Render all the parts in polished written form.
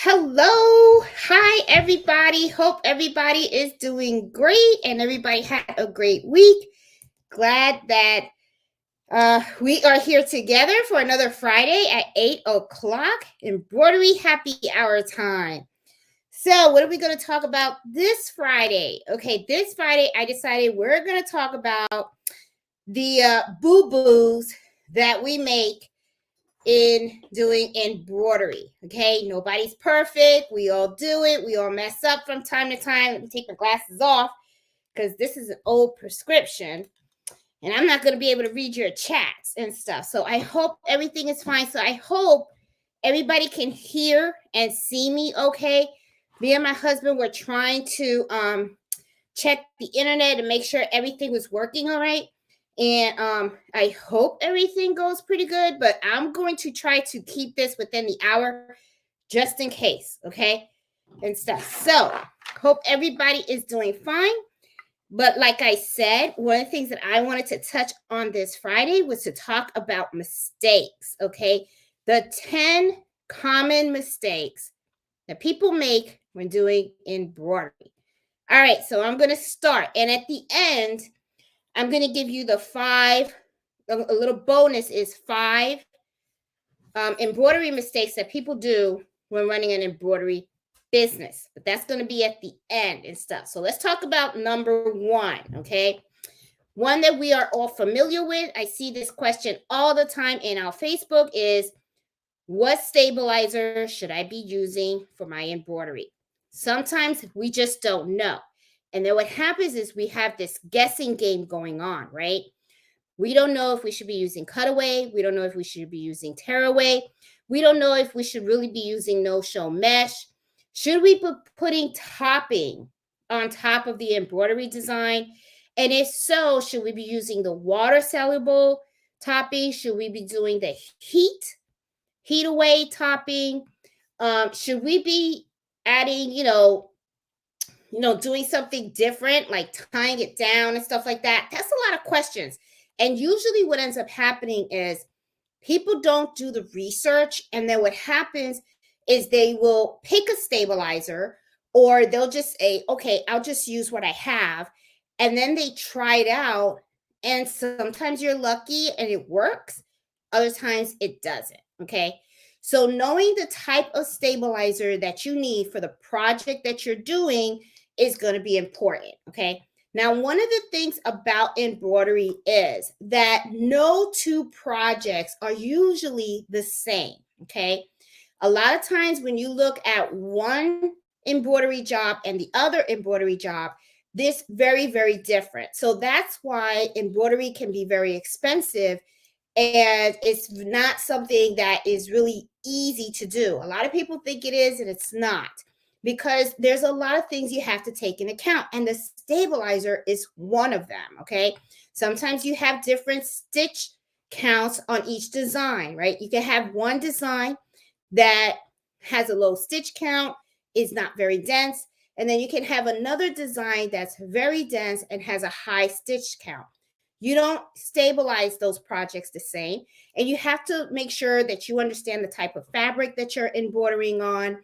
Hello. Hi, everybody. Hope everybody is doing great and everybody had a great week. Glad that we are here together for another Friday at 8 o'clock, Embroidery Happy Hour time. So, what are we going to talk about this Friday? Okay, this Friday, I decided we're going to talk about the boo boos that we make in doing embroidery. Okay, nobody's perfect. We all do it. We all mess up from time to time. Let me take my glasses off because this is an old prescription and I'm not going to be able to read your chats and stuff. So I hope everything is fine. So I hope everybody can hear and see me okay. Me and my husband were trying to check the internet and make sure everything was working all right. And I hope everything goes pretty good, but I'm going to try to keep this within the hour just in case, okay? And stuff. So, hope everybody is doing fine. But like I said, one of the things that I wanted to touch on this Friday was to talk about mistakes, okay? The 10 common mistakes that people make when doing embroidery. All right, so I'm going to start. And at the end, I'm going to give you the a little bonus is five embroidery mistakes that people do when running an embroidery business. But that's going to be at the end and stuff. So let's talk about number one, okay? One that we are all familiar with. I see this question all the time in our Facebook is, what stabilizer should I be using for my embroidery? Sometimes we just don't know. And then what happens is we have this guessing game going on, right? We don't know if we should be using cutaway. We don't know if we should be using tearaway. We don't know if we should really be using no-show mesh. Should we be putting topping on top of the embroidery design? And if so, should we be using the water-soluble topping? Should we be doing the heat away topping? Should we be adding, doing something different, like tying it down and stuff like that? That's a lot of questions. And usually what ends up happening is people don't do the research. And then what happens is they will pick a stabilizer or they'll just say, okay, I'll just use what I have. And then they try it out. And sometimes you're lucky and it works. Other times it doesn't. Okay. So knowing the type of stabilizer that you need for the project that you're doing is going to be important. Okay. Now, one of the things about embroidery is that no two projects are usually the same. Okay. A lot of times when you look at one embroidery job and the other embroidery job, this very, very different. So that's why embroidery can be very expensive and it's not something that is really easy to do. A lot of people think it is, and it's not because there's a lot of things you have to take into account, and the stabilizer is one of them. Okay. Sometimes you have different stitch counts on each design, right? You can have one design that has a low stitch count, is not very dense, and then you can have another design that's very dense and has a high stitch count. You don't stabilize those projects the same. And you have to make sure that you understand the type of fabric that you're embroidering on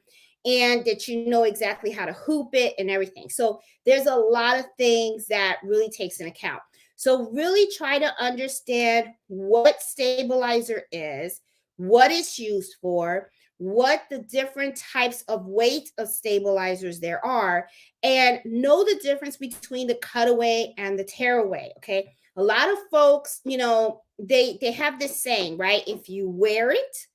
and that you know exactly how to hoop it and everything. So there's a lot of things that really takes into account. So really try to understand what stabilizer is, what it's used for, what the different types of weight of stabilizers there are, and know the difference between the cutaway and the tearaway. Okay. A lot of folks, they have this saying, right? If you wear it,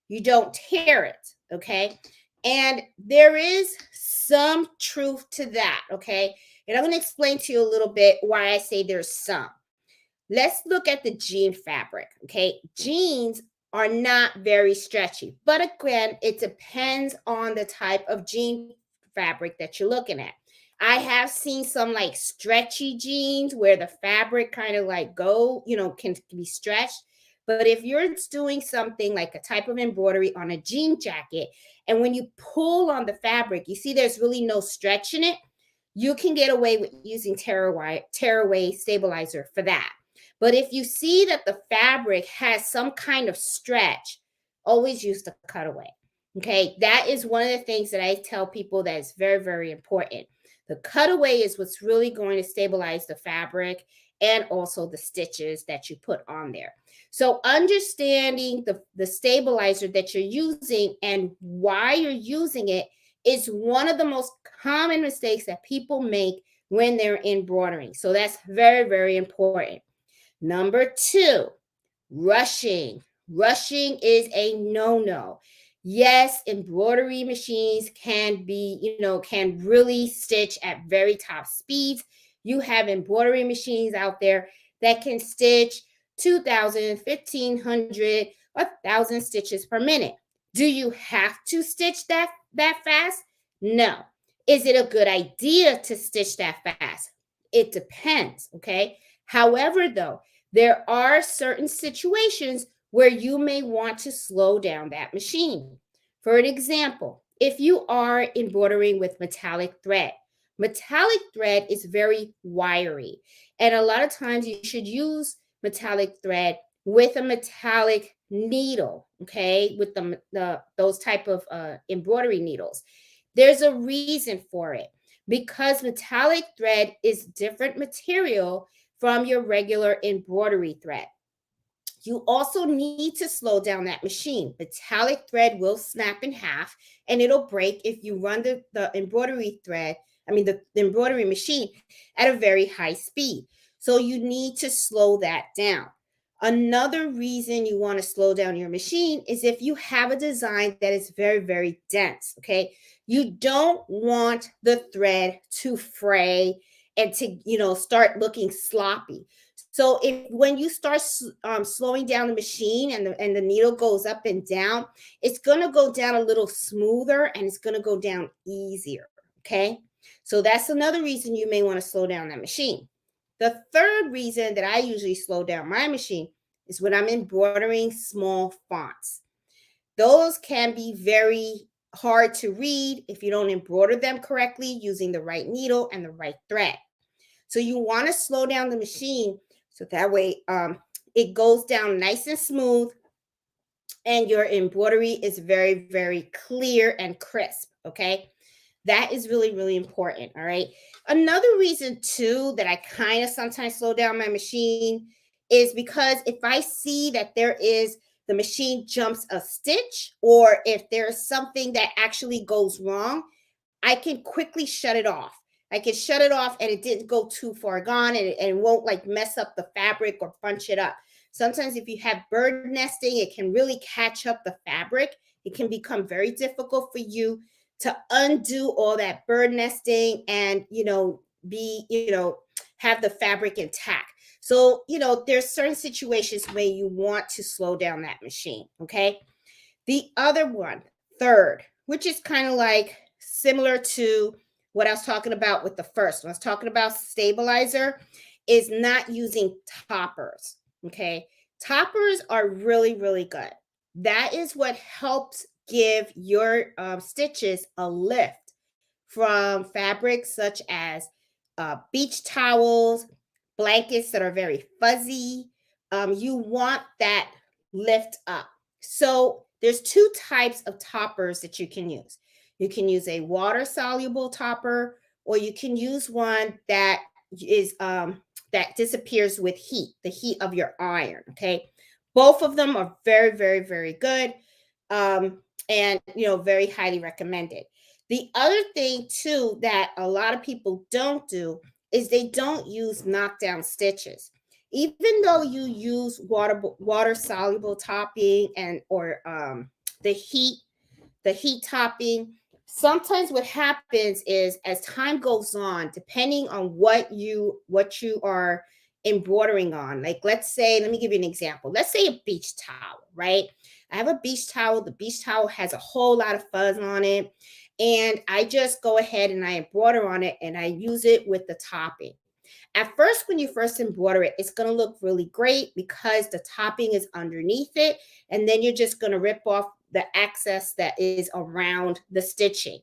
you don't tear it. Okay. And there is some truth to that. Okay. And I'm going to explain to you a little bit why I say there's some. Let's look at the jean fabric. Okay. Jeans are not very stretchy, but again, it depends on the type of jean fabric that you're looking at. I have seen some like stretchy jeans where the fabric kind of like can be stretched. But if you're doing something like a type of embroidery on a jean jacket, and when you pull on the fabric, you see there's really no stretch in it, you can get away with using tearaway stabilizer for that. But if you see that the fabric has some kind of stretch, always use the cutaway. Okay, that is one of the things that I tell people that is very, very important. The cutaway is what's really going to stabilize the fabric and also the stitches that you put on there. So, understanding the stabilizer that you're using and why you're using it is one of the most common mistakes that people make when they're embroidering. So, that's very, very important. Number two, rushing. Rushing is a no-no. Yes, embroidery machines can be, can really stitch at very top speeds. You have embroidery machines out there that can stitch 2,000, 1,500, 1,000 stitches per minute. Do you have to stitch that fast? No. Is it a good idea to stitch that fast? It depends, okay? However, though, there are certain situations where you may want to slow down that machine. For an example, if you are embroidering with metallic thread is very wiry. And a lot of times you should use metallic thread with a metallic needle, okay, with the those type of embroidery needles. There's a reason for it because metallic thread is different material from your regular embroidery thread. You also need to slow down that machine. Metallic thread will snap in half and it'll break if you run the embroidery thread, the embroidery machine at a very high speed. So you need to slow that down. Another reason you want to slow down your machine is if you have a design that is very, very dense, okay? You don't want the thread to fray and to, start looking sloppy. So if when you start slowing down the machine and the needle goes up and down, it's going to go down a little smoother and it's going to go down easier. Okay. So that's another reason you may want to slow down that machine. The third reason that I usually slow down my machine is when I'm embroidering small fonts. Those can be very hard to read if you don't embroider them correctly using the right needle and the right thread. So you want to slow down the machine so that way it goes down nice and smooth and your embroidery is very, very clear and crisp. Okay. That is really, really important. All right. Another reason, too, that I kind of sometimes slow down my machine is because if I see that the machine jumps a stitch, or if there's something that actually goes wrong, I can quickly shut it off. I can shut it off and it didn't go too far gone and it won't like mess up the fabric or bunch it up. Sometimes if you have bird nesting, it can really catch up the fabric. It can become very difficult for you to undo all that bird nesting and, have the fabric intact. So, there's certain situations where you want to slow down that machine. Okay. The other one, third, which is kind of like similar to what I was talking about with the first one. I was talking about stabilizer, is not using toppers. Okay. Toppers are really, really good. That is what helps give your stitches a lift from fabrics such as beach towels, blankets that are very fuzzy. You want that lift up. So there's two types of toppers that you can use. You can use a water soluble topper, or you can use one that is that disappears with heat, the heat of your iron. Okay, both of them are very, very, very good, and very highly recommended. The other thing too that a lot of people don't do is they don't use knockdown stitches. Even though you use water soluble topping and or the heat the heat topping, sometimes what happens is as time goes on, depending on what you are embroidering on, like let's say, let me give you an example. Let's say a beach towel, right? I have a beach towel. The beach towel has a whole lot of fuzz on it, and I just go ahead and I embroider on it and I use it with the topping. At first, when you first embroider it, it's going to look really great because the topping is underneath it. And then you're just going to rip off the excess that is around the stitching.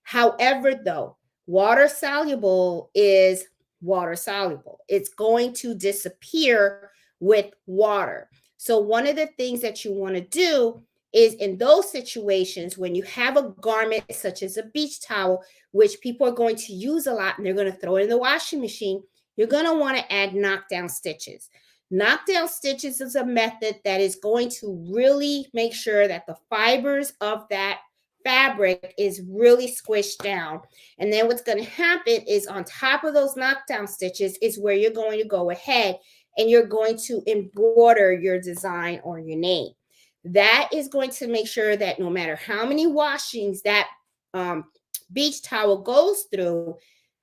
However, though, water soluble is water soluble. It's going to disappear with water. So one of the things that you want to do is in those situations when you have a garment such as a beach towel, which people are going to use a lot and they're going to throw it in the washing machine, you're going to want to add knockdown stitches. Knockdown stitches is a method that is going to really make sure that the fibers of that fabric is really squished down. And then what's going to happen is on top of those knockdown stitches is where you're going to go ahead and you're going to embroider your design or your name. That is going to make sure that no matter how many washings that beach towel goes through,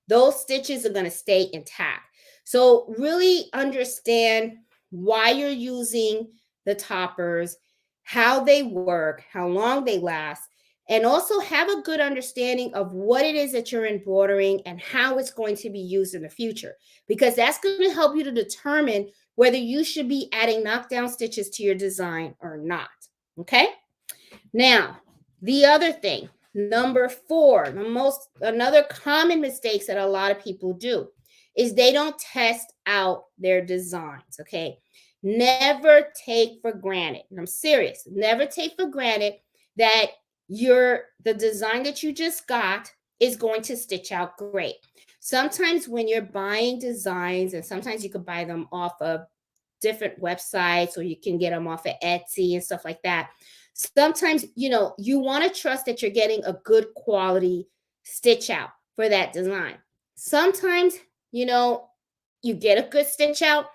those stitches are going to stay intact. So really understand why you're using the toppers, how they work, how long they last, and also have a good understanding of what it is that you're embroidering and how it's going to be used in the future, because that's going to help you to determine whether you should be adding knockdown stitches to your design or not. Okay. Now, the other thing, number 4, another common mistakes that a lot of people do is they don't test out their designs. Okay. Never take for granted, and I'm serious, never take for granted that the design that you just got is going to stitch out great. Sometimes when you're buying designs, and sometimes you could buy them off of different websites or you can get them off of Etsy and stuff like that. Sometimes, you want to trust that you're getting a good quality stitch out for that design. Sometimes, you get a good stitch out,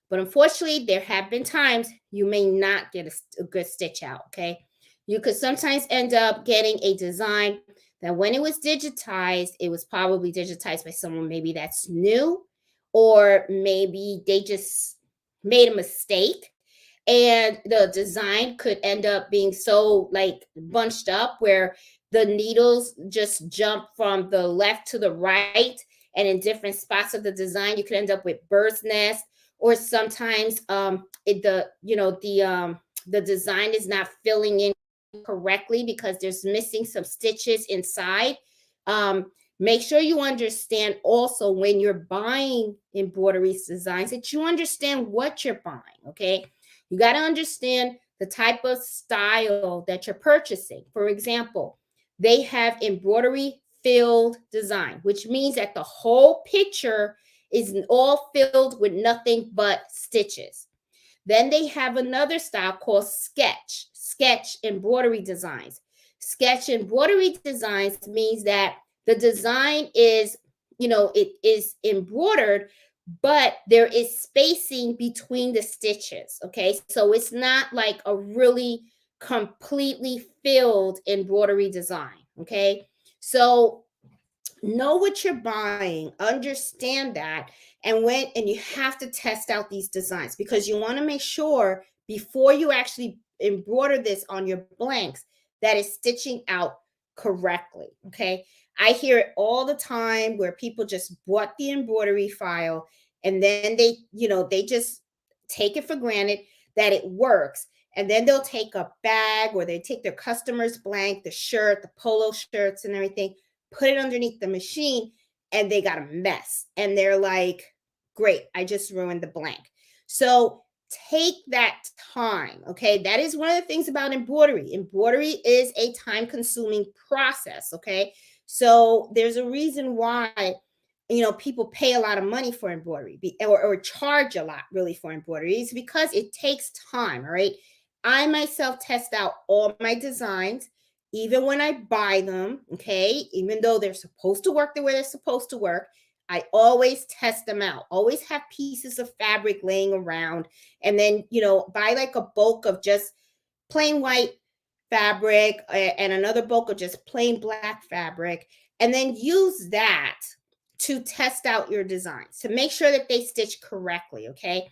but unfortunately, there have been times you may not get a good stitch out. Okay. You could sometimes end up getting a design that when it was digitized, it was probably digitized by someone maybe that's new, or maybe they just made a mistake and the design could end up being so like bunched up where the needles just jump from the left to the right, and in different spots of the design you could end up with bird's nest, or sometimes the design is not filling in correctly because there's missing some stitches inside. Make sure you understand also when you're buying embroidery designs that you understand what you're buying. Okay. You got to understand the type of style that you're purchasing. For example, they have embroidery filled design, which means that the whole picture is all filled with nothing but stitches. Then they have another style called sketch embroidery designs. Sketch embroidery designs means that the design is, it is embroidered, but there is spacing between the stitches. Okay. So it's not like a really completely filled embroidery design. Okay. So know what you're buying, understand that, and you have to test out these designs because you want to make sure before you actually embroider this on your blanks that it's stitching out correctly. Okay. I hear it all the time where people just bought the embroidery file and then they just take it for granted that it works. And then they'll take a bag or they take their customer's blank, the shirt, the polo shirts and everything, put it underneath the machine, and they got a mess. And they're like, great, I just ruined the blank. So take that time. Okay. That is one of the things about embroidery. Embroidery is a time consuming process. Okay. So there's a reason why people pay a lot of money for embroidery or charge a lot really for embroidery. It's because it takes time. All right. I myself test out all my designs even when I buy them. Okay. Even though they're supposed to work the way they're supposed to work, I always test them out. Always have pieces of fabric laying around, and then buy like a bulk of just plain white fabric and another bulk of just plain black fabric, and then use that to test out your designs to make sure that they stitch correctly. Okay.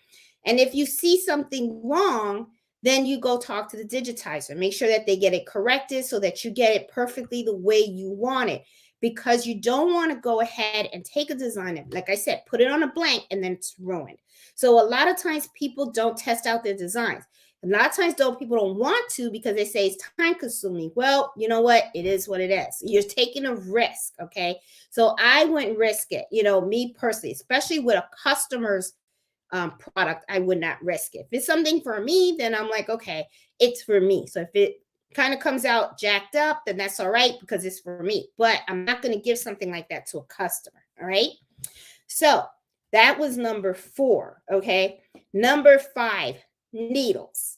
And if you see something wrong, then you go talk to the digitizer. Make sure that they get it corrected so that you get it perfectly the way you want it, because you don't want to go ahead and take a design and, like I said, put it on a blank and then it's ruined. So a lot of times people don't test out their designs. A lot of times people don't want to because they say it's time consuming. Well, you know what? It is what it is. You're taking a risk. Okay. So I wouldn't risk it. Me personally, especially with a customer's product, I would not risk it. If it's something for me, then I'm like, okay, it's for me. So if kind of comes out jacked up, then that's all right because it's for me. But I'm not going to give something like that to a customer. All right. So that was number 4. Okay. Number 5, needles.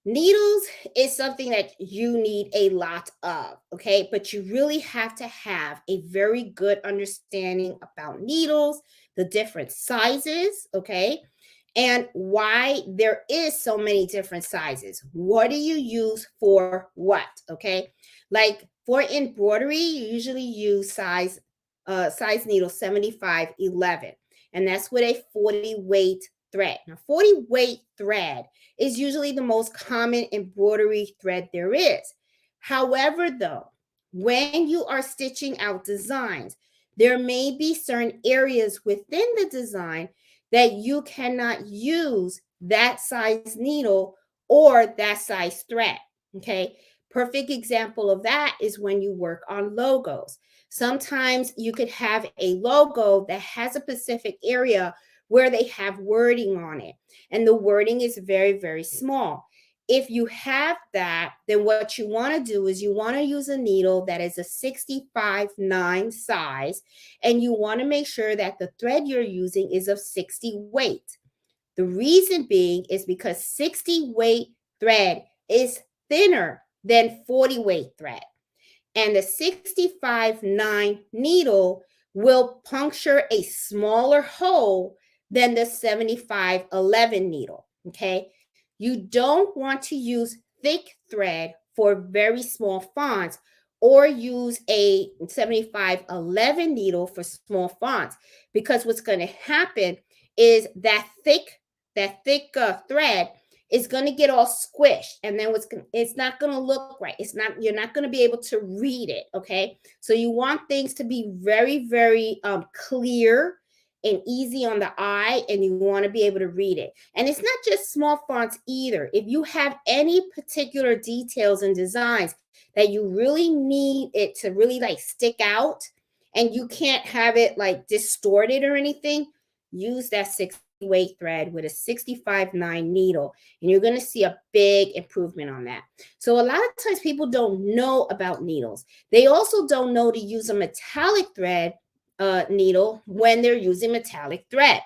Needles is something that you need a lot of, okay? But you really have to have a very good understanding about needles, the different sizes, okay? And why there is so many different sizes. What do you use for what, okay? Like for embroidery, you usually use size needle 7511, and that's with a 40 weight thread. Now, 40 weight thread is usually the most common embroidery thread there is. However, though, when you are stitching out designs, there may be certain areas within the design that you cannot use that size needle or that size thread. Okay. Perfect example of that is when you work on logos. Sometimes you could have a logo that has a specific area where they have wording on it, and the wording is very, very small. If you have that, then what you want to do is you want to use a needle that is a 65/9 size, and you want to make sure that the thread you're using is of 60 weight. The reason being is because 60 weight thread is thinner than 40 weight thread, and the 65/9 needle will puncture a smaller hole than the 75/11 needle. Okay. You don't want to use thick thread for very small fonts or use a 75/11 needle for small fonts, because what's going to happen is that thick thread is going to get all squished, and then it's not going to look right. You're not going to be able to read it. Okay. So you want things to be very, very clear and easy on the eye, and you want to be able to read it. And it's not just small fonts either. If you have any particular details and designs that you really need it to really like stick out, and you can't have it like distorted or anything, use that 60 weight thread with a 65/9 needle, and you're going to see a big improvement on that. So a lot of times people don't know about needles. They also don't know to use a metallic thread needle when they're using metallic thread.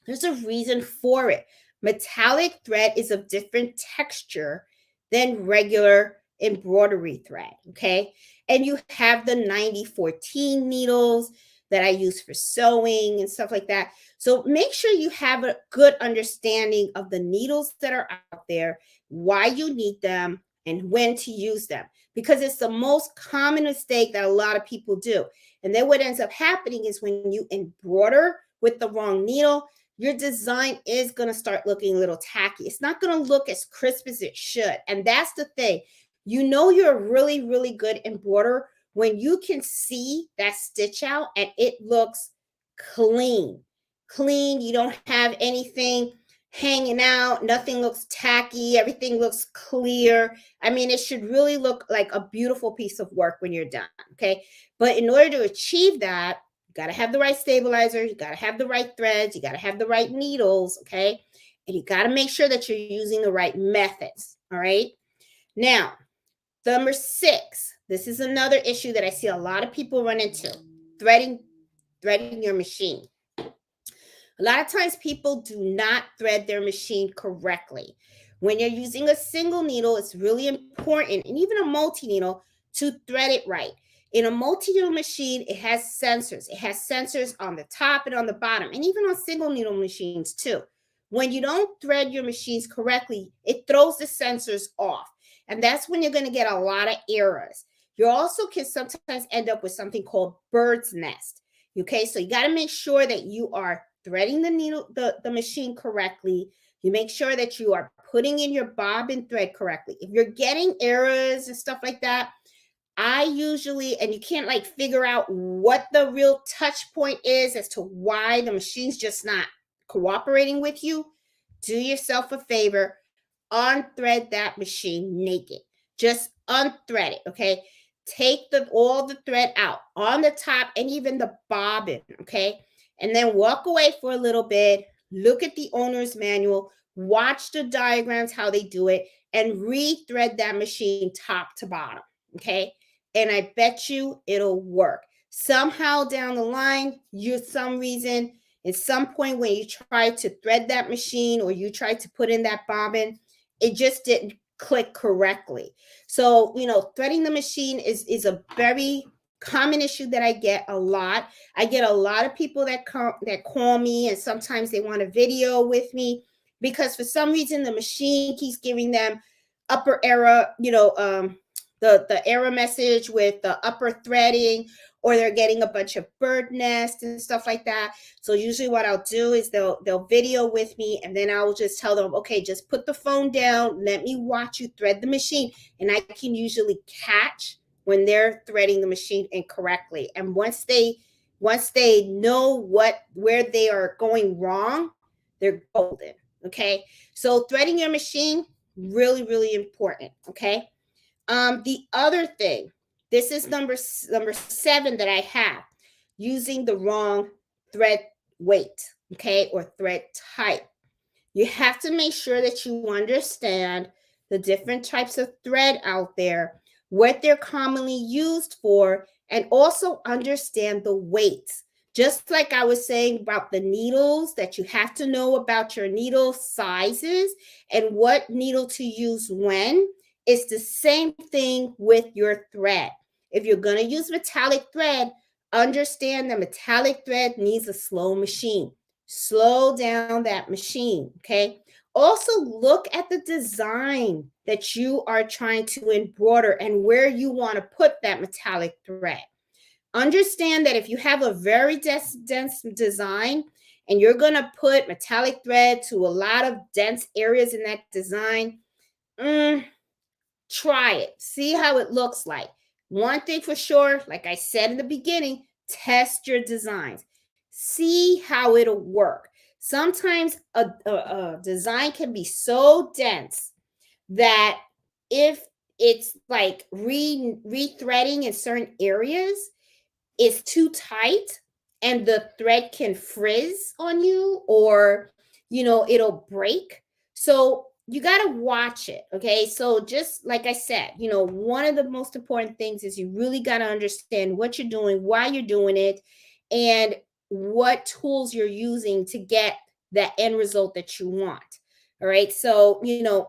There's a reason for it. Metallic thread is of different texture than regular embroidery thread, okay? And you have the 9014 needles that I use for sewing and stuff like that. So make sure you have a good understanding of the needles that are out there, why you need them, and when to use them, because it's the most common mistake that a lot of people do. And then what ends up happening is when you embroider with the wrong needle, your design is going to start looking a little tacky. It's not going to look as crisp as it should. And that's the thing. You know you're a really, really good embroiderer when you can see that stitch out and it looks clean. Clean. You don't have anything hanging out. Nothing looks tacky. Everything looks clear. I mean, it should really look like a beautiful piece of work when you're done. Okay. But in order to achieve that, you got to have the right stabilizer. You got to have the right threads. You got to have the right needles. Okay. And you got to make sure that you're using the right methods. All right. Now, number 6, this is another issue that I see a lot of people run into: threading your machine. A lot of times people do not thread their machine correctly. When you're using a single needle, it's really important, and even a multi-needle, to thread it right. In a multi-needle machine, it has sensors. It has sensors on the top and on the bottom, and even on single needle machines too. When you don't thread your machines correctly, it throws the sensors off. And that's when you're going to get a lot of errors. You also can sometimes end up with something called bird's nest. Okay, so you got to make sure that you are threading the machine correctly. You make sure that you are putting in your bobbin thread correctly. If you're getting errors and stuff like that, I usually, and you can't like figure out what the real touch point is as to why the machine's just not cooperating with you, do yourself a favor, unthread that machine naked. Just unthread it, okay? Take all the thread out on the top and even the bobbin, okay? And then walk away for a little bit, look at the owner's manual, watch the diagrams, how they do it, and re-thread that machine top to bottom, okay? And I bet you it'll work. Somehow down the line, you some reason, at some point when you try to thread that machine or you try to put in that bobbin, it just didn't click correctly. So, threading the machine is a very common issue that I get a lot. I get a lot of people that call me, and sometimes they want a video with me because for some reason the machine keeps giving them upper error, the error message with the upper threading, or they're getting a bunch of bird nests and stuff like that. So usually what I'll do is they'll video with me, and then I will just tell them, okay, just put the phone down, let me watch you thread the machine, and I can usually catch when they're threading the machine incorrectly. And once they know where they are going wrong, they're golden. Okay, so threading your machine, really, really important. Okay. The other thing, this is number 7 that I have, using the wrong thread weight, okay, or thread type. You have to make sure that you understand the different types of thread out there, what they're commonly used for, and also understand the weights. Just like I was saying about the needles, that you have to know about your needle sizes and what needle to use when. It's the same thing with your thread. If you're going to use metallic thread, understand that metallic thread needs a slow machine. Slow down that machine, okay? Also, look at the design that you are trying to embroider and where you want to put that metallic thread. Understand that if you have a very dense design and you're going to put metallic thread to a lot of dense areas in that design, try it. See how it looks like. One thing for sure, like I said in the beginning, test your designs. See how it'll work. Sometimes a design can be so dense that if it's like re-threading in certain areas, is too tight and the thread can frizz on you, or it'll break. So you got to watch it. Okay, so just like I said, one of the most important things is you really got to understand what you're doing, why you're doing it, and what tools you're using to get that end result that you want. All right, so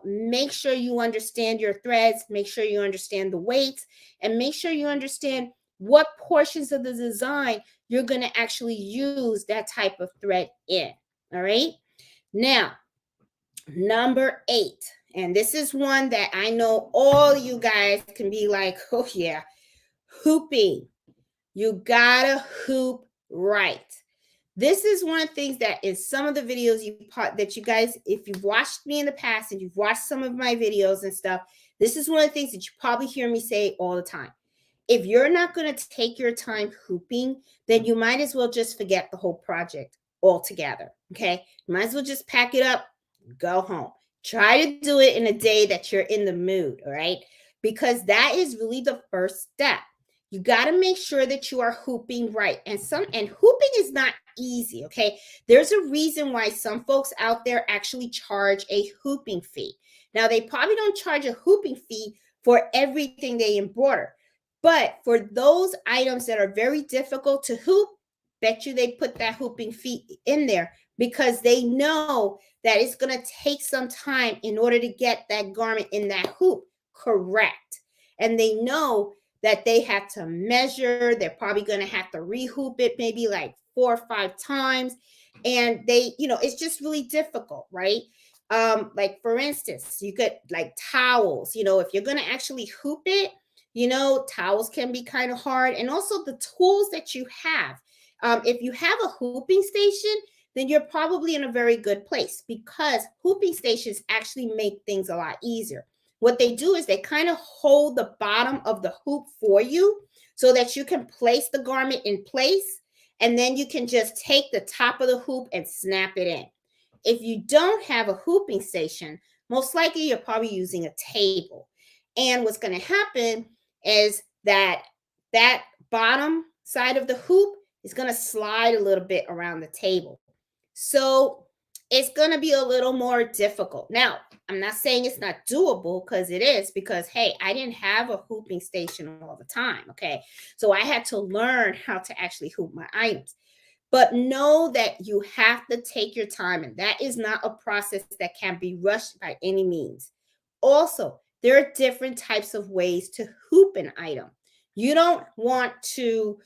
make sure you understand your threads, make sure you understand the weights, and make sure you understand what portions of the design you're going to actually use that type of thread in. All right. Now, number 8, and this is one that I know all you guys can be like, oh yeah, hooping. You gotta hoop right. This is one of the things that in some of the videos that you guys, if you've watched me in the past and you've watched some of my videos and stuff, this is one of the things that you probably hear me say all the time. If you're not going to take your time hooping, then you might as well just forget the whole project altogether. Okay. You might as well just pack it up, go home. Try to do it in a day that you're in the mood. All right. Because that is really the first step. You got to make sure that you are hooping right. And hooping is not easy. Okay. There's a reason why some folks out there actually charge a hooping fee. Now, they probably don't charge a hooping fee for everything they embroider. But for those items that are very difficult to hoop, bet you they put that hooping fee in there because they know that it's going to take some time in order to get that garment in that hoop correct. And they know that they have to measure. They're probably going to have to rehoop it maybe like 4 or 5 times. And it's just really difficult, right? Like for instance, you could like towels, if you're going to actually hoop it, towels can be kind of hard. And also the tools that you have. If you have a hooping station, then you're probably in a very good place because hooping stations actually make things a lot easier. What they do is they kind of hold the bottom of the hoop for you so that you can place the garment in place. And then you can just take the top of the hoop and snap it in. If you don't have a hooping station, most likely you're probably using a table. And what's going to happen is that bottom side of the hoop is going to slide a little bit around the table. So it's going to be a little more difficult. Now, I'm not saying it's not doable, because it is, because hey, I didn't have a hooping station all the time. Okay. So I had to learn how to actually hoop my items. But know that you have to take your time, and that is not a process that can be rushed by any means. Also, there are different types of ways to hoop an item. You don't want to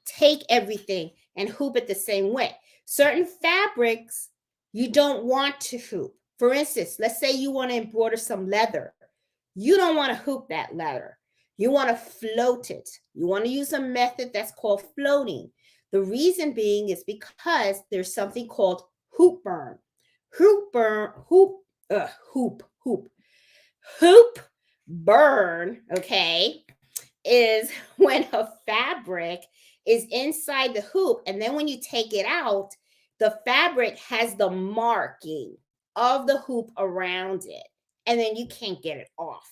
take everything and hoop it the same way. Certain fabrics you don't want to hoop. For instance, let's say you want to embroider some leather. You don't want to hoop that leather. You want to float it. You want to use a method that's called floating. The reason being is because there's something called hoop burn. Hoop burn, hoop burn, okay, is when a fabric is inside the hoop, and then when you take it out, the fabric has the marking of the hoop around it, and then you can't get it off.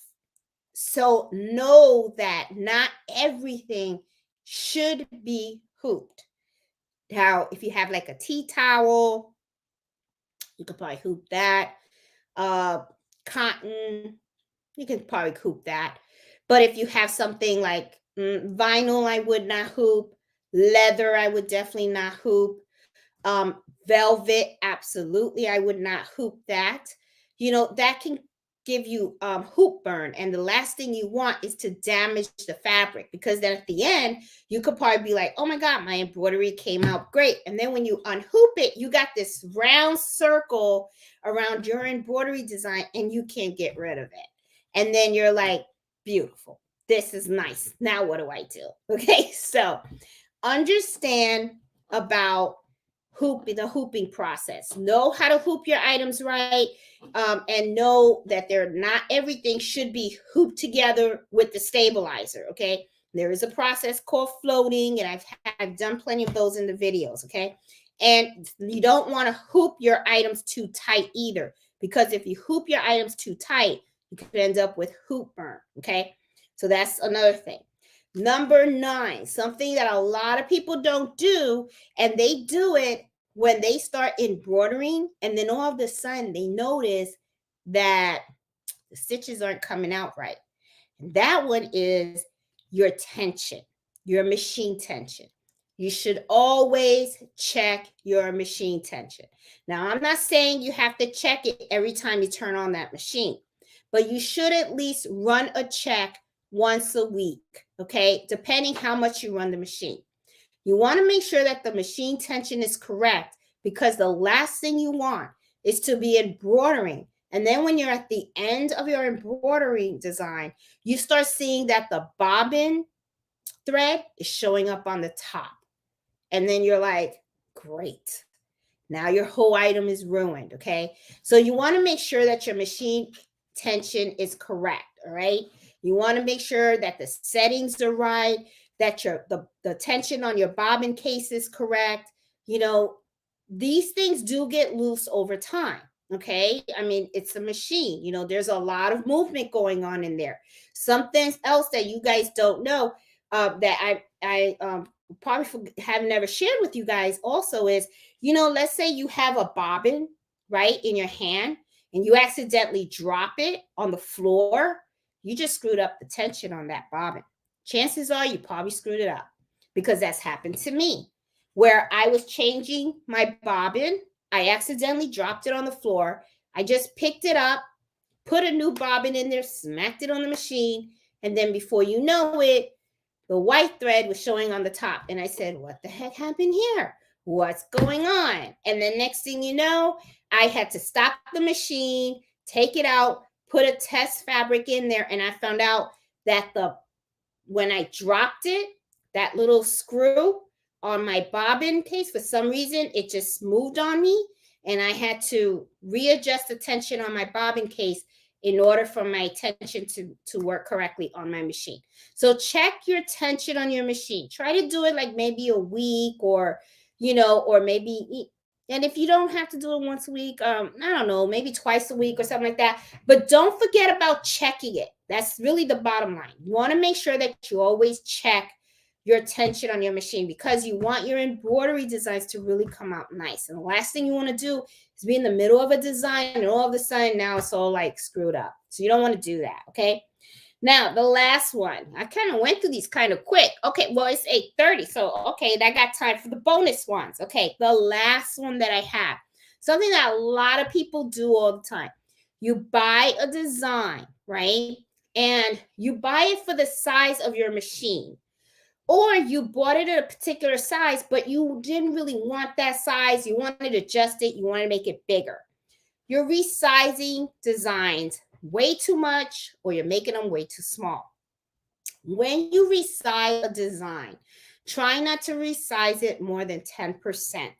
So know that not everything should be hooped. Now, if you have like a tea towel, you could probably hoop that. Cotton, you can probably hoop that. But if you have something like vinyl, I would not hoop. Leather, I would definitely not hoop. Velvet, absolutely, I would not hoop that. That can give you hoop burn, and the last thing you want is to damage the fabric, because then at the end you could probably be like, oh my god, my embroidery came out great, and then when you unhoop it, you got this round circle around your embroidery design and you can't get rid of it, and then you're like, beautiful, this is nice, now what do I do? Okay, so understand about the hooping process. Know how to hoop your items right, and know that not everything should be hooped together with the stabilizer. Okay, there is a process called floating, and I've done plenty of those in the videos. Okay, and you don't want to hoop your items too tight either, because if you hoop your items too tight, you could end up with hoop burn. Okay, so that's another thing. Number 9, something that a lot of people don't do, and they do it when they start embroidering, and then all of a sudden they notice that the stitches aren't coming out right. And that one is your tension, your machine tension. You should always check your machine tension. Now, I'm not saying you have to check it every time you turn on that machine, but you should at least run a check once a week, okay? Depending how much you run the machine. You want to make sure that the machine tension is correct, because the last thing you want is to be embroidering. And then when you're at the end of your embroidery design, you start seeing that the bobbin thread is showing up on the top. And then you're like, great. Now your whole item is ruined, okay? So you want to make sure that your machine tension is correct, all right? You want to make sure that the settings are right, that the tension on your bobbin case is correct. These things do get loose over time, okay? I mean, it's a machine. There's a lot of movement going on in there. Something else that you guys don't know, that I probably have never shared with you guys also is, let's say you have a bobbin, right, in your hand, and you accidentally drop it on the floor. You just screwed up the tension on that bobbin. Chances are you probably screwed it up, because that's happened to me, where I was changing my bobbin. I accidentally dropped it on the floor. I just picked it up, put a new bobbin in there, smacked it on the machine, and then before you know it, the white thread was showing on the top. And I said, what the heck happened here? What's going on? And then next thing you know, I had to stop the machine, take it out, put a test fabric in there, and I found out that when I dropped it, that little screw on my bobbin case, for some reason, it just moved on me, and I had to readjust the tension on my bobbin case in order for my tension to work correctly on my machine. So check your tension on your machine. Try to do it like maybe a week, or maybe, and if you don't have to do it once a week, I don't know, maybe twice a week or something like that. But don't forget about checking it. That's really the bottom line. You want to make sure that you always check your tension on your machine, because you want your embroidery designs to really come out nice. And the last thing you want to do is be in the middle of a design and all of a sudden now it's all like screwed up. So you don't want to do that, okay? Now, the last one. I kind of went through these kind of quick. Okay, well, it's 8:30, so okay, I got time for the bonus ones. Okay, the last one that I have. Something that a lot of people do all the time. You buy a design, right? And you buy it for the size of your machine. Or you bought it at a particular size, but you didn't really want that size. You wanted to adjust it. You want to make it bigger. You're resizing designs way too much, or you're making them way too small. When you resize a design, try not to resize it more than 10%.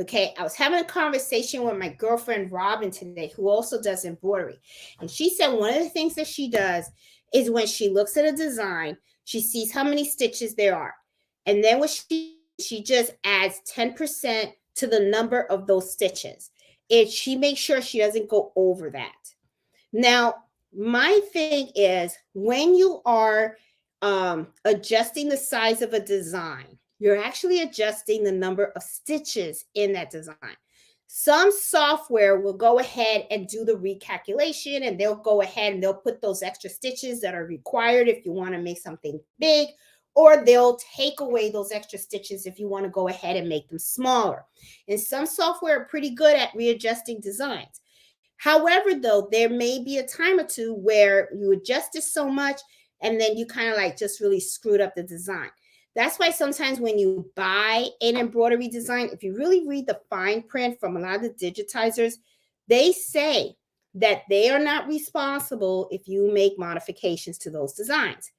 Okay, I was having a conversation with my girlfriend Robin today, who also does embroidery. And she said one of the things that she does is when she looks at a design, she sees how many stitches there are. And then what she just adds 10% to the number of those stitches. She makes sure she doesn't go over that. Now, my thing is when you are adjusting the size of a design, you're actually adjusting the number of stitches in that design. Some software will go ahead and do the recalculation, and they'll go ahead and they'll put those extra stitches that are required if you want to make something big, or they'll take away those extra stitches if you want to go ahead and make them smaller. And some software are pretty good at readjusting designs. However, though, there may be a time or two where you adjust it so much and then you kind of like just really screwed up the design. That's why sometimes when you buy an embroidery design, if you really read the fine print from a lot of the digitizers, they say that they are not responsible if you make modifications to those designs,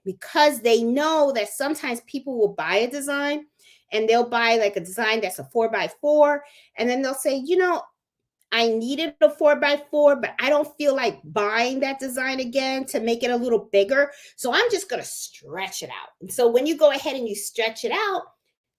because they know that sometimes people will buy a design and they'll buy like a design that's a 4x4, and then they'll say, I needed a 4x4, but I don't feel like buying that design again to make it a little bigger. So I'm just going to stretch it out. And so when you go ahead and you stretch it out,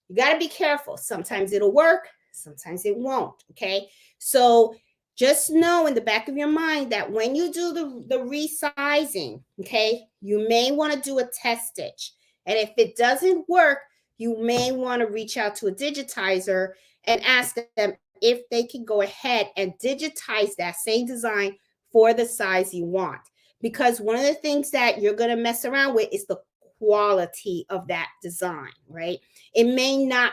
you got to be careful. Sometimes it'll work, sometimes it won't. Okay. So just know in the back of your mind that when you do the resizing, okay, you may want to do a test stitch. And if it doesn't work, you may want to reach out to a digitizer and ask them if they can go ahead and digitize that same design for the size you want. Because one of the things that you're going to mess around with is the quality of that design, right? It may not,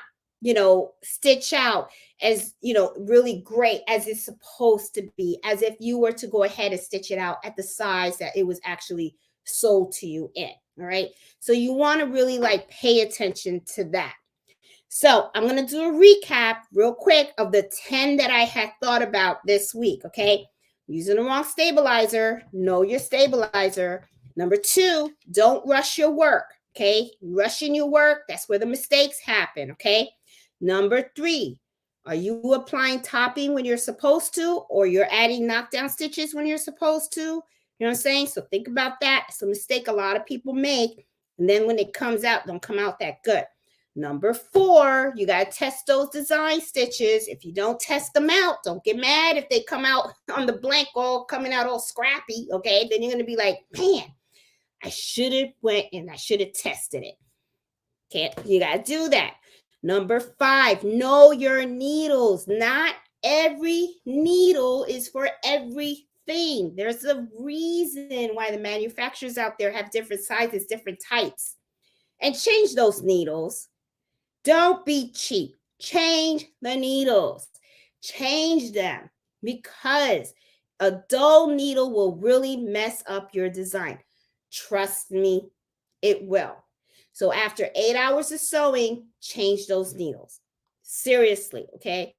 stitch out as, really great as it's supposed to be, as if you were to go ahead and stitch it out at the size that it was actually sold to you in, all right? So you want to really like pay attention to that. So I'm going to do a recap real quick of the 10 that I had thought about this week, okay? Using the wrong stabilizer, know your stabilizer. Number 2, don't rush your work, okay? Rushing your work, that's where the mistakes happen, okay? Number 3, are you applying topping when you're supposed to, or you're adding knockdown stitches when you're supposed to? You know what I'm saying? So think about that. It's a mistake a lot of people make, and then when it comes out, don't come out that good. Number 4, you got to test those design stitches. If you don't test them out, don't get mad if they come out on the blank, all coming out all scrappy, okay? Then you're going to be like, man, I should have went and I should have tested it. Okay, you got to do that. Number 5, know your needles. Not every needle is for everything. There's a reason why the manufacturers out there have different sizes, different types. And change those needles. Don't be cheap. Change the needles. Change them, because a dull needle will really mess up your design. Trust me, it will. So after 8 hours of sewing, change those needles. Seriously, okay?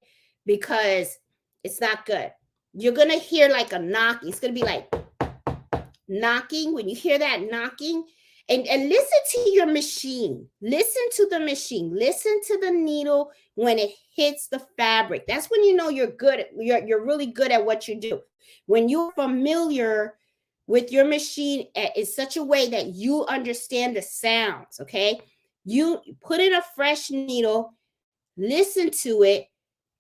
Because it's not good. You're going to hear like a knocking. It's going to be like knocking. When you hear that knocking, and listen to your machine. Listen to the machine. Listen to the needle when it hits the fabric. That's when you know you're good. You're really good at what you do. When you're familiar with your machine in such a way that you understand the sounds, okay? You put in a fresh needle, listen to it,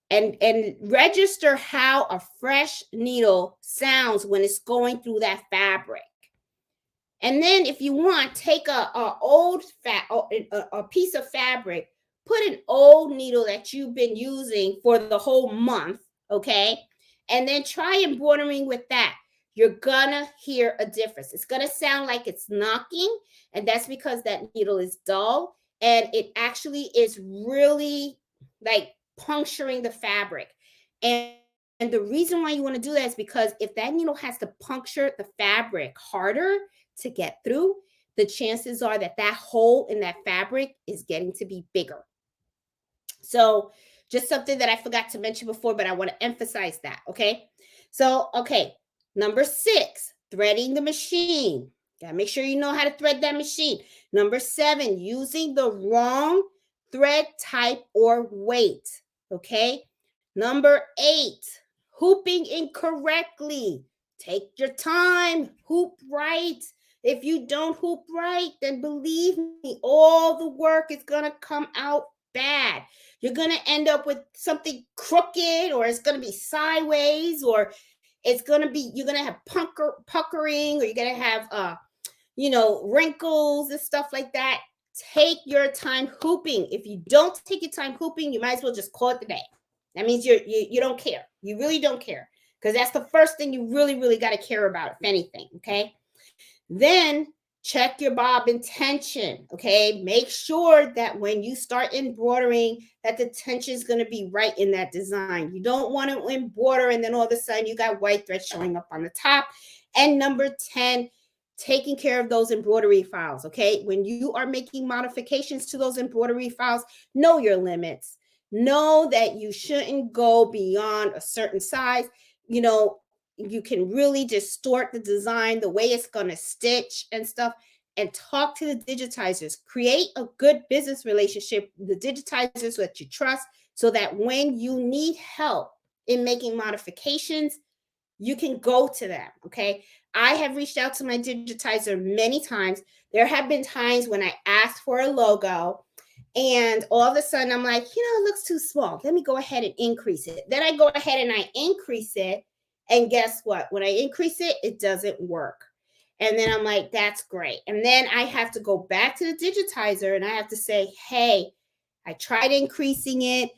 and register how a fresh needle sounds when it's going through that fabric. And then if you want, take a old a piece of fabric, put an old needle that you've been using for the whole month, okay? And then try embroidering with that. You're gonna hear a difference. It's gonna sound like it's knocking, and that's because that needle is dull and it actually is really like puncturing the fabric. And and the reason why you want to do that is because if that needle has to puncture the fabric harder to get through, the chances are that that hole in that fabric is getting to be bigger. So, just something that I forgot to mention before, but I want to emphasize that. Okay. So, okay. Number 6, threading the machine. Gotta make sure you know how to thread that machine. Number 7, using the wrong thread type or weight. Okay. Number 8, hooping incorrectly. Take your time, hoop right. If you don't hoop right, then believe me, all the work is going to come out bad. You're going to end up with something crooked, or it's going to be sideways, or it's going to be, you're going to have puckering, or you're going to have wrinkles and stuff like that. Take your time hooping. If you don't take your time hooping, you might as well just call it the day. That means you don't care. You really don't care, because that's the first thing you really got to care about, if anything. Okay. Then check your bobbin tension. Okay. Make sure that when you start embroidering, that the tension is going to be right in that design. You don't want to embroider and then all of a sudden you got white thread showing up on the top. And number 10, taking care of those embroidery files. Okay. When you are making modifications to those embroidery files, know your limits. Know that you shouldn't go beyond a certain size. You can really distort the design, the way it's going to stitch and stuff. And talk to the digitizers. Create a good business relationship with the digitizers that you trust, so that when you need help in making modifications, you can go to them. Okay. I have reached out to my digitizer many times. There have been times when I asked for a logo, and all of a sudden I'm like, it looks too small. Let me go ahead and increase it. Then I go ahead and I increase it. And guess what? When I increase it, it doesn't work. And then I'm like, that's great. And then I have to go back to the digitizer and I have to say, hey, I tried increasing it.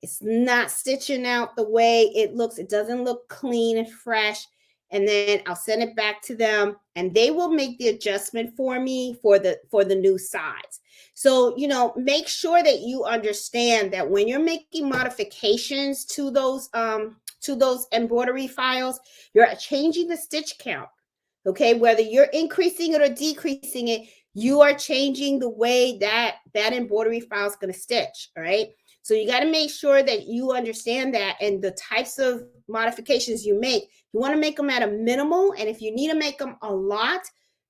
It's not stitching out the way it looks. It doesn't look clean and fresh. And then I'll send it back to them and they will make the adjustment for me for the new size. So, make sure that you understand that when you're making modifications to those embroidery files, you're changing the stitch count. Okay, whether you're increasing it or decreasing it, you are changing the way that embroidery file is going to stitch. All right. So you got to make sure that you understand that, and the types of modifications you make, you want to make them at a minimal. And if you need to make them a lot,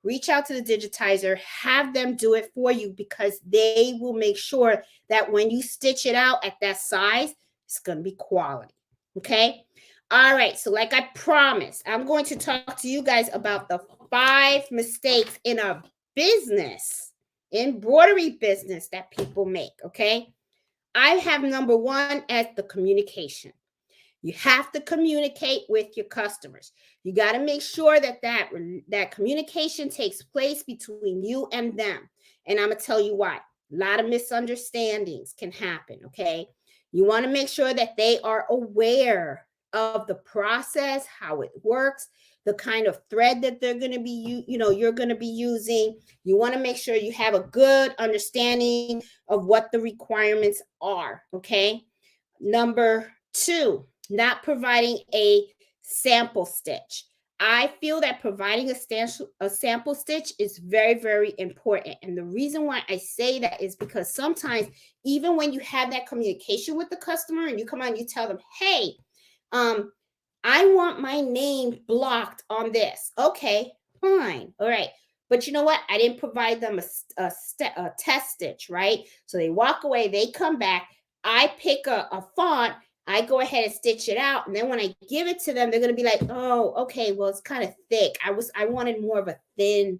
reach out to the digitizer, have them do it for you, because they will make sure that when you stitch it out at that size, it's going to be quality. Okay. All right. So like I promised, I'm going to talk to you guys about the 5 mistakes in a embroidery business that people make. Okay. I have number 1 as the communication. You have to communicate with your customers. You got to make sure that communication takes place between you and them. And I'm going to tell you why. A lot of misunderstandings can happen, okay? You want to make sure that they are aware of the process, how it works, the kind of thread that they're going to be, you're going to be using. You want to make sure you have a good understanding of what the requirements are, okay? Number 2, not providing a sample stitch. I feel that providing a sample stitch is very, very important. And the reason why I say that is because sometimes, even when you have that communication with the customer and you come on, you tell them, hey, I want my name blocked on this. Okay, fine. All right. But you know what? I didn't provide them a test stitch, right? So they walk away, they come back. I pick a font, I go ahead and stitch it out. And then when I give it to them, they're going to be like, oh, okay, well, it's kind of thick. I wanted more of a thin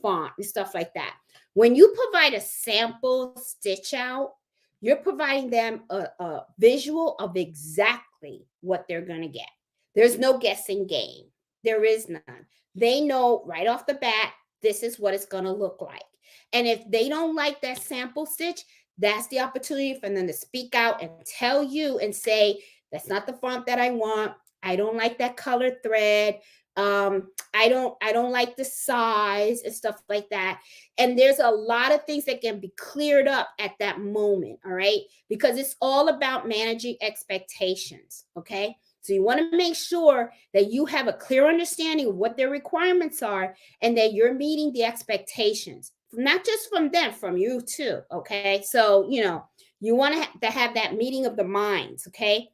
font and stuff like that. When you provide a sample stitch out, you're providing them a visual of exactly what they're going to get. There's no guessing game. There is none. They know right off the bat, this is what it's going to look like. And if they don't like that sample stitch, that's the opportunity for them to speak out and tell you and say, that's not the font that I want. I don't like that color thread. I don't like the size and stuff like that. And there's a lot of things that can be cleared up at that moment, all right? Because it's all about managing expectations, okay? So you want to make sure that you have a clear understanding of what their requirements are and that you're meeting the expectations, not just from them, from you too, okay? So, you want to have that meeting of the minds, okay?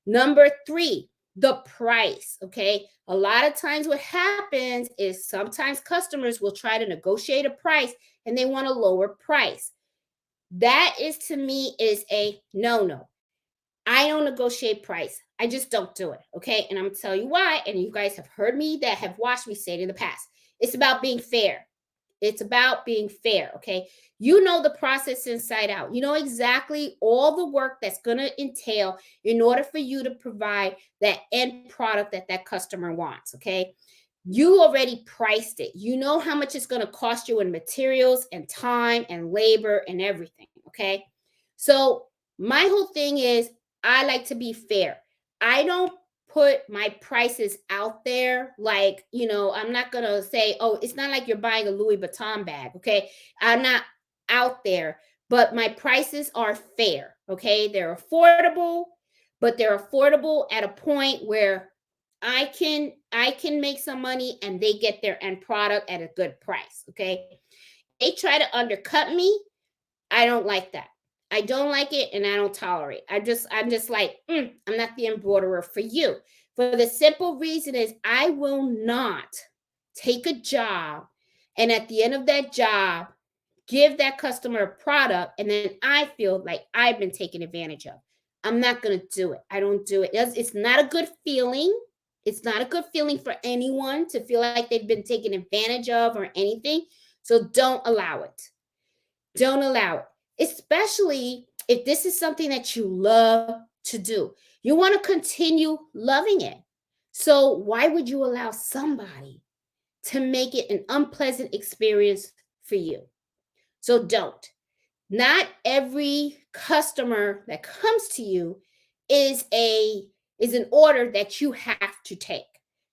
Number 3, the price, okay? A lot of times what happens is sometimes customers will try to negotiate a price and they want a lower price. That is, to me, is a no-no. I don't negotiate price. I just don't do it, okay? And I'm going to tell you why, and you guys have heard me that have watched me say it in the past. It's about being fair. It's about being fair, okay? You know the process inside out. You know exactly all the work that's going to entail in order for you to provide that end product that that customer wants, okay? You already priced it. You know how much it's going to cost you in materials and time and labor and everything, okay? So my whole thing is I like to be fair. I don't put my prices out there like, I'm not going to say, oh, it's not like you're buying a Louis Vuitton bag, okay? I'm not out there, but my prices are fair, okay? They're affordable, but they're affordable at a point where I can make some money and they get their end product at a good price, okay? They try to undercut me. I don't like that. I don't like it and I don't tolerate. I'm just like, I'm not the embroiderer for you. For the simple reason is I will not take a job and at the end of that job give that customer a product and then I feel like I've been taken advantage of. I'm not going to do it. I don't do it. It's not a good feeling. It's not a good feeling for anyone to feel like they've been taken advantage of or anything. So don't allow it. Don't allow it, especially if this is something that you love to do. You want to continue loving it. So why would you allow somebody to make it an unpleasant experience for you? So don't. Not every customer that comes to you is an order that you have to take.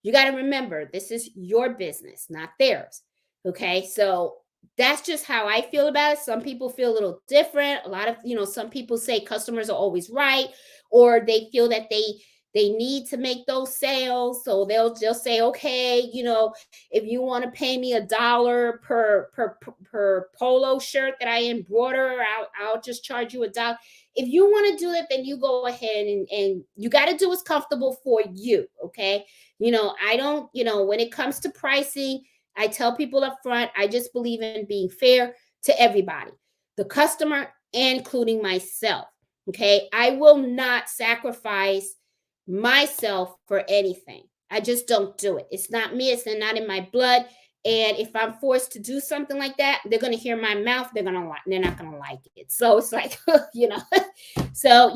You got to remember, this is your business, not theirs. Okay? So that's just how I feel about it. Some people feel a little different. A lot of, some people say customers are always right, or they feel that they need to make those sales. So they'll just say, okay, if you want to pay me $1 per polo shirt that I embroider, I'll just charge you $1. If you want to do it, then you go ahead and you got to do what's comfortable for you. Okay. I don't, when it comes to pricing, I tell people up front, I just believe in being fair to everybody, the customer, including myself. Okay. I will not sacrifice myself for anything. I just don't do it. It's not me. It's not in my blood. And if I'm forced to do something like that, they're going to hear my mouth. They're not going to like it. So it's like, so,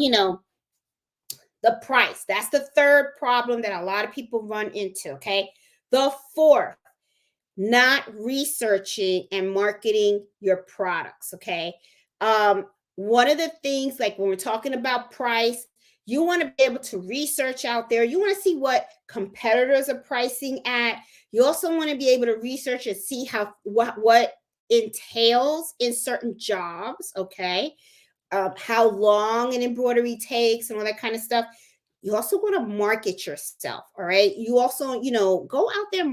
the price, that's the third problem that a lot of people run into. Okay. The fourth, not researching and marketing your products. Okay. One of the things, like when we're talking about price, you want to be able to research out there. You want to see what competitors are pricing at. You also want to be able to research and see what entails in certain jobs. Okay. How long an embroidery takes and all that kind of stuff. You also want to market yourself. All right. You also, go out there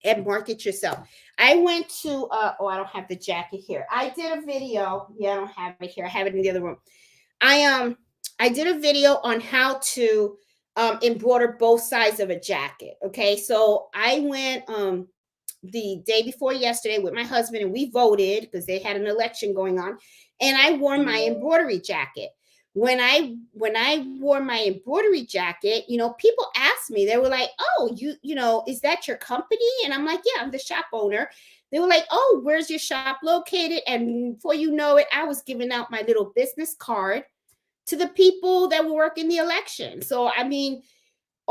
and market yourself. I went to, I don't have the jacket here. I did a video. Yeah, I don't have it here. I have it in the other room. I did a video on how to embroider both sides of a jacket. Okay. So I went the day before yesterday with my husband and we voted because they had an election going on. And I wore my embroidery jacket. When I wore my embroidery jacket, people asked me, they were like, oh, is that your company? And I'm like, yeah, I'm the shop owner. They were like, oh, where's your shop located? And before you know it, I was giving out my little business card to the people that were working the election. So, I mean,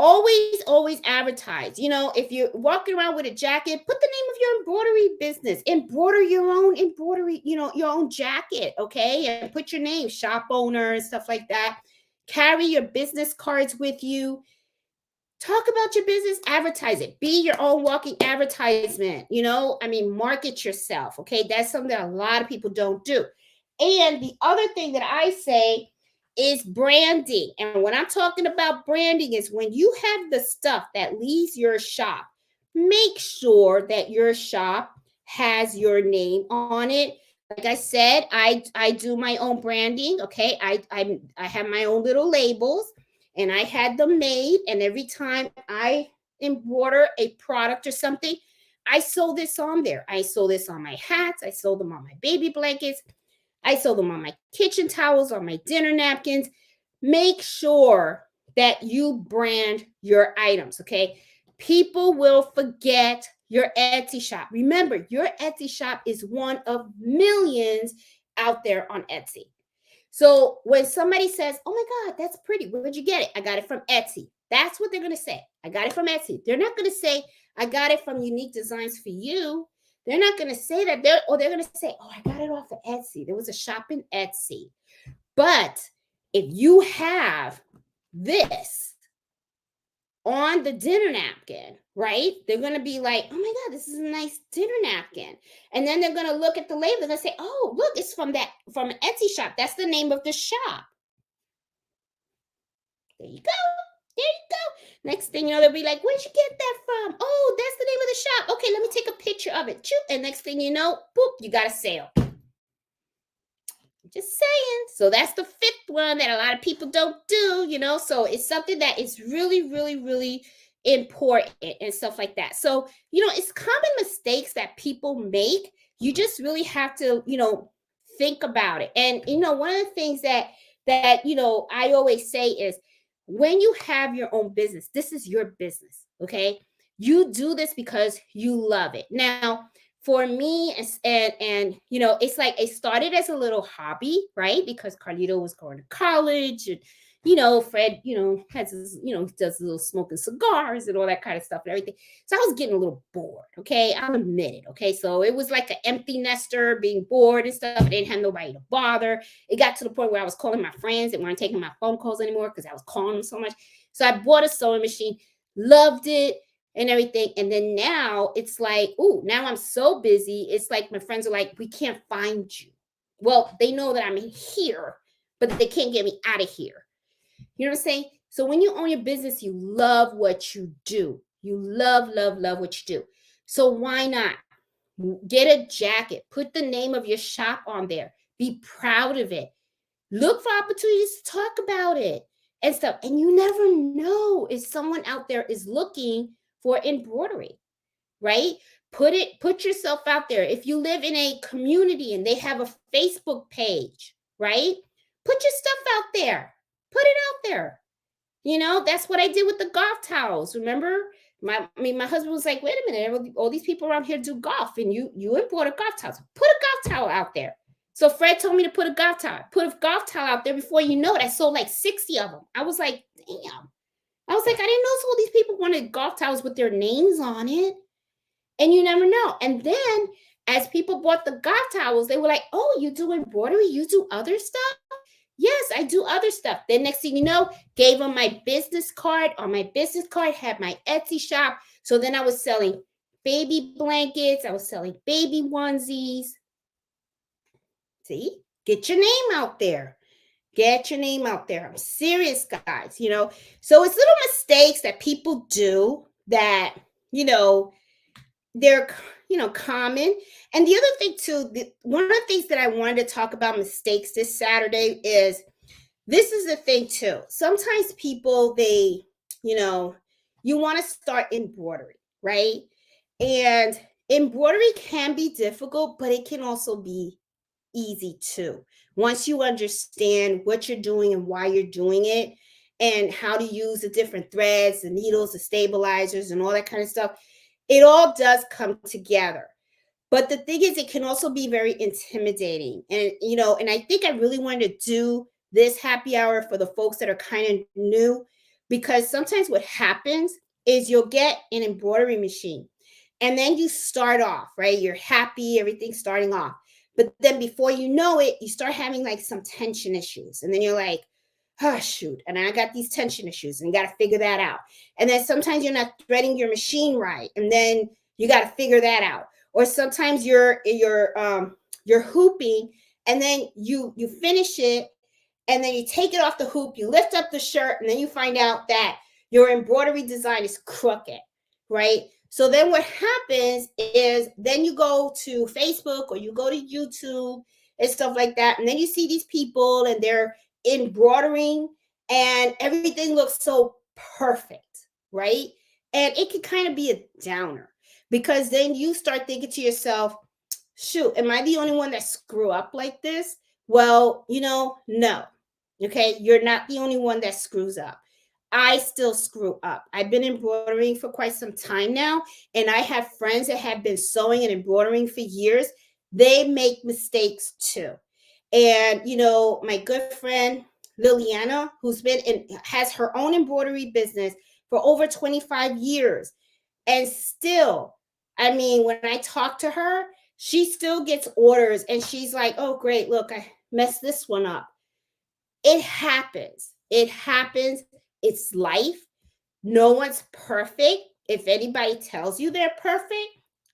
Always advertise. If you're walking around with a jacket, put the name of your embroidery business. Embroider your own embroidery, your own jacket, okay? And put your name, shop owner and stuff like that. Carry your business cards with you. Talk about your business, advertise it. Be your own walking advertisement. Market yourself, okay? That's something that a lot of people don't do. And the other thing that I say is branding. And when I'm talking about branding is when you have the stuff that leaves your shop, make sure that your shop has your name on it. Like I said, I do my own branding, okay? I have my own little labels and I had them made. And every time I embroider a product or something, I sew this on there. I sew this on my hats. I sew them on my baby blankets. I sew them on my kitchen towels, on my dinner napkins. Make sure that you brand your items, okay? People will forget your Etsy shop. Remember, your Etsy shop is one of millions out there on Etsy. So when somebody says, "Oh my God, that's pretty. Where'd you get it?" "I got it from Etsy." That's what they're going to say. "I got it from Etsy." They're not going to say, "I got it from Unique Designs for You." They're not going to say that. They're going to say, "Oh, I got it off of Etsy. There was a shop in Etsy." But if you have this on the dinner napkin, right? They're going to be like, "Oh my God, this is a nice dinner napkin." And then they're going to look at the label. They're going to say, "Oh, look, it's from an Etsy shop. That's the name of the shop." There you go. There you go. Next thing you know, they'll be like, "Where'd you get that from?" "Oh, that's the name of the shop." "Okay, let me take a picture of it." And next thing you know, boop, you got a sale. Just saying. So that's the fifth one that a lot of people don't do. So it's something that is really, really, really important and stuff like that. So, it's common mistakes that people make. You just really have to, think about it. And, one of the things that I always say is when you have your own business, this is your business. Okay. You do this because you love it. Now, for me and it's like it started as a little hobby, right? Because Carlito was going to college and Fred has his, does a little smoking cigars and all that kind of stuff and everything. So I was getting a little bored. Okay, I'll admit it. Okay, so it was like an empty nester, being bored and stuff. I didn't have nobody to bother. It got to the point where I was calling my friends that weren't taking my phone calls anymore because I was calling them so much. So I bought a sewing machine, loved it and everything. And then now it's like, oh, now I'm so busy. It's like my friends are like, "We can't find you." Well, they know that I'm here, but they can't get me out of here. You know what I'm saying? So when you own your business, you love what you do. You love, love, love what you do. So why not get a jacket? Put the name of your shop on there. Be proud of it. Look for opportunities to talk about it and stuff. And you never know if someone out there is looking for embroidery, right? Put yourself out there. If you live in a community and they have a Facebook page, right? Put your stuff out there. Put it out there. That's what I did with the golf towels. Remember? My husband was like, "Wait a minute, all these people around here do golf, and you import a golf towel. So put a golf towel out there." So Fred told me to put a golf towel. Put a golf towel out there. Before you know it, I sold like 60 of them. I was like, damn. I was like, I didn't know all these people wanted golf towels with their names on it. And you never know. And then as people bought the golf towels, they were like, "Oh, you do embroidery? You do other stuff?" "Yes, I do other stuff." Then next thing you know, gave them my business card. On my business card had my Etsy shop. So then I was selling baby blankets. I was selling baby onesies. See, get your name out there. Get your name out there. I'm serious, guys. So it's little mistakes that people do that, you know, they're common. And the other thing too, one of the things that I wanted to talk about mistakes this Saturday is this is the thing too. Sometimes people you know you want to start embroidery, right? And embroidery can be difficult, but it can also be easy too. Once you understand what you're doing and why you're doing it and how to use the different threads, the needles, the stabilizers and all that kind of stuff, it all does come together. But the thing is, it can also be very intimidating. And I think I really wanted to do this happy hour for the folks that are kind of new because sometimes what happens is you'll get an embroidery machine and then you start off, right? You're happy, everything's starting off. But then before you know it, you start having like some tension issues. And then you're like, oh, shoot. And I got these tension issues and you got to figure that out. And then sometimes you're not threading your machine right. And then you got to figure that out. Or sometimes you're hooping and then you finish it and then you take it off the hoop, you lift up the shirt, and then you find out that your embroidery design is crooked, right? So then what happens is then you go to Facebook or you go to YouTube and stuff like that, and then you see these people and they're embroidering and everything looks so perfect, right? And it can kind of be a downer because then you start thinking to yourself, shoot, am I the only one that screw up like this? Well, no. Okay, you're not the only one that screws up. I still screw up. I've been embroidering for quite some time now, and I have friends that have been sewing and embroidering for years. They make mistakes too. And my good friend Liliana, who's been in has her own embroidery business for over 25 years. And still, I mean, when I talk to her, she still gets orders and she's like, oh, great, look, I messed this one up. It happens. It happens. It's life. No one's perfect. If anybody tells you they're perfect,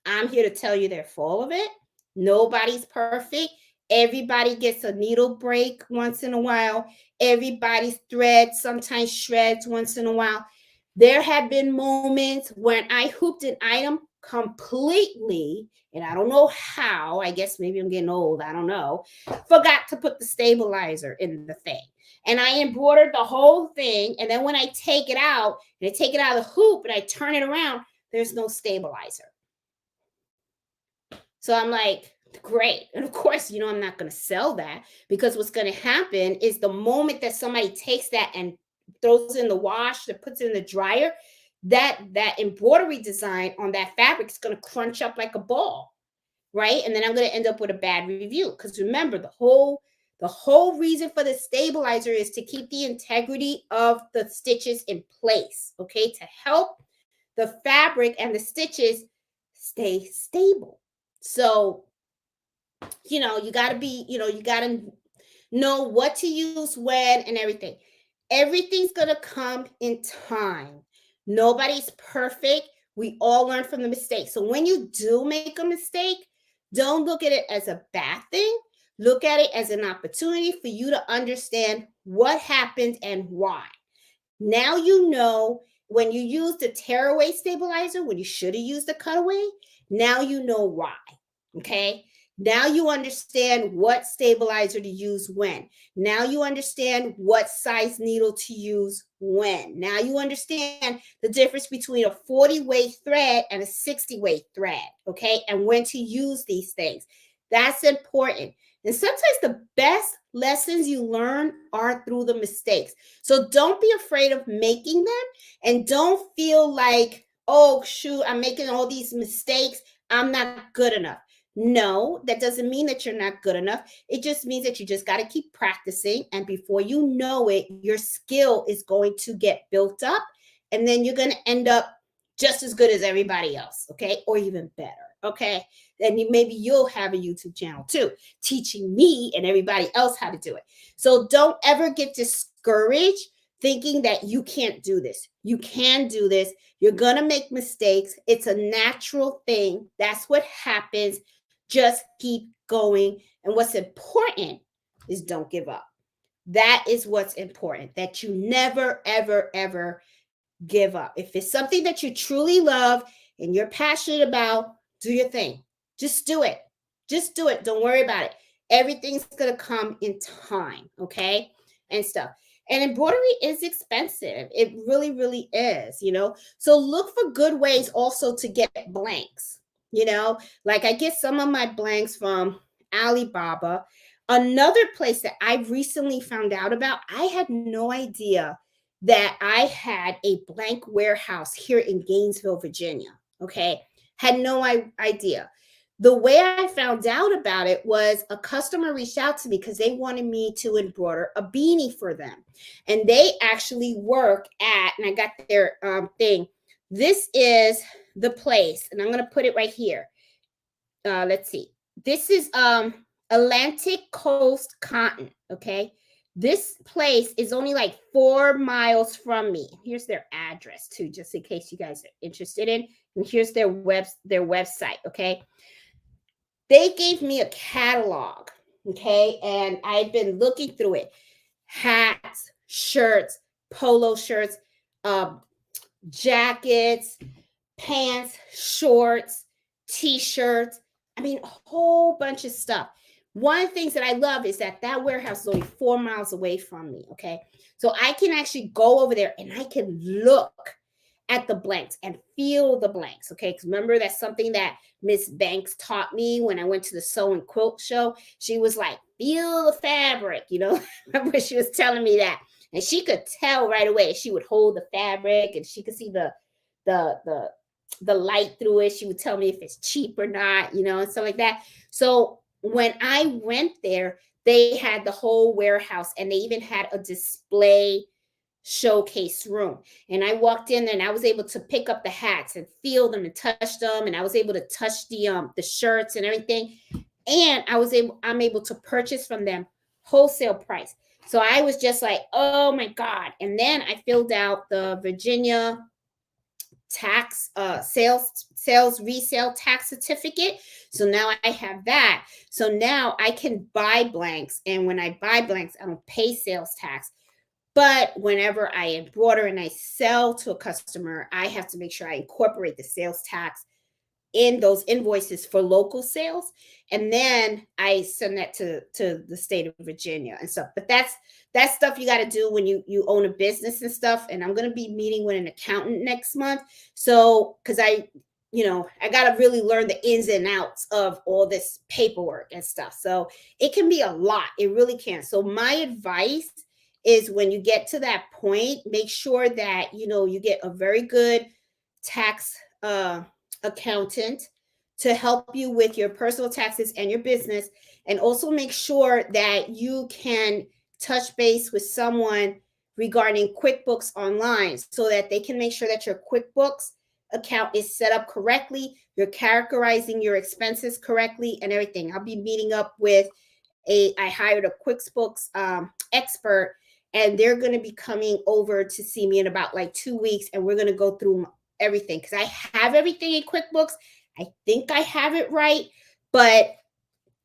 I'm here to tell you they're full of it. Nobody's perfect. Everybody gets a needle break once in a while. Everybody's thread sometimes shreds once in a while. There have been moments when I hooped an item completely, and I don't know how. I guess maybe I'm getting old. I don't know. Forgot to put the stabilizer in the thing. And I embroidered the whole thing. And then when I take it out, and I take it out of the hoop and I turn it around, there's no stabilizer. So I'm like, great. And of course, I'm not going to sell that because what's going to happen is the moment that somebody takes that and throws it in the wash, that puts it in the dryer, that embroidery design on that fabric is going to crunch up like a ball, right? And then I'm going to end up with a bad review because remember, the whole reason for the stabilizer is to keep the integrity of the stitches in place, okay? To help the fabric and the stitches stay stable. So, you got to be, you got to know what to use when and everything. Everything's going to come in time. Nobody's perfect. We all learn from the mistake. So when you do make a mistake, don't look at it as a bad thing. Look at it as an opportunity for you to understand what happened and why. Now you know when you use the tearaway stabilizer, when you should have used the cutaway, now you know why. Okay. Now you understand what stabilizer to use when. Now you understand what size needle to use when. Now you understand the difference between a 40 weight thread and a 60 weight thread, okay? And when to use these things. That's important. And sometimes the best lessons you learn are through the mistakes. So don't be afraid of making them and don't feel like, oh, shoot, I'm making all these mistakes. I'm not good enough. No, that doesn't mean that you're not good enough. It just means that you just got to keep practicing. And before you know it, your skill is going to get built up. And then you're going to end up just as good as everybody else. Okay. Or even better. Okay. Then maybe you'll have a YouTube channel too, teaching me and everybody else how to do it. So don't ever get discouraged thinking that you can't do this. You can do this. You're going to make mistakes. It's a natural thing. That's what happens. Just keep going. And what's important is don't give up. That is what's important, that you never, ever, ever give up. If it's something that you truly love and you're passionate about, do your thing. Just do it. Just do it. Don't worry about it. Everything's going to come in time, okay? And stuff. And embroidery is expensive. It really, really is, So look for good ways also to get blanks, Like I get some of my blanks from Alibaba. Another place that I recently found out about, I had no idea that I had a blank warehouse here in Gainesville, Virginia, okay? Had no idea. The way I found out about it was a customer reached out to me because they wanted me to embroider a beanie for them. And they actually work at, and I got their thing. This is the place, and I'm going to put it right here. Let's see. This is Atlantic Coast Cotton. Okay. This place is only like 4 miles from me. Here's their address too, just in case you guys are interested in. And here's their website. Okay. They gave me a catalog. Okay. And I've been looking through it. Hats, shirts, polo shirts, jackets, pants, shorts, t-shirts. I mean, a whole bunch of stuff. One of the things that I love is that that warehouse is only 4 miles away from me. Okay. So I can actually go over there and I can look at the blanks and feel the blanks. Okay. Because remember, that's something that Miss Banks taught me when I went to the sew and quilt show. She was like, feel the fabric, you know. Remember, she was telling me that. And she could tell right away. She would hold the fabric and she could see the the light through it. She would tell me if it's cheap or not, you know, and stuff like that. So when I went there, they had the whole warehouse and they even had a display showcase room. And I walked in there and I was able to pick up the hats and feel them and touch them. And I was able to touch the shirts and everything. And I'm able to purchase from them wholesale price. So I was just like, oh my God. And then I filled out the Virginia tax sales resale tax certificate. So now I have that. So now I can buy blanks, and when I buy blanks I don't pay sales tax. But whenever I embroider and I sell to a customer, I have to make sure I incorporate the sales tax in those invoices for local sales, and then I send that to the state of Virginia and stuff. But that's stuff you got to do when you own a business and stuff. And I'm going to be meeting with an accountant next month, so because I got to really learn the ins and outs of all this paperwork and stuff. So it can be a lot. It really can. So my advice is, when you get to that point, make sure that you get a very good tax accountant to help you with your personal taxes and your business. And also make sure that you can touch base with someone regarding QuickBooks Online, so that they can make sure that your QuickBooks account is set up correctly, you're characterizing your expenses correctly and everything. I'll be meeting up with I hired a QuickBooks expert, and they're going to be coming over to see me in about like 2 weeks, and we're going to go through everything, because I have everything in QuickBooks. I think I have it right, but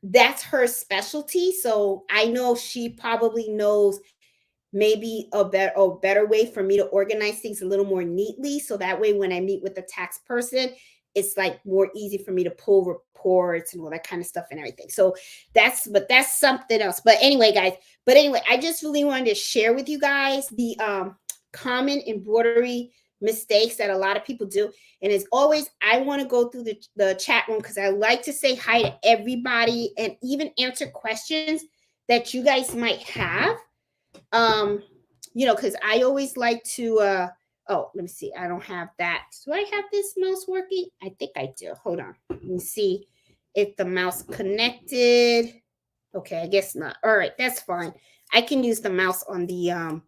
that's her specialty. So I know she probably knows maybe a better way for me to organize things a little more neatly, so that way when I meet with the tax person, it's like more easy for me to pull reports and all that kind of stuff and everything. So that's something else. But anyway, guys, I just really wanted to share with you guys the common embroidery mistakes that a lot of people do. And as always, I want to go through the chat room, because I like to say hi to everybody and even answer questions that you guys might have. Because I always like to oh, let me see. I don't have that. Do I have this mouse working? I think I do. Hold on. Let me see if the mouse connected. Okay, I guess not. All right, that's fine. I can use the mouse on the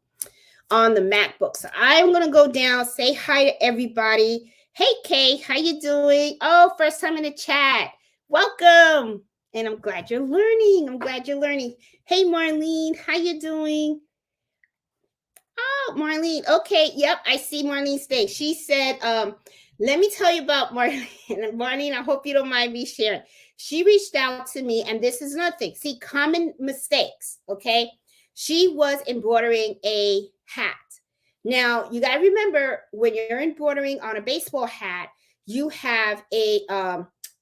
MacBook. So I'm gonna go down, say hi to everybody. Hey Kay, how you doing? Oh, first time in the chat. Welcome. And I'm glad you're learning. Hey Marlene, how you doing? Oh, Marlene. Okay. Yep. I see Marlene's thing. She said, let me tell you about Marlene. Marlene, I hope you don't mind me sharing. She reached out to me, and this is nothing. See, common mistakes. Okay. She was embroidering a hat. Now, you got to remember, when you're embroidering on a baseball hat, you have a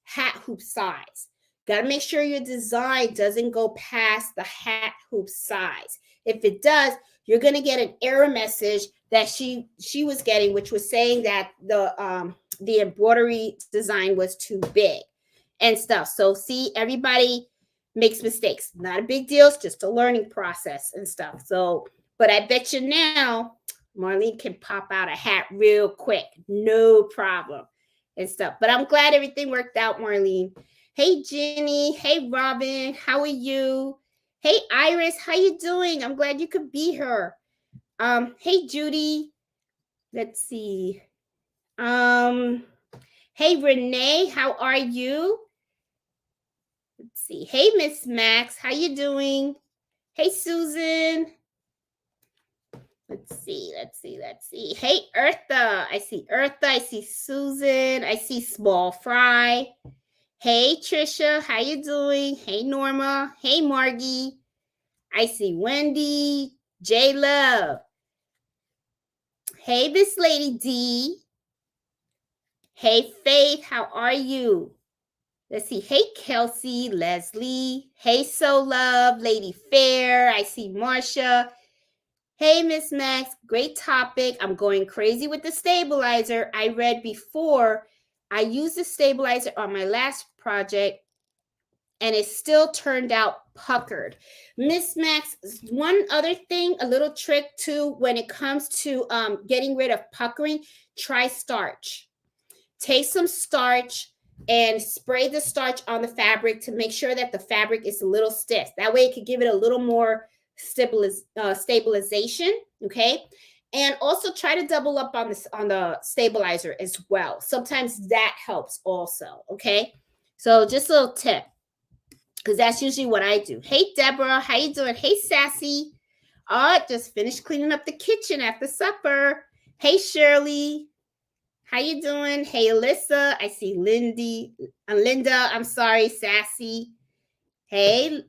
hat hoop size. Got to make sure your design doesn't go past the hat hoop size. If it does, you're going to get an error message that she was getting, which was saying that the embroidery design was too big and stuff. So see, everybody makes mistakes. Not a big deal. It's just a learning process and stuff. So, but I bet you now Marlene can pop out a hat real quick. No problem and stuff. But I'm glad everything worked out, Marlene. Hey, Jenny. Hey, Robin. How are you? Hey, Iris. How you doing? I'm glad you could be here. Hey, Judy. Let's see. Um, hey, Renee. How are you? Let's see. Hey, Miss Max. How you doing? Hey, Susan. Let's see. Hey, Eartha. I see Eartha. I see Susan. I see Small Fry. Hey, Trisha. How you doing? Hey, Norma. Hey, Margie. I see Wendy. J Love. Hey, Miss Lady D. Hey, Faith. How are you? Let's see. Hey, Kelsey. Leslie. Hey, So Love. Lady Fair. I see Marsha. Hey, Miss Max, great topic. I'm going crazy with the stabilizer. I read before I used the stabilizer on my last project and it still turned out puckered. Miss Max, one other thing, a little trick too, when it comes to getting rid of puckering, try starch. Take some starch and spray the starch on the fabric to make sure that the fabric is a little stiff. That way it could give it a little more stabilization, okay? And also try to double up on this on the stabilizer as well. Sometimes that helps also, okay? So just a little tip, because that's usually what I do. Hey, Deborah, how you doing? Hey, Sassy. Oh, just finished cleaning up the kitchen after supper. Hey, Shirley. How you doing? Hey, Alyssa. I see Linda. I'm sorry, Sassy. Hey,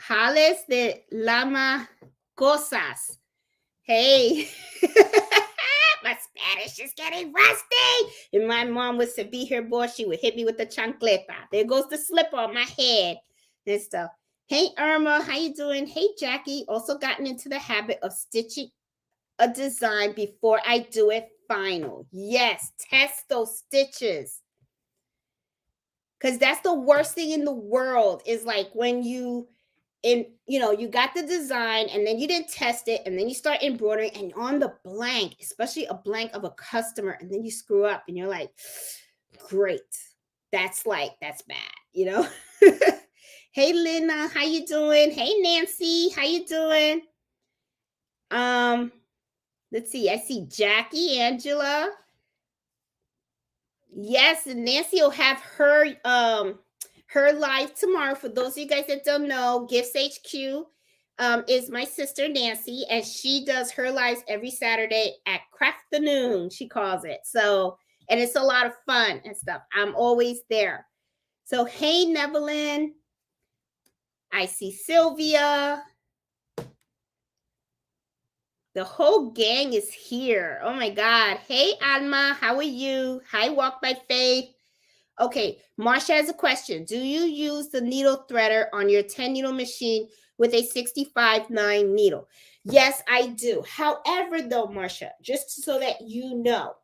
Jales de Lama Cosas. Hey. My Spanish is getting rusty. If my mom was to be here, boy, she would hit me with the chancleta. There goes the slipper on my head and stuff. Hey, Irma. How you doing? Hey, Jackie. Also gotten into the habit of stitching a design before I do it final. Yes, test those stitches. Because that's the worst thing in the world is like when you you got the design and then you didn't test it and then you start embroidering and on the blank, especially a blank of a customer, and then you screw up and you're like, great. That's bad. Hey, Lena, how you doing? Hey, Nancy, how you doing? Let's see. I see Jackie, Angela. Yes, and Nancy will have her live tomorrow. For those of you guys that don't know, Gifts HQ is my sister Nancy, and she does her lives every Saturday at Craft the Noon, she calls it. So, and it's a lot of fun and stuff. I'm always there. So, hey, Nevelyn. I see Sylvia. The whole gang is here. Oh my God. Hey, Alma, how are you? Hi, Walk by Faith. Okay, Marsha has a question. Do you use the needle threader on your 10 needle machine with a 65-9 needle? Yes, I do. However, though, Marsha, just so that you know,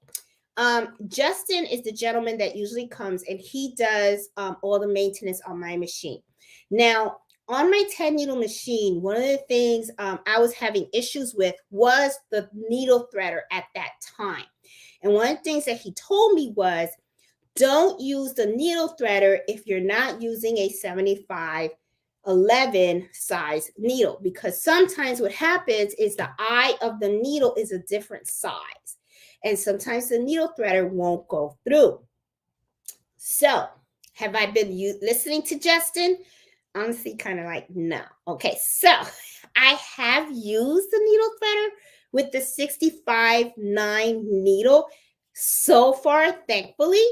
Justin is the gentleman that usually comes and he does all the maintenance on my machine. Now, on my 10 needle machine, one of the things I was having issues with was the needle threader at that time. And one of the things that he told me was, don't use the needle threader if you're not using a 75-11 size needle, because sometimes what happens is the eye of the needle is a different size. And sometimes the needle threader won't go through. So, have I been listening to Justin? Honestly, kind of like, no. Okay, so I have used the needle threader with the 65-9 needle so far, thankfully.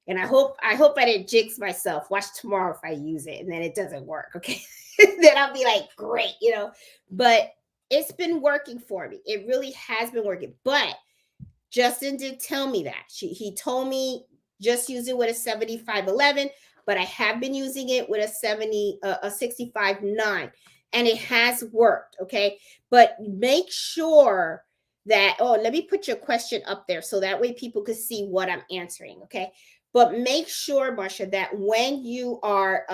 And I hope I didn't jinx myself. Watch tomorrow if I use it and then it doesn't work. Okay. Then I'll be like, great, But it's been working for me. It really has been working. But Justin did tell me that. He told me just use it with a 75-11, but I have been using it with a 65-9, and it has worked. Okay. But make sure that, let me put your question up there so that way people can see what I'm answering. Okay. But make sure, Marsha, that when you are,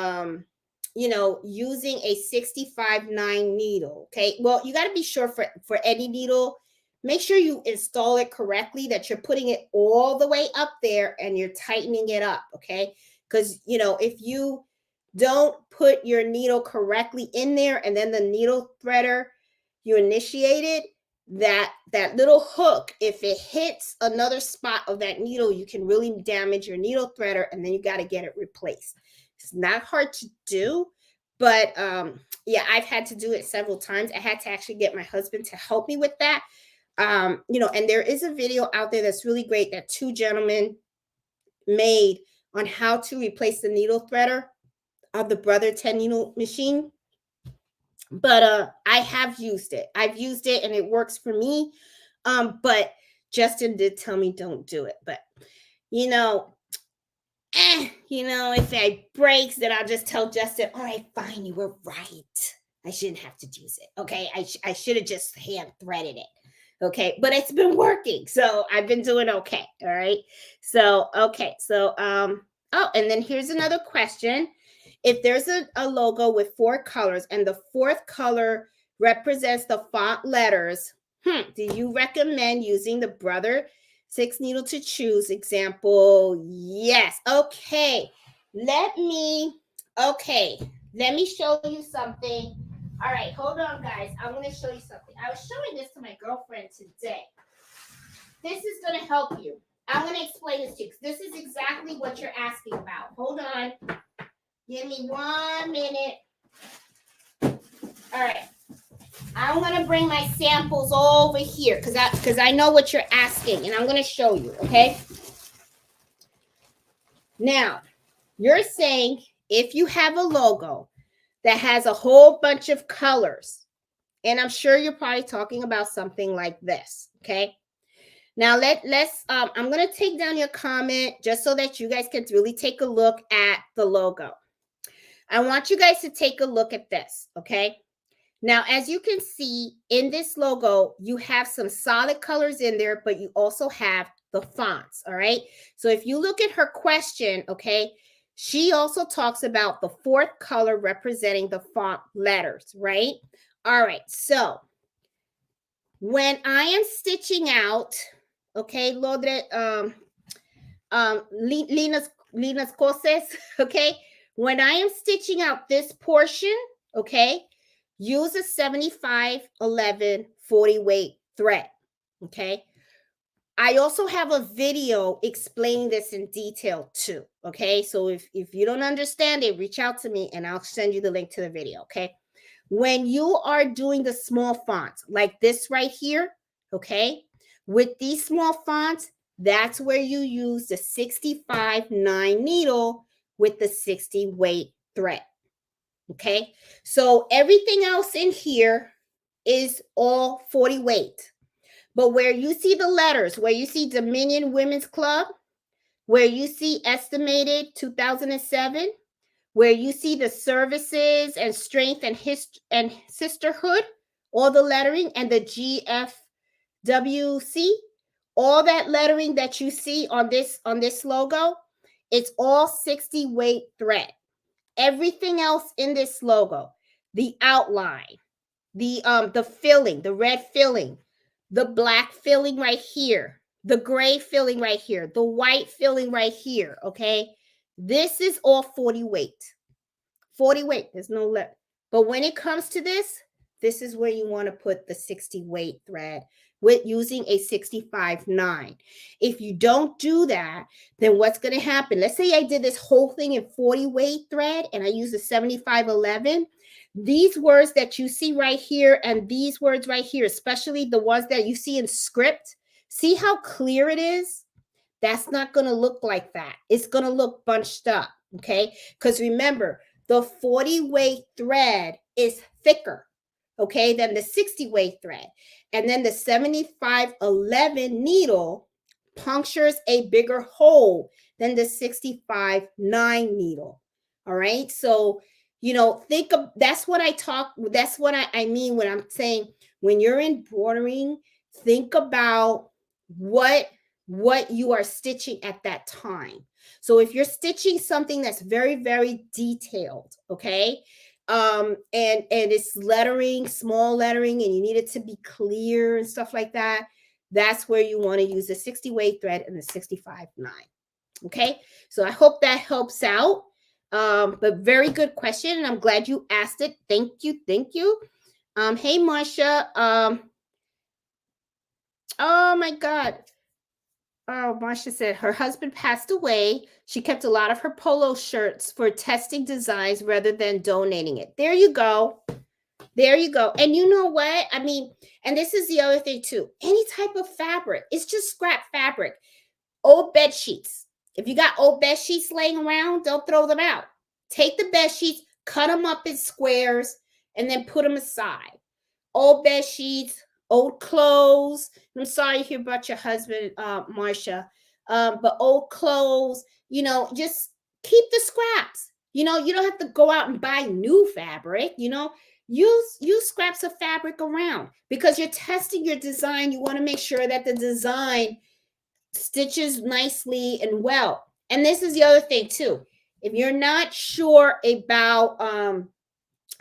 using a 65-9 needle, okay, well, you got to be sure for any needle, make sure you install it correctly, that you're putting it all the way up there and you're tightening it up, okay? because, you know, if you don't put your needle correctly in there and then the needle threader you initiated, that little hook, if it hits another spot of that needle, you can really damage your needle threader, and then you got to get it replaced. It's not hard to do, but yeah, I've had to do it several times. I had to actually get my husband to help me with that. You know, and there is a video out there that's really great that two gentlemen made on how to replace the needle threader of the Brother 10 needle machine. But I have used it. I've used it and it works for me. But Justin did tell me don't do it. But you know, if it breaks, then I'll just tell Justin, all right, fine, you were right. I shouldn't have to use it. Okay. I should have just hand threaded it. Okay, but it's been working, so I've been doing okay. All right. So okay. So oh, and then here's another question. If there's a logo with 4 colors and the 4th color represents the font letters, do you recommend using the Brother 6 needle to choose? Example, yes. Okay. Let me show you something. All right, hold on, guys. I'm going to show you something. I was showing this to my girlfriend today. This is going to help you. I'm going to explain this to you. This is exactly what you're asking about. Hold on. Give me 1 minute. All right. I'm going to bring my samples over here because I know what you're asking, and I'm going to show you, okay? Now, you're saying if you have a logo that has a whole bunch of colors, and I'm sure you're probably talking about something like this, okay? Now let's I'm going to take down your comment just so that you guys can really take a look at the logo. I want you guys to take a look at this, okay? Now, as you can see in this logo, you have some solid colors in there, but you also have the fonts, all right? So if you look at her question, okay, she also talks about the 4th color representing the font letters, right? All right, so when I am stitching out, okay, Linas cosas, okay, when I am stitching out this portion, okay, use a 75-11 40 weight thread, okay? I also have a video explaining this in detail too, okay? So if you don't understand it, reach out to me and I'll send you the link to the video, okay? When you are doing the small fonts like this right here, okay? With these small fonts, that's where you use the 65-9 needle with the 60 weight thread, okay? So everything else in here is all 40 weight. But where you see the letters, where you see Dominion Women's Club, where you see estimated 2007, where you see the services and strength and sisterhood, all the lettering, and the GFWC, all that lettering that you see on this logo, it's all 60 weight thread. Everything else in this logo, the outline, the filling, the red filling, the black filling right here, the gray filling right here, the white filling right here, okay? This is all 40 weight. 40 weight, there's no left. But when it comes to this is where you want to put the 60 weight thread with using a 65-9. If you don't do that, then what's going to happen? Let's say I did this whole thing in 40 weight thread and I use a 75-11. These words that you see right here and these words right here, especially the ones that you see in script, see how clear it is? That's not going to look like that. It's going to look bunched up, okay? Because remember, the 40 weight thread is thicker, okay, than the 60 weight thread. And then the 75-11 needle punctures a bigger hole than the 65-9 needle. All right. So, think of that's what I mean when I'm saying when you're embroidering, think about what you are stitching at that time. So if you're stitching something that's very, very detailed, okay, and it's lettering, small lettering, and you need it to be clear and stuff like that, that's where you want to use the 60 weight thread and the 65-9. Okay, so I hope that helps out. But very good question, and I'm glad you asked it. Thank you, thank you. Hey Marsha. Oh my God. Oh, Marsha said her husband passed away. She kept a lot of her polo shirts for testing designs rather than donating it. There you go. There you go. And you know what? I mean, and this is the other thing too. Any type of fabric, it's just scrap fabric. Old bed sheets. If you got old bed sheets laying around, don't throw them out. Take the bed sheets, cut them up in squares, and then put them aside. Old bed sheets, old clothes. I'm sorry to hear about your husband, Marcia. But old clothes, just keep the scraps. You don't have to go out and buy new fabric. Use scraps of fabric around because you're testing your design. You want to make sure that the design stitches nicely and well. And this is the other thing too. If you're not sure about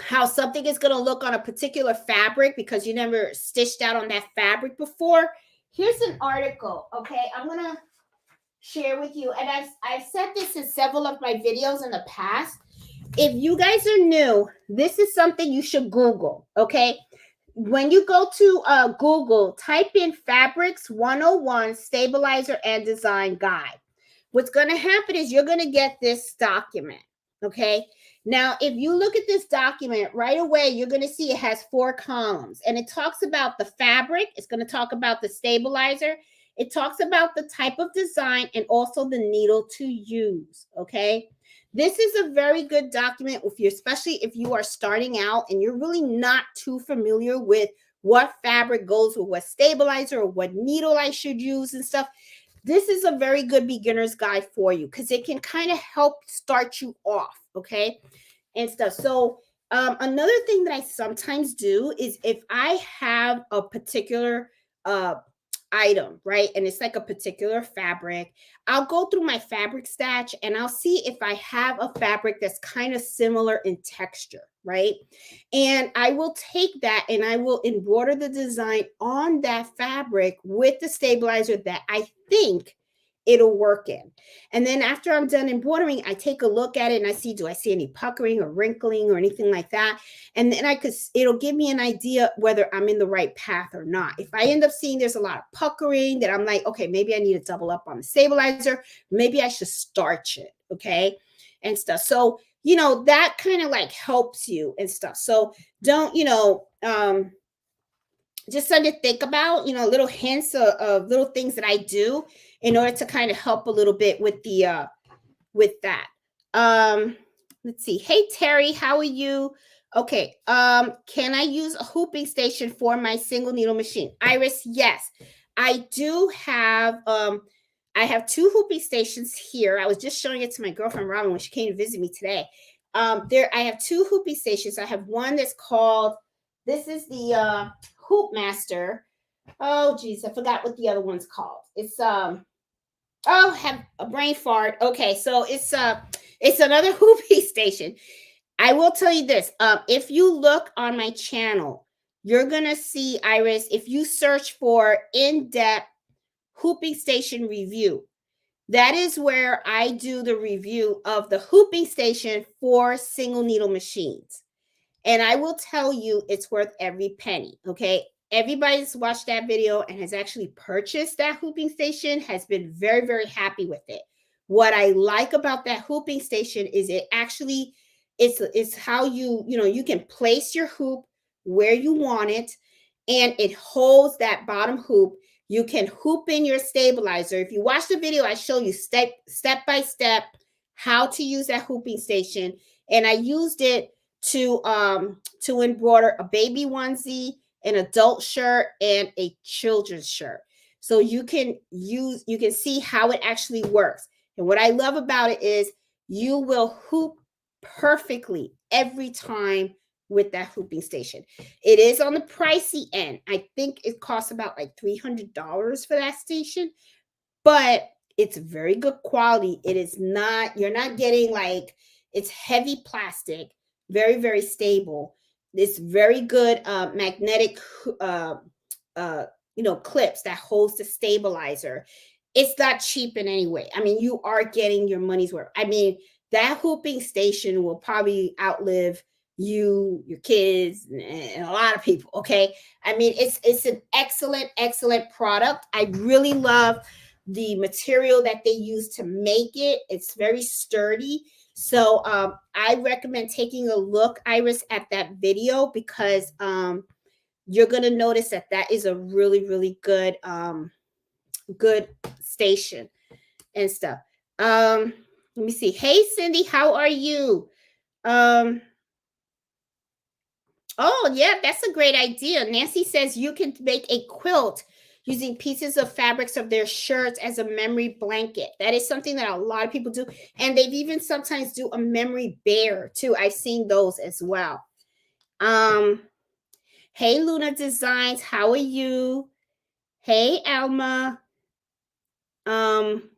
how something is going to look on a particular fabric because you never stitched out on that fabric before, here's an article. Okay, I'm going to share with you, and I've said this in several of my videos in the past. If you guys are new, this is something you should Google. Okay, when you go to Google, type in Fabrics 101 Stabilizer and Design Guide. What's going to happen is you're going to get this document. Okay, now if you look at this document right away, you're going to see it has 4 columns, and it talks about the fabric. It's going to talk about the stabilizer. It talks about the type of design and also the needle to use. Okay, this is a very good document especially if you are starting out and you're really not too familiar with what fabric goes with what stabilizer or what needle I should use and stuff. This is a very good beginner's guide for you because it can kind of help start you off, okay, and stuff. So another thing that I sometimes do is if I have a particular item, right, and it's like a particular fabric, I'll go through my fabric stash and I'll see if I have a fabric that's kind of similar in texture, right, and I will take that and I will embroider the design on that fabric with the stabilizer that I think it'll work in. And then after I'm done embroidering, I take a look at it and I see, do I see any puckering or wrinkling or anything like that? And then it'll give me an idea whether I'm in the right path or not. If I end up seeing there's a lot of puckering, that I'm like, okay, maybe I need to double up on the stabilizer. Maybe I should starch it, okay, and stuff. So, that kind of like helps you and stuff. So don't, just something to think about, little hints of little things that I do in order to kind of help a little bit with the with that. Let's see. Hey Terry, how are you? Okay. Can I use a hooping station for my single needle machine? Iris, yes. I do have I have 2 hooping stations here. I was just showing it to my girlfriend Robin when she came to visit me today. I have 2 hooping stations. I have one that's called, this is the Hoop Master. Oh geez, I forgot what the other one's called. It's have a brain fart. Okay, so it's another hoopy station. I will tell you this. If you look on my channel, you're gonna see, Iris, if you search for in-depth hooping station review, that is where I do the review of the hooping station for single needle machines. And I will tell you, it's worth every penny. Okay. Everybody's watched that video and has actually purchased that hooping station has been very, very happy with it. What I like about that hooping station is it actually, it's how you can place your hoop where you want it, and it holds that bottom hoop. You can hoop in your stabilizer. If you watch the video, I show you step by step how to use that hooping station. And I used it to embroider a baby onesie, an adult shirt, and a children's shirt. So you can see how it actually works. And what I love about it is you will hoop perfectly every time with that hooping station. It is on the pricey end. I think it costs about like $300 for that station, but it's very good quality. It is not, you're not getting like, it's heavy plastic, very, very stable. It's very good magnetic, clips that holds the stabilizer. it's not cheap in any way. I mean, you are getting your money's worth. I mean, that hooping station will probably outlive you, your kids, and a lot of people. Okay. I mean, it's an excellent product. I really love the material that they use to make it. It's very sturdy. So I recommend taking a look, Iris, at that video, because you're gonna notice that that is a really good station and stuff. Let me see. Hey Cindy, how are you? Um, oh yeah, that's a great idea. Nancy says you can make a quilt using pieces of fabrics of their shirts as a memory blanket. That is something that a lot of people do. And they've even sometimes do a memory bear too. I've seen those as well. Um, hey Luna Designs, how are you? Hey Alma. Um,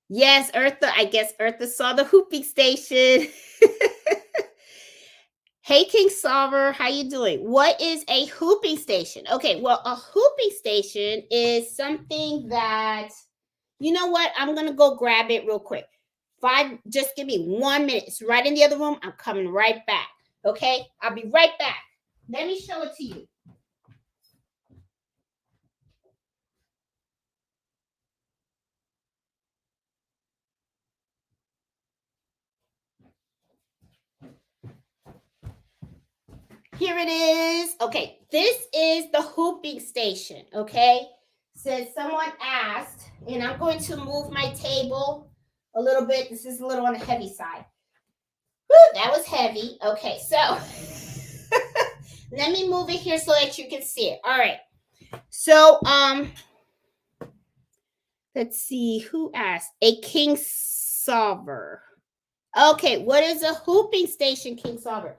yes, Eartha. I guess Eartha saw the hooping station. Hey King Solver, how you doing? What is a hooping station? Okay, well, a hooping station is something that, you know what? I'm gonna go grab it real quick. Just give me 1 minute. It's right in the other room. I'm coming right back. Okay, I'll be right back. Let me show it to you. Here it is. Okay, this is the hooping station. Okay, since someone asked, and I'm going to move my table a little bit. This is a little on the heavy side. Whew, that was heavy. Okay, so let me move it here so that you can see it. All right. So let's see who asked. A king solver. Okay, what is a hooping station, King Solver?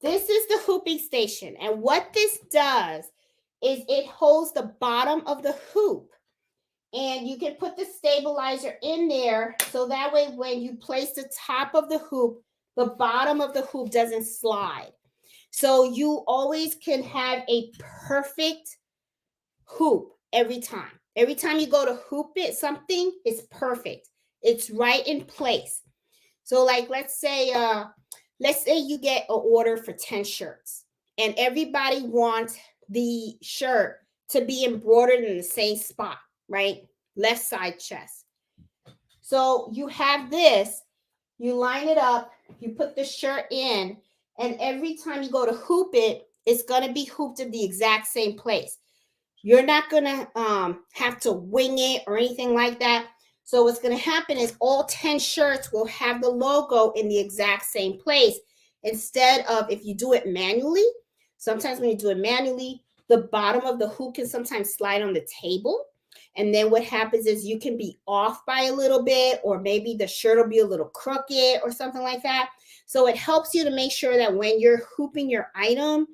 This is the hooping station, and what this does is it holds the bottom of the hoop, and you can put the stabilizer in there so that way when you place the top of the hoop, the bottom of the hoop doesn't slide. So you always can have a perfect hoop every time. Every time you go to hoop it, something is perfect. It's right in place. So like let's say you get an order for 10 shirts and everybody wants the shirt to be embroidered in the same spot, right? Left side chest. So you have this, you line it up, you put the shirt in, and every time you go to hoop it, it's going to be hooped in the exact same place. You're not going to have to wing it or anything like that. So what's going to happen is all 10 shirts will have the logo in the exact same place. Instead of if you do it manually, sometimes when you do it manually, the bottom of the hoop can sometimes slide on the table. And then what happens is you can be off by a little bit, or maybe the shirt will be a little crooked or something like that. So it helps you to make sure that when you're hooping your item,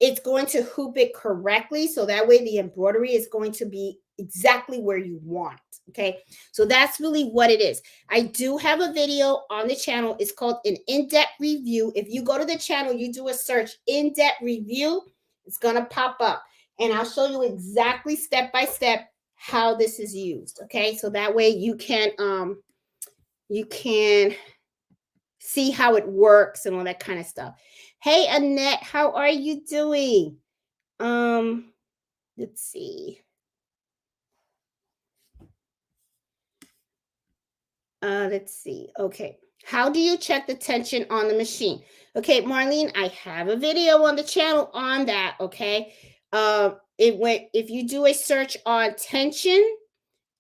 it's going to hoop it correctly. So that way the embroidery is going to be exactly where you want. Okay. So that's really what it is. I do have a video on the channel. It's called an in-depth review. If you go to the channel, you do a search in-depth review, it's going to pop up and I'll show you exactly step by step how this is used. Okay. So that way you can see how it works and all that kind of stuff. Hey Annette, how are you doing? Let's see. Let's see. Okay. How do you check the tension on the machine? Okay, Marlene, I have a video on the channel on that. Okay. If you do a search on tension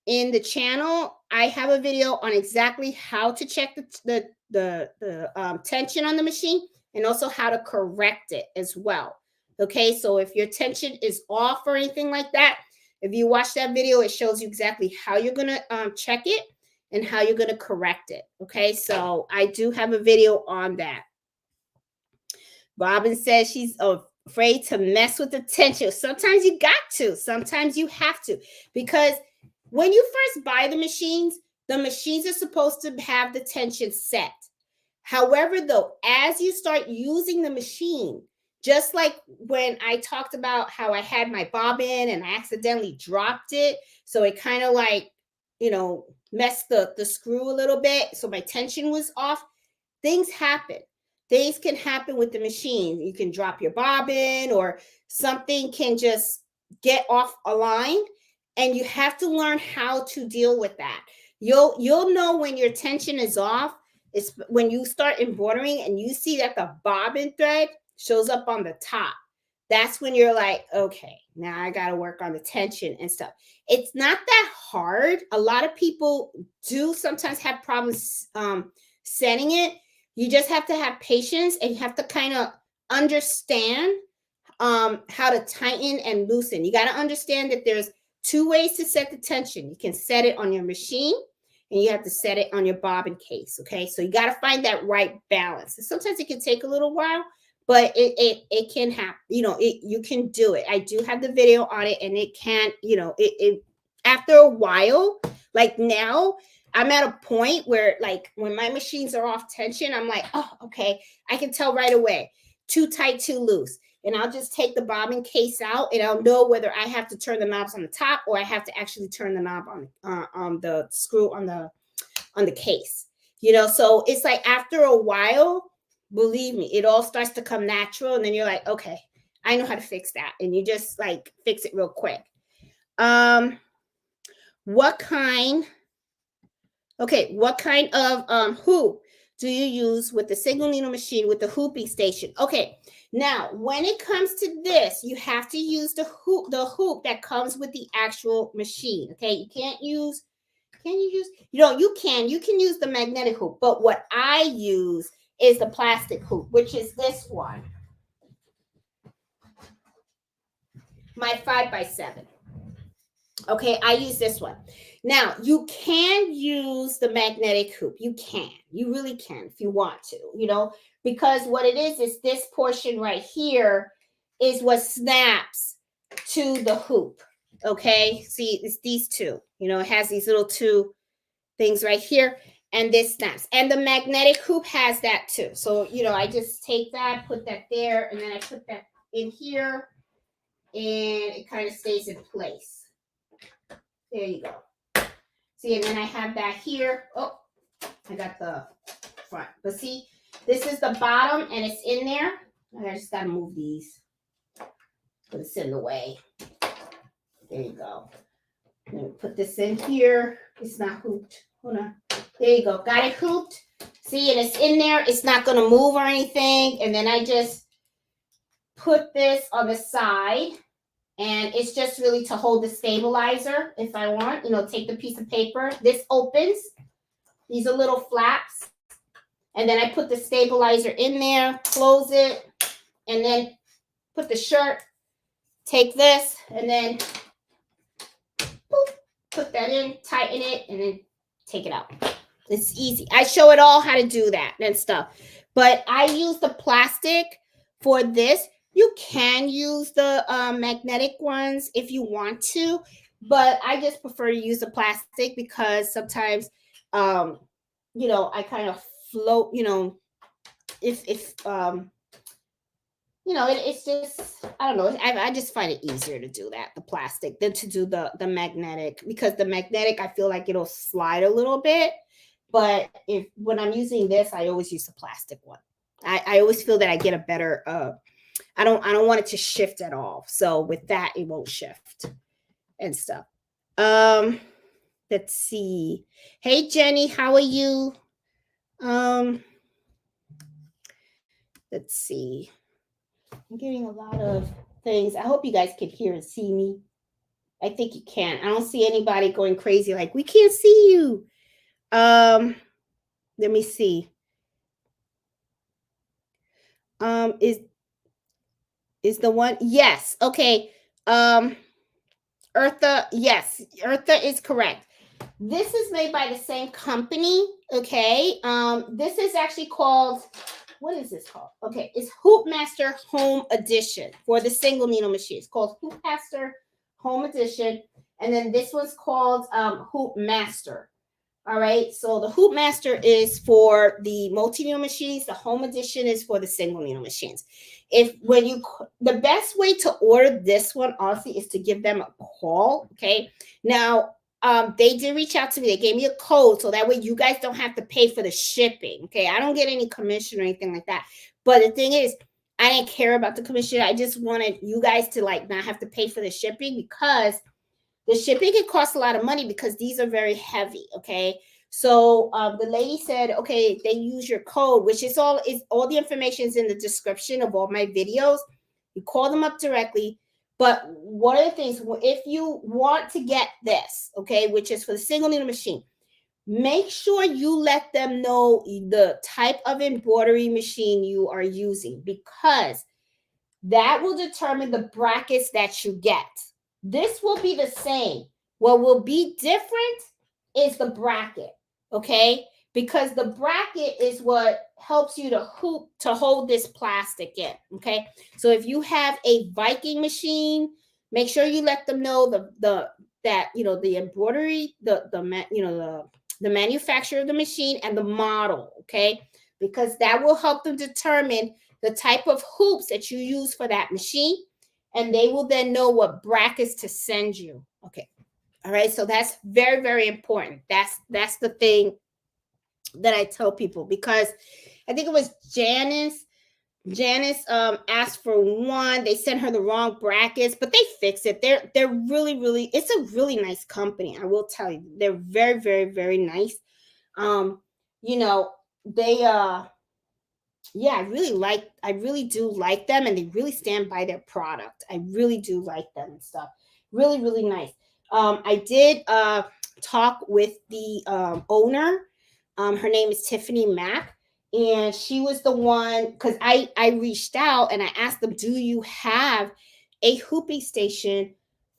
in the channel, I have a video on exactly how to check the tension on the machine and also how to correct it as well. Okay, so if your tension is off or anything like that, if you watch that video, it shows you exactly how you're gonna check it and how you're gonna correct it. Okay, so I do have a video on that. Robin says she's afraid to mess with the tension. Sometimes you got to, sometimes you have to, because when you first buy the machines are supposed to have the tension set. However, though, as you start using the machine, Just like when I talked about how I had my bobbin and I accidentally dropped it, so it kind of like, messed the screw a little bit, so my tension was off. Things happen. Things can happen with the machine. You can drop your bobbin, or something can just get off a line, and you have to learn how to deal with that. You'll know when your tension is off. It's when you start embroidering and you see that the bobbin thread shows up on the top. That's when you're like, okay, now I got to work on the tension and stuff. It's not that hard. A lot of people do sometimes have problems setting it. You just have to have patience, and you have to kind of understand how to tighten and loosen. You got to understand that there's two ways to set the tension. You can set it on your machine, and you have to set it on your bobbin case. Okay, so you got to find that right balance. And sometimes it can take a little while, but it can happen. You can do it. I do have the video on it, and it can, it after a while, like now, I'm at a point where, like, when my machines are off tension, I'm like, oh, okay, I can tell right away, too tight, too loose. And I'll just take the bobbin case out, and I'll know whether I have to turn the knobs on the top, or I have to actually turn the knob on the screw on the case. So it's like after a while, believe me, it all starts to come natural, and then you're like, okay, I know how to fix that, and you just like fix it real quick. What kind of hoop do you use with the single needle machine with the hooping station? Okay, now when it comes to this, you have to use the hoop that comes with the actual machine. Okay, you can't use, you can use the magnetic hoop, but what I use is the plastic hoop, which is this one, my 5x7. Okay, I use this one. Now, you can use the magnetic hoop. You really can if you want to, because what it is this portion right here is what snaps to the hoop. Okay, see, it's these two, it has these little two things right here, and this snaps. And the magnetic hoop has that too. So, I just take that, put that there, and then I put that in here, and it kind of stays in place. There you go. See, and then I have that here. Oh, I got the front. But see, this is the bottom, and it's in there. I just got to move these. But it's in the way. There you go. Let me put this in here. It's not hooped. Hold on. There you go. Got it hooped. See, and it's in there. It's not going to move or anything. And then I just put this on the side. And it's just really to hold the stabilizer if I want, take the piece of paper. This opens. These are little flaps. And then I put the stabilizer in there, close it, and then put the shirt, take this, and then boop, put that in, tighten it, and then take it out. It's easy. I show it all how to do that and stuff. But I use the plastic for this. You can use the magnetic ones if you want to, but I just prefer to use the plastic because sometimes, I kind of float, if it's just, I don't know. I just find it easier to do that, the plastic, than to do the magnetic, because the magnetic, I feel like it'll slide a little bit. But when I'm using this, I always use the plastic one. I always feel that I get a better, I don't want it to shift at all. So with that, it won't shift and stuff. Let's see. Hey, Jenny, how are you? Let's see. I'm getting a lot of things. I hope you guys can hear and see me. I think you can. I don't see anybody going crazy like, we can't see you. Let me see. Is the one? Yes. Okay. Eartha, yes. Eartha is correct. This is made by the same company. Okay. This is actually called, what is this called? Okay, it's Hoopmaster Home Edition for the single needle machine. It's called Hoopmaster Home Edition. And then this one's called Hoopmaster. All right. So the Hoop Master is for the multi-needle machines. The Home Edition is for the single needle machines. If when you the best way to order this one, honestly, is to give them a call. Okay. Now, they did reach out to me. They gave me a code so that way you guys don't have to pay for the shipping. Okay. I don't get any commission or anything like that. But the thing is, I didn't care about the commission. I just wanted you guys to like not have to pay for the shipping because the shipping can cost a lot of money because these are very heavy. Okay. So the lady said, okay, they use your code, which is all the information is in the description of all my videos. You call them up directly. But one of the things, if you want to get this, okay, which is for the single needle machine, make sure you let them know the type of embroidery machine you are using because that will determine the brackets that you get. This will be the same. What will be different is the bracket, okay? Because the bracket is what helps you to hoop to hold this plastic in, okay? So if you have a Viking machine, make sure you let them know the embroidery, the manufacturer of the machine and the model, okay? Because that will help them determine the type of hoops that you use for that machine, and they will then know what brackets to send you. Okay. All right. So that's very, very important. That's the thing that I tell people because I think it was Janice. Janice asked for one. They sent her the wrong brackets, but they fixed it. They're really, really, it's a really nice company. I will tell you. They're very, very, very nice. Um, you know, they yeah, I really do like them and they really stand by their product. I really do like them and stuff. Really, really nice. I did talk with the owner. Her name is Tiffany Mack, and she was the one because I reached out and I asked them, do you have a hooping station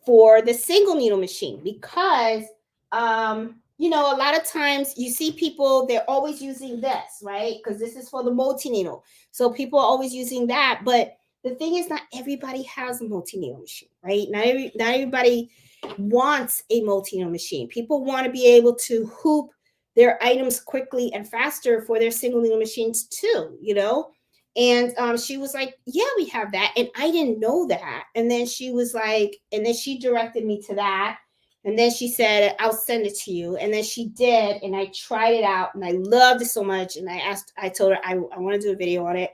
for the single needle machine? Because a lot of times you see people, they're always using this, right? Because this is for the multi needle. So people are always using that. But the thing is, not everybody has a multi needle machine, right? Not everybody wants a multi needle machine. People want to be able to hoop their items quickly and faster for their single needle machines too. And she was like, yeah, we have that. And I didn't know that. And then she was like, and then she directed me to that. And then she said, I'll send it to you. And then she did. And I tried it out and I loved it so much. And I told her I want to do a video on it.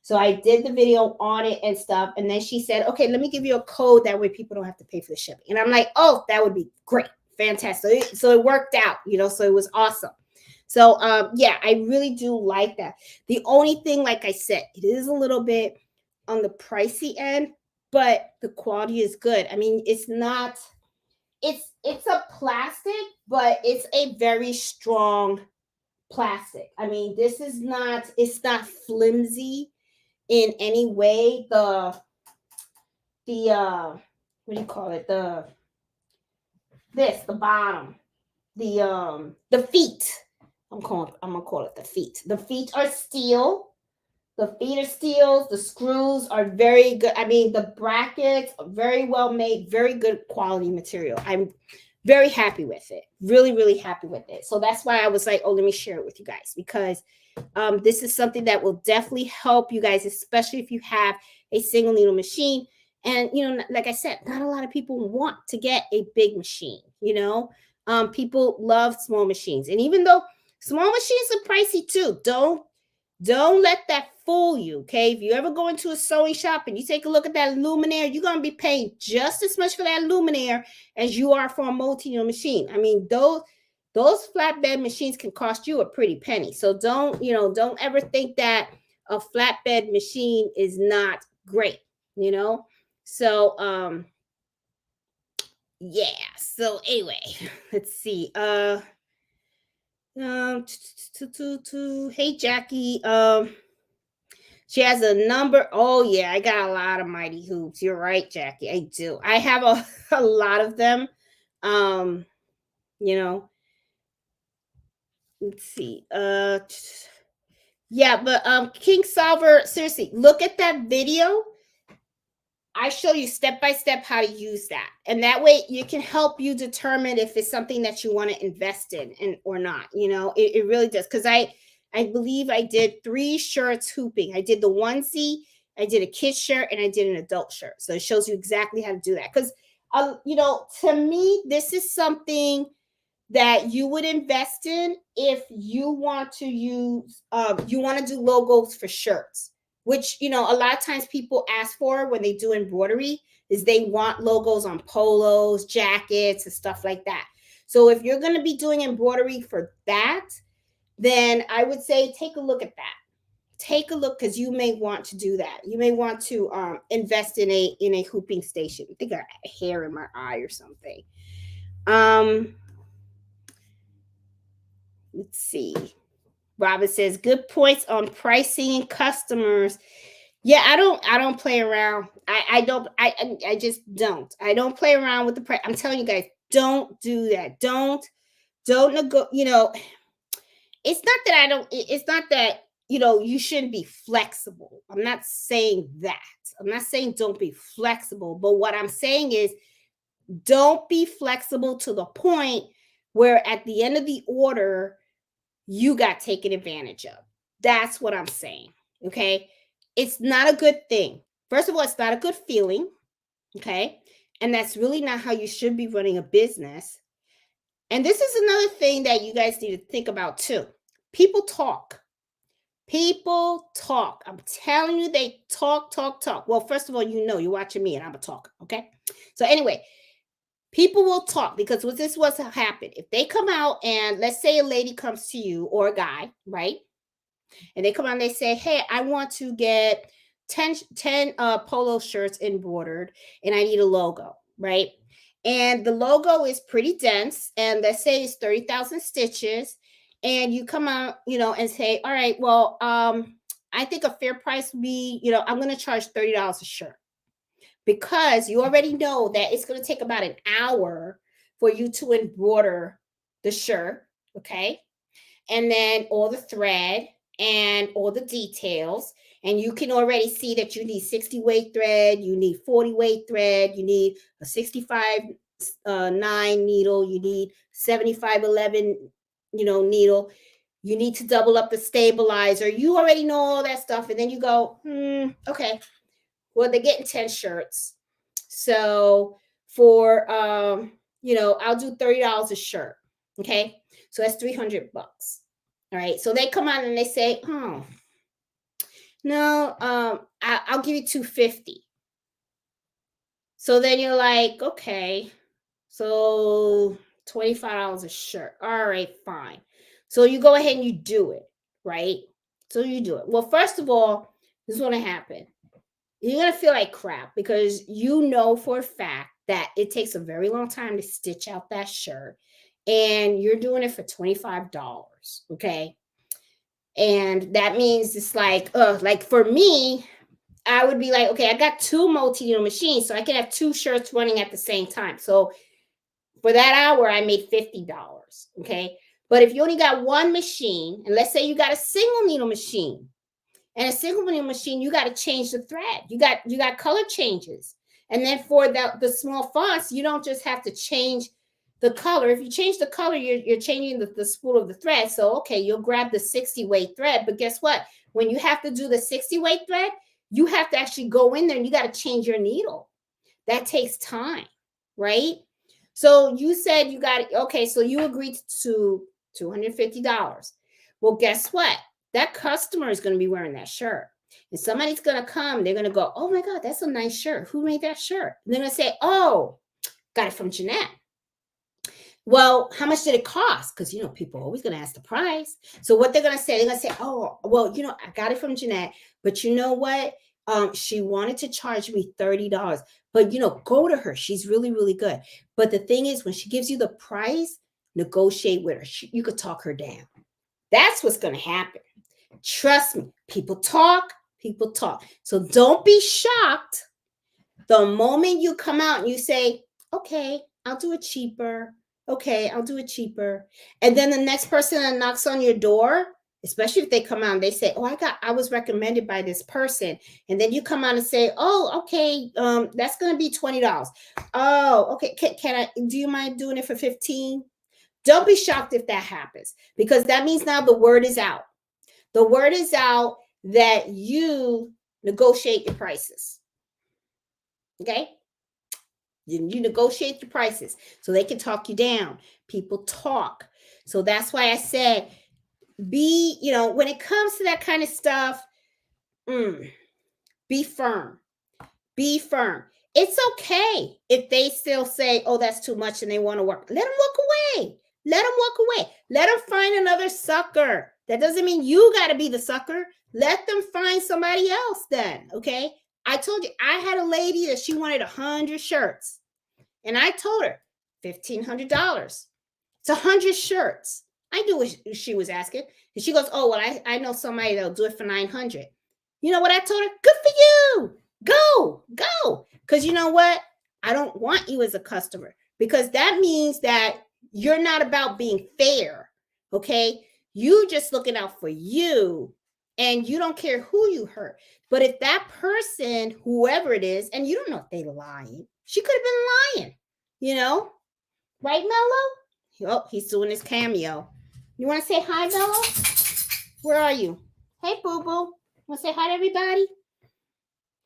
So I did the video on it and stuff. And then she said, okay, let me give you a code. That way people don't have to pay for the shipping. And I'm like, oh, that would be great. Fantastic. So it worked out, so it was awesome. So yeah, I really do like that. The only thing, like I said, it is a little bit on the pricey end, but the quality is good. I mean, it's a plastic, but it's a very strong plastic. I mean, it's not flimsy in any way. The what do you call it? The bottom, the feet. I'm gonna call it the feet. The feet are steel. The feet are steel. The screws are very good. I mean, the brackets are very well made, very good quality material. I'm very happy with it. Really, really happy with it. So that's why I was like, oh, let me share it with you guys because this is something that will definitely help you guys, especially if you have a single needle machine. And like I said, not a lot of people want to get a big machine. People love small machines, and even though small machines are pricey too, don't let that fool you, okay? If you ever go into a sewing shop and you take a look at that luminaire, you're gonna be paying just as much for that luminaire as you are for a multi-needle machine. I mean, those flatbed machines can cost you a pretty penny. So don't ever think that a flatbed machine is not great. So yeah. So anyway, let's see. Hey Jackie. She has a number. Oh yeah, I got a lot of mighty hoops. You're right, Jackie. I do. I have a lot of them. You know, let's see. Yeah, but King Solver, seriously, look at that video. I show you step by step how to use that. And that way it can help you determine if it's something that you want to invest in and or not. It really does. Because I believe I did 3 shirts hooping. I did the onesie, I did a kid shirt, and I did an adult shirt. So it shows you exactly how to do that. Because to me, this is something that you would invest in if you want to you want to do logos for shirts, which a lot of times people ask for when they do embroidery is they want logos on polos, jackets, and stuff like that. So if you're going to be doing embroidery for that, then I would say take a look at that. Take a look, because you may want to do that. You may want to invest in a hooping station. I think I got hair in my eye or something. Let's see. Robin says, good points on pricing and customers. Yeah, I don't play around. I just don't. I don't play around with the price. I'm telling you guys, don't do that. Don't it's not that it's not that you shouldn't be flexible. I'm not saying that. I'm not saying don't be flexible, but what I'm saying is don't be flexible to the point where at the end of the order you got taken advantage of. That's what I'm saying. Okay. It's not a good thing. First of all, it's not a good feeling. Okay. And that's really not how you should be running a business. And this is another thing that you guys need to think about too. People talk. People talk. I'm telling you, they talk. Well, first of all, you're watching me and I'm a talker. Okay. So anyway, people will talk, because what this was happen. If they come out and let's say a lady comes to you or a guy, right? And they come out and they say, hey, I want to get 10 polo shirts embroidered and I need a logo, right? And the logo is pretty dense. And let's say it's 30,000 stitches. And you come out, and say, all right, well, I think a fair price would be, I'm going to charge $30 a shirt. Because you already know that it's going to take about an hour for you to embroider the shirt, okay? And then all the thread and all the details. And you can already see that you need 60 weight thread, you need 40 weight thread, you need a 65 9 needle, you need 75 11 needle. You need to double up the stabilizer. You already know all that stuff. And then you go, okay. Well, they're getting 10 shirts. So for, I'll do $30 a shirt. Okay. So that's $300. All right. So they come out and they say, oh, no, I'll give you $250. So then you're like, okay, so $25 a shirt. All right, fine. So you go ahead and you do it, right? So you do it. Well, first of all, this is going to happen. You're going to feel like crap, because for a fact that it takes a very long time to stitch out that shirt, and you're doing it for $25. Okay. And that means it's like for me, I would be like, okay, I got 2 multi-needle machines, so I can have 2 shirts running at the same time. So for that hour, I made $50. Okay. But if you only got 1 machine, and let's say you got a single needle machine, and a single needle machine, you got to change the thread. You got color changes. And then for the small fonts, you don't just have to change the color. If you change the color, you're changing the spool of the thread. So, okay, you'll grab the 60 weight thread. But guess what? When you have to do the 60 weight thread, you have to actually go in there and you got to change your needle. That takes time, right? So you said you got, okay, so you agreed to $250. Well, guess what? That customer is going to be wearing that shirt. And somebody's going to come. They're going to go, oh, my God, that's a nice shirt. Who made that shirt? And they're going to say, oh, got it from Jeanette. Well, how much did it cost? Because, people are always going to ask the price. So what they're going to say, oh, well, I got it from Jeanette. But you know what? She wanted to charge me $30. But, go to her. She's really, really good. But the thing is, when she gives you the price, negotiate with her. You could talk her down. That's what's going to happen. Trust me, people talk. So don't be shocked the moment you come out and you say, okay, I'll do it cheaper. Okay, I'll do it cheaper. And then the next person that knocks on your door especially if they come out and they say, oh, I was recommended by this person. And then you come out and say, oh, okay, that's going to be $20. Oh, okay. Do you mind doing it for 15? Don't be shocked if that happens, because that means now the word is out. The word is out that you negotiate your prices. Okay? You negotiate your prices so they can talk you down. People talk. So that's why I said, when it comes to that kind of stuff, be firm. Be firm. It's okay if they still say, oh, that's too much and they want to work. Let them walk away. Let them walk away. Let them find another sucker. That doesn't mean you got to be the sucker. Let them find somebody else then, okay? I told you, I had a lady that she wanted 100 shirts. And I told her, $1,500. It's 100 shirts. I knew what she was asking. And she goes, oh, well, I know somebody that'll do it for 900. You know what I told her? Good for you. Go. Because you know what? I don't want you as a customer, because that means that you're not about being fair, okay? You just looking out for you, and you don't care who you hurt. But if that person, whoever it is, and you don't know if they're lying, she could have been lying, right, Mello? Oh, he's doing his cameo. You want to say hi, Mello? Where are you? Hey, boo-boo. Want to say hi to everybody?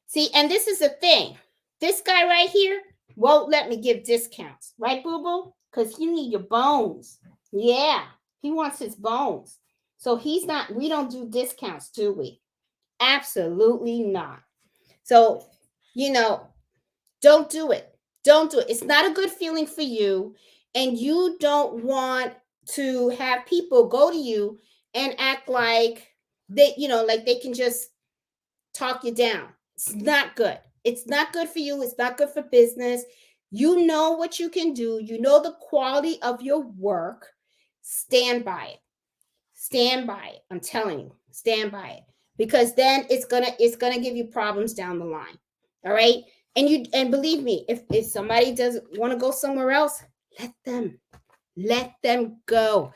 See, and this is the thing. This guy right here won't let me give discounts. Right, boo-boo? Because you need your bones. Yeah, he wants his bones. So we don't do discounts, do we? Absolutely not. So, don't do it. Don't do it. It's not a good feeling for you. And you don't want to have people go to you and act like they can just talk you down. It's not good. It's not good for you. It's not good for business. You know what you can do. You know the quality of your work. Stand by it. Stand by it. I'm telling you, stand by it. Because then it's gonna give you problems down the line. All right. And believe me, if somebody doesn't want to go somewhere else, let them go.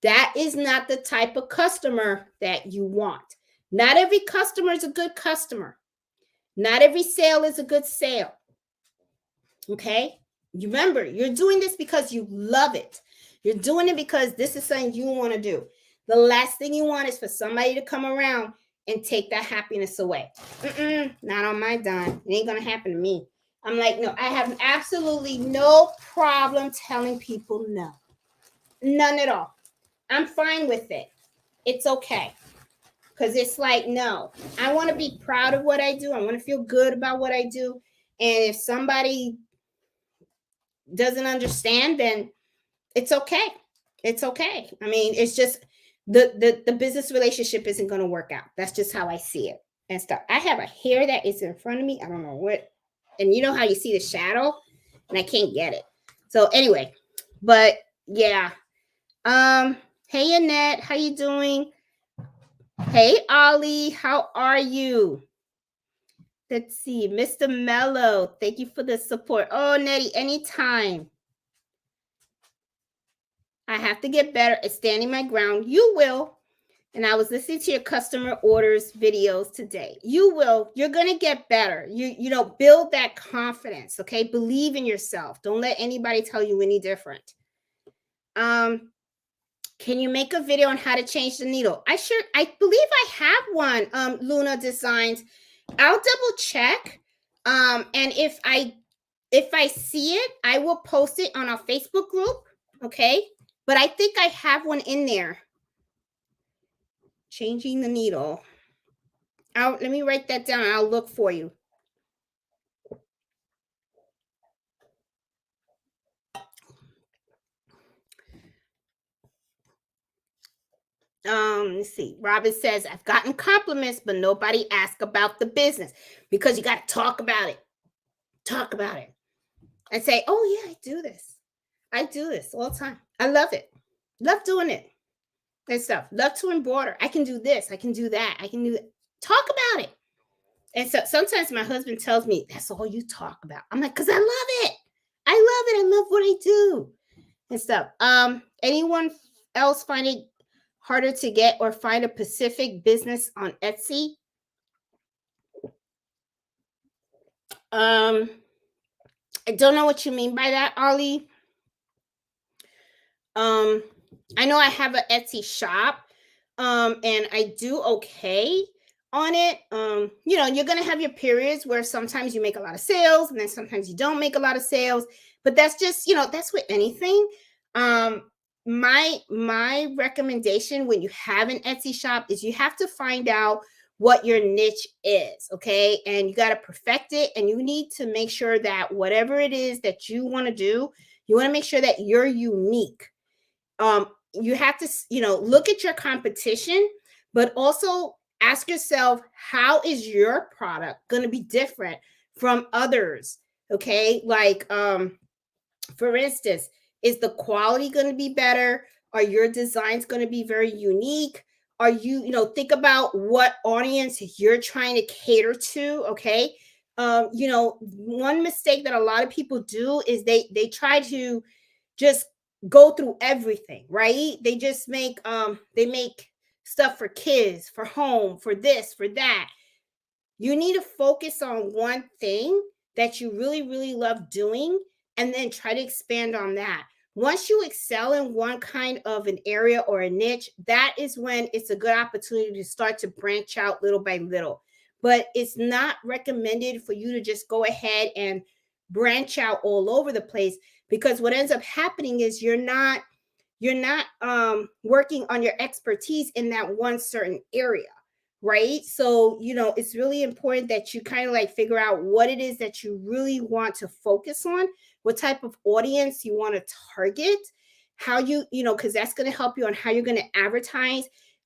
That is not the type of customer that you want. Not every customer is a good customer. Not every sale is a good sale. Okay? You remember, you're doing this because you love it. You're doing it because this is something you want to do. The last thing you want is for somebody to come around and take that happiness away. Not on my dime. It ain't going to happen to me. I'm like, no, I have absolutely no problem telling people no. None at all. I'm fine with it. It's okay. Because it's like, no, I want to be proud of what I do. I want to feel good about what I do. And if somebody doesn't understand, then it's okay. It's okay. I mean, it's just the business relationship isn't going to work out. That's just how I see it and stuff. I have a hair that is in front of me. I don't know what. And you know how you see the shadow? And I can't get it. So anyway, but yeah. Hey, Annette, how you doing? Hey, Ollie, how are you? Let's see. Mr. Mello, thank you for the support. Oh, Nettie, anytime. I have to get better at standing my ground. You will. And I was listening to your customer orders videos today. You will. You're going to get better. Build that confidence, okay? Believe in yourself. Don't let anybody tell you any different. Can you make a video on how to change the needle? I believe I have one, Luna Designs. I'll double check. And if I see it, I will post it on our Facebook group. Okay. But I think I have one in there. Changing the needle. Let me write that down. I'll look for you. Let's see. Robin says, I've gotten compliments, but nobody asked about the business, because you got to talk about it. Talk about it. And say, oh yeah, I do this all the time. I love it. Love doing it and stuff. Love to embroider. I can do this. I can do that. I can do that. Talk about it. And so sometimes my husband tells me, that's all you talk about. I'm like, because I love it. I love it. I love what I do and stuff. Anyone else find it harder to get or find a specific business on Etsy? Um, I don't know what you mean by that, Ollie. Um, I know I have an Etsy shop, and I do okay on it. You're gonna have your periods where sometimes you make a lot of sales, and then sometimes you don't make a lot of sales. But that's just, that's with anything. Um, my recommendation when you have an Etsy shop is you have to find out what your niche is, okay? And you got to perfect it, and you need to make sure that whatever it is that you want to do, you want to make sure that you're unique. You have to, look at your competition, but also ask yourself, how is your product going to be different from others? Okay, like, for instance, is the quality going to be better? Are your designs going to be very unique? Are you, think about what audience you're trying to cater to? Okay. One mistake that a lot of people do is they try to just go through everything, right? They make stuff for kids, for home, for this, for that. You need to focus on one thing that you really, really love doing, and then try to expand on that. Once you excel in one kind of an area or a niche, that is when it's a good opportunity to start to branch out little by little. But it's not recommended for you to just go ahead and branch out all over the place, because what ends up happening is you're not working on your expertise in that one certain area, right? So, it's really important that you kind of like figure out what it is that you really want to focus on, what type of audience you want to target, how because that's going to help you on how you're going to advertise,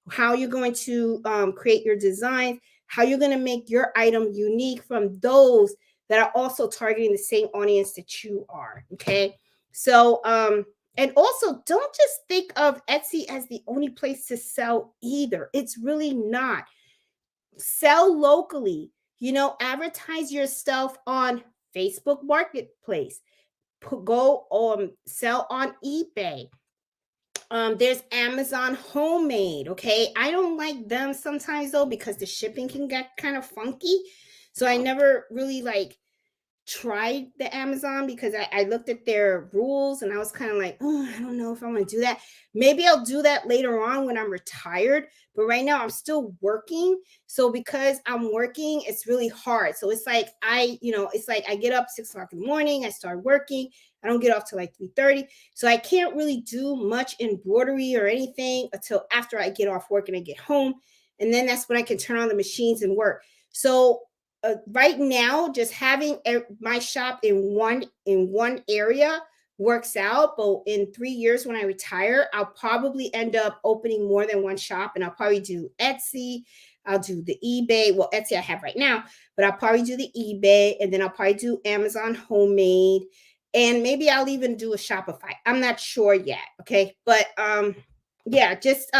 how you're going to create your designs, how you're going to make your item unique from those that are also targeting the same audience that you are. Okay. So, and also, don't just think of Etsy as the only place to sell either. It's really not. Sell locally, advertise yourself on Facebook Marketplace, go sell on eBay. There's Amazon Homemade. Okay, I don't like them sometimes though, because the shipping can get kind of funky, so I never really like tried the Amazon, because I looked at their rules and I was kind of like, oh, I don't know if I'm gonna do that. Maybe I'll do that later on when I'm retired. But right now I'm still working. So because I'm working, it's really hard. So it's like it's like I get up 6 o'clock in the morning, I start working, I don't get off till like 3:30. So I can't really do much embroidery or anything until after I get off work and I get home. And then that's when I can turn on the machines and work. So right now, just having my shop in one area works out. But in 3 years, when I retire, I'll probably end up opening more than one shop, and I'll probably do Etsy. I'll do the eBay. Well, Etsy I have right now, but I'll probably do the eBay, and then I'll probably do Amazon Homemade, and maybe I'll even do a Shopify. I'm not sure yet. Okay, but yeah, just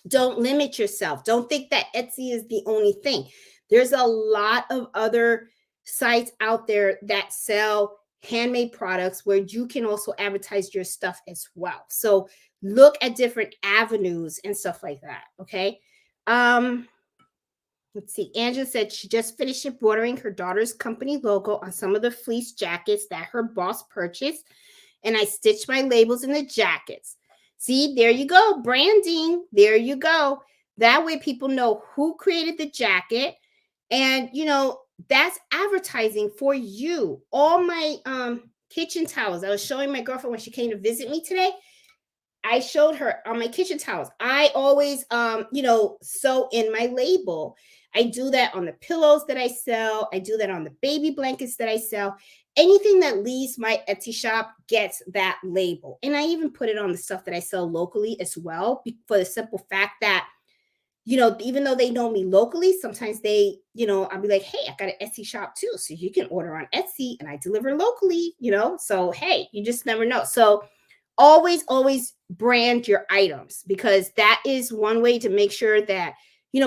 don't limit yourself. Don't think that Etsy is the only thing. There's a lot of other sites out there that sell handmade products where you can also advertise your stuff as well. So look at different avenues and stuff like that. Okay. Um, let's see. Angela said she just finished embroidering her daughter's company logo on some of the fleece jackets that her boss purchased, and I stitched my labels in the jackets. See, there you go. Branding. There you go. That way people know who created the jacket. And that's advertising for you. All my kitchen towels. I was showing my girlfriend when she came to visit me today. I showed her on my kitchen towels. I always sew in my label. I do that on the pillows that I sell. I do that on the baby blankets that I sell. Anything that leaves my Etsy shop gets that label. And I even put it on the stuff that I sell locally as well, for the simple fact that even though they know me locally, sometimes I'll be like, hey, I got an Etsy shop too. So you can order on Etsy and I deliver locally, So, hey, you just never know. So always, always brand your items, because that is one way to make sure that,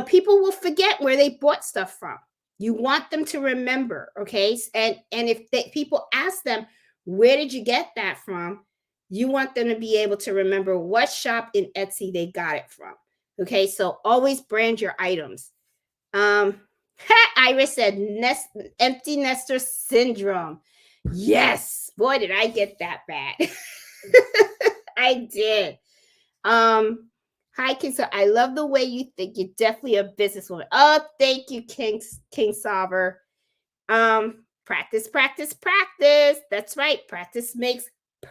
people will forget where they bought stuff from. You want them to remember. Okay. And if people ask them, where did you get that from? You want them to be able to remember what shop in Etsy they got it from. Okay, so always brand your items. Iris said empty nester syndrome. Yes, boy, did I get that bad. I did. Hi, King. So I love the way you think. You're definitely a businesswoman. Oh, thank you, King Solver. Practice, practice, practice. That's right. Practice makes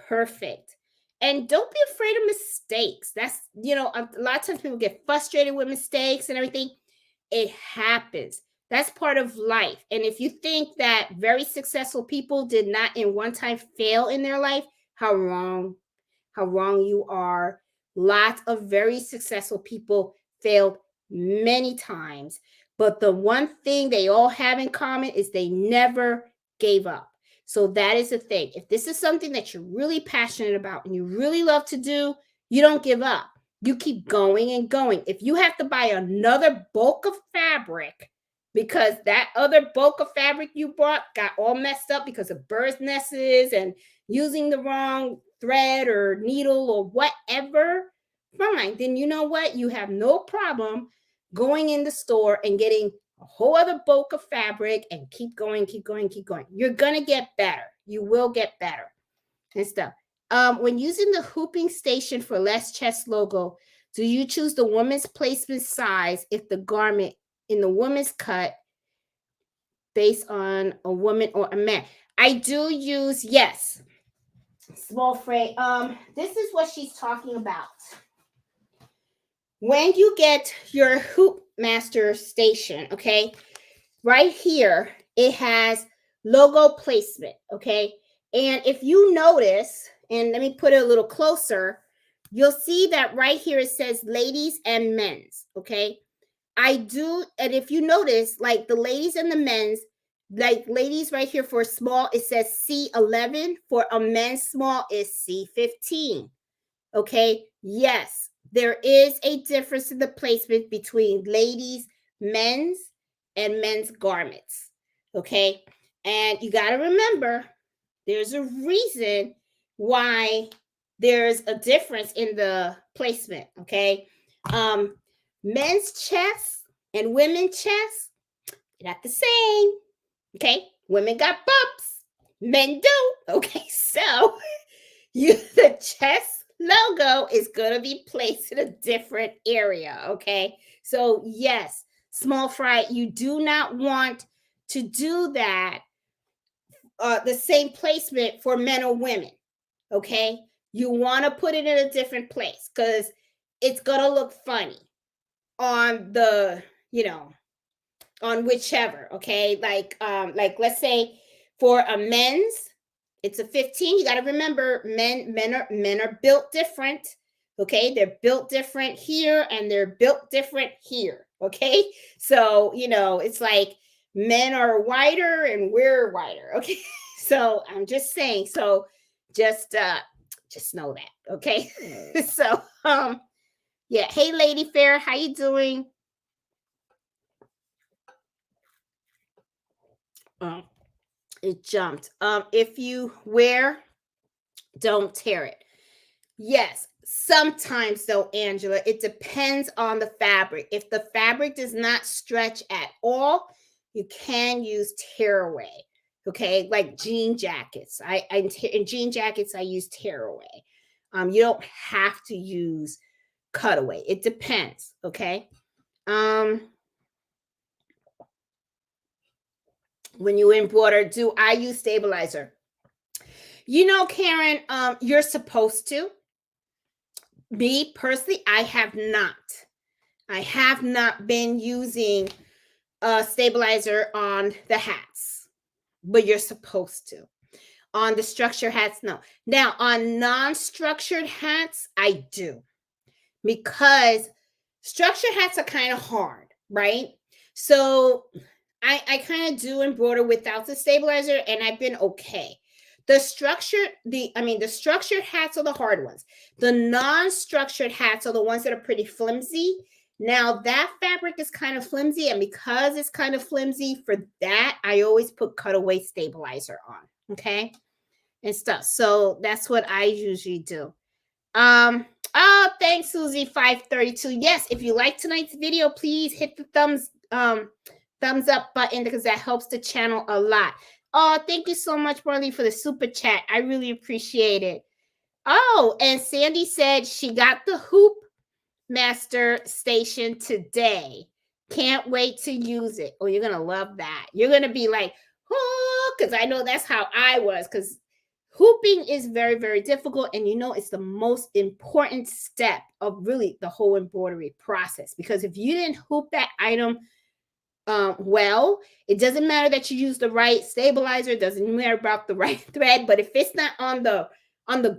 perfect. And don't be afraid of mistakes. That's, a lot of times people get frustrated with mistakes and everything. It happens. That's part of life. And if you think that very successful people did not in one time fail in their life, how wrong you are. Lots of very successful people failed many times, but the one thing they all have in common is they never gave up. So that is the thing. If this is something that you're really passionate about and you really love to do, you don't give up. You keep going and going. If you have to buy another bulk of fabric because that other bulk of fabric you bought got all messed up because of bird's nests and using the wrong thread or needle or whatever, fine. Then you know what? You have no problem going in the store and getting a whole other bulk of fabric and keep going, keep going, keep going. You're going to get better. You will get better and stuff. When using the hooping station for less chest logo, do you choose the woman's placement size if the garment in the woman's cut based on a woman or a man? I do use, yes, small frame. This is what she's talking about. When you get your hoop master station, okay, right here, it has logo placement, okay? And if you notice, and let me put it a little closer, you'll see that right here it says ladies and men's, okay? I do, and if you notice, like the ladies and the men's, like ladies right here for small, it says C11. For a men's small is C15. Okay. Yes, there is a difference in the placement between ladies, men's, and men's garments. Okay. And you got to remember, there's a reason why there's a difference in the placement. Okay. Men's chests and women's chests, not the same. Okay. Women got bumps, men don't. Okay. So the chest logo is going to be placed in a different area. Okay. So, yes, small fry, you do not want to do that, the same placement for men or women. Okay. You want to put it in a different place because it's going to look funny on the, on whichever. Okay. Like let's say for a men's, it's a 15. You got to remember, men are built different. Okay, they're built different here and they're built different here. Okay, so it's like men are wider and we're wider. Okay, so I'm just saying. So just know that. Okay, so yeah. Hey, Lady Fair, how you doing? It jumped. If you wear, don't tear it. Yes, sometimes though, Angela, it depends on the fabric. If the fabric does not stretch at all, you can use tearaway. Okay, like jean jackets. In jean jackets I use tearaway. You don't have to use cutaway. It depends. Okay. When you embroider, do I use stabilizer? Karen, you're supposed to. Me personally, I have not. I have not been using a stabilizer on the hats, but you're supposed to. On the structured hats, no. Now, on non-structured hats, I do. Because structured hats are kind of hard, right? So I kind of do embroider without the stabilizer, and I've been okay. The structured hats are the hard ones. The non-structured hats are the ones that are pretty flimsy. Now that fabric is kind of flimsy, and because it's kind of flimsy, for that, I always put cutaway stabilizer on. Okay. and stuff. So that's what I usually do. Thanks, Susie 532. Yes, if you like tonight's video, please hit the thumbs up button because that helps the channel a lot. Oh, thank you so much, Marley, for the super chat. I really appreciate it. Oh, and Sandy said she got the Hoop Master Station today. Can't wait to use it. Oh, you're gonna love that. You're gonna be like, oh, because I know that's how I was. Because hooping is very, very difficult, and you know it's the most important step of really the whole embroidery process. Because if you didn't hoop that item well, it doesn't matter that you use the right stabilizer. It doesn't matter about the right thread, but if it's not on the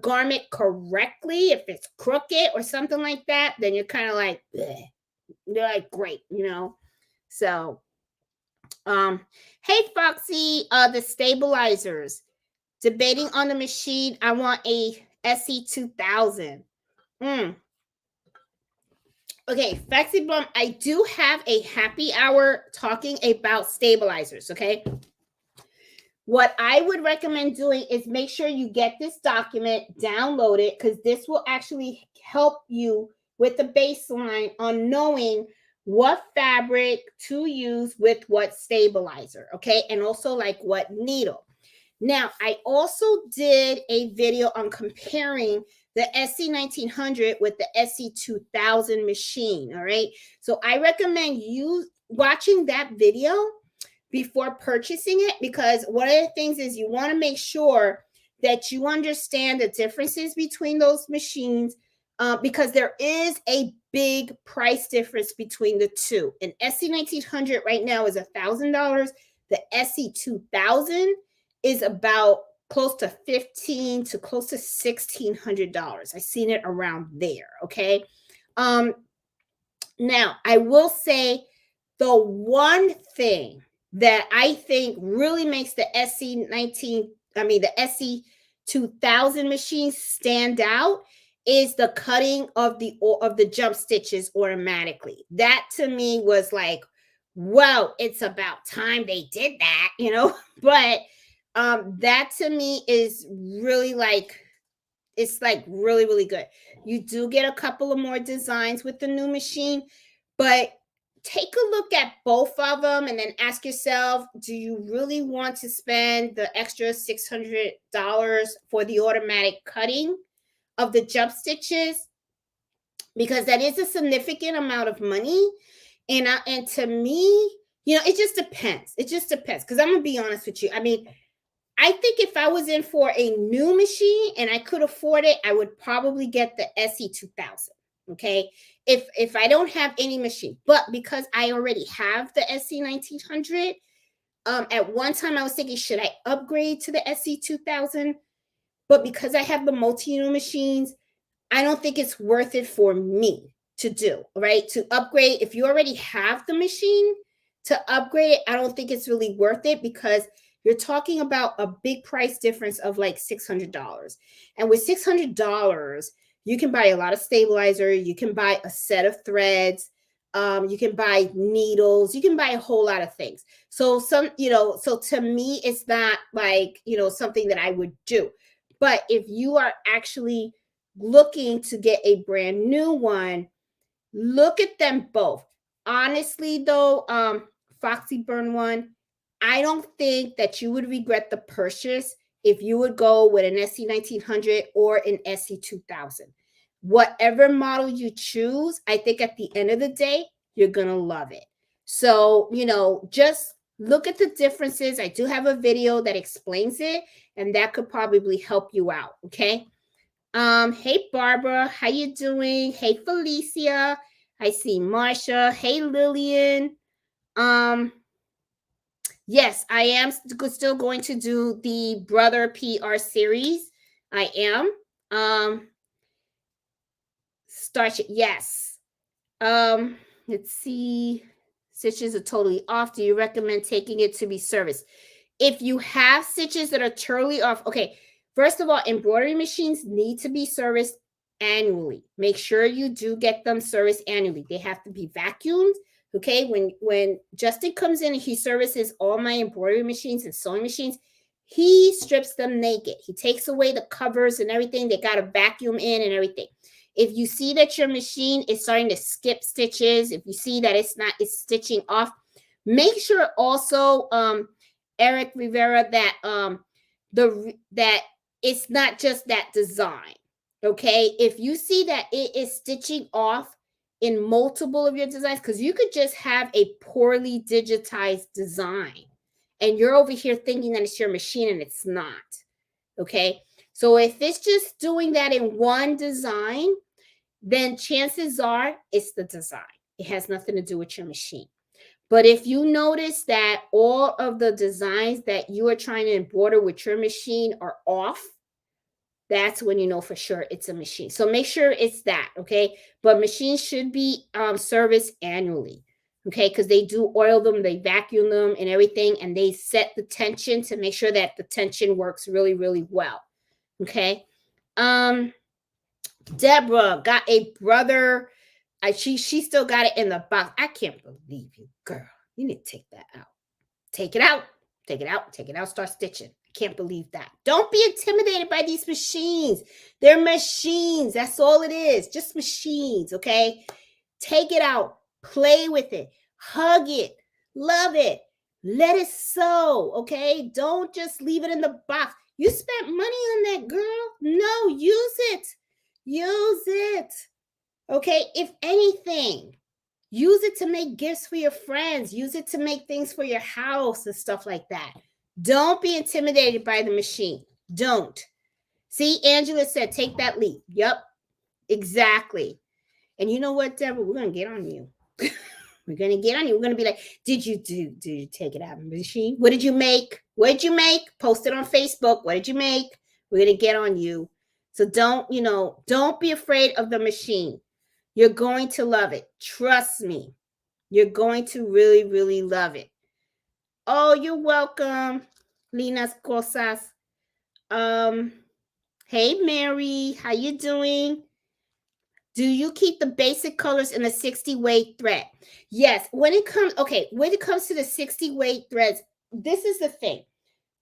garment correctly, if it's crooked or something like that, then you're kind of like, bleh. You're like, great, you know. So hey Foxy, the stabilizers, debating on the machine. I want a SE2000. Okay, Foxy Bum, I do have a happy hour talking about stabilizers. Okay, what I would recommend doing is make sure you get this document, download it, because this will actually help you with the baseline on knowing what fabric to use with what stabilizer, okay? And also like what needle. Now, I also did a video on comparing the SC1900 with the SC2000 machine, all right? So I recommend you watching that video before purchasing it, because one of the things is you want to make sure that you understand the differences between those machines, because there is a big price difference between the two. An SC1900 right now is $1,000. The SC2000 is about close to $1,500 to close to $1,600. I've seen it around there. Okay. Now I will say the one thing that I think really makes the SC2000 machine stand out is the cutting of the jump stitches automatically. That to me was like, wow, it's about time they did that, you know. But that to me is really like, it's like really, really good. You do get a couple of more designs with the new machine, but take a look at both of them and then ask yourself, do you really want to spend the extra $600 for the automatic cutting of the jump stitches? Because that is a significant amount of money. And to me, you know, it just depends. It just depends. Because I'm going to be honest with you. I mean, I think if I was in for a new machine and I could afford it, I would probably get the SE2000. Okay. If I don't have any machine, but because I already have the SC1900, at one time I was thinking, should I upgrade to the SC2000? But because I have the multi-unit machines, I don't think it's worth it for me to do, right? To upgrade, if you already have the machine, to upgrade it, I don't think it's really worth it, because you're talking about a big price difference of like $600. And with $600, you can buy a lot of stabilizer. You can buy a set of threads. You can buy needles. You can buy a whole lot of things. So so to me, it's not like, something that I would do. But if you are actually looking to get a brand new one, look at them both. Honestly, though, Foxy Burn One, I don't think that you would regret the purchase if you would go with an SC1900 or an SC2000. Whatever model you choose, I think at the end of the day, you're going to love it. So, just look at the differences. I do have a video that explains it, and that could probably help you out. Okay. Hey Barbara, how you doing? Hey Felicia, I see Marsha. Hey Lillian. Yes, I am still going to do the Brother PR series. I am. Start it. Yes. Let's see. Stitches are totally off. Do you recommend taking it to be serviced? If you have stitches that are totally off, okay. First of all, embroidery machines need to be serviced annually. Make sure you do get them serviced annually. They have to be vacuumed. Okay, when Justin comes in and he services all my embroidery machines and sewing machines, He strips them naked. He takes away the covers and everything. They got to vacuum in and everything. If you see that your machine is starting to skip stitches, if you see that it's stitching off, make sure also, Eric Rivera, that that it's not just that design. Okay, if you see that it is stitching off in multiple of your designs, because you could just have a poorly digitized design and you're over here thinking that it's your machine and it's not. Okay, so if it's just doing that in one design, then chances are it's the design. It has nothing to do with your machine. But if you notice that all of the designs that you are trying to embroider with your machine are off, that's when you know for sure it's a machine. So make sure it's that, okay? But machines should be serviced annually, okay? Because they do oil them, they vacuum them and everything, and they set the tension to make sure that the tension works really, really well, okay? Deborah got a brother. She still got it in the box. I can't believe you, girl. You need to take that out. Take it out. Take it out. Take it out. Start stitching. I can't believe that. Don't be intimidated by these machines. They're machines. That's all it is. Just machines, okay? Take it out. Play with it. Hug it. Love it. Let it sew, okay? Don't just leave it in the box. You spent money on that, girl. No, use it. Use it. Okay, if anything, use it to make gifts for your friends. Use it to make things for your house and stuff like that. Don't be intimidated by the machine. Don't. See, Angela said, take that leap. Yep, exactly. And you know what, Deborah? We're going to get on you. We're going to get on you. We're going to be like, did you take it out of the machine? What did you make? What did you make? Post it on Facebook. What did you make? We're going to get on you. So don't be afraid of the machine. You're going to love it. Trust me. You're going to really, really love it. Oh, you're welcome, Linas Cosas. Hey, Mary. How you doing? Do you keep the basic colors in a 60 weight thread? Yes. When it comes to the 60 weight threads, this is the thing.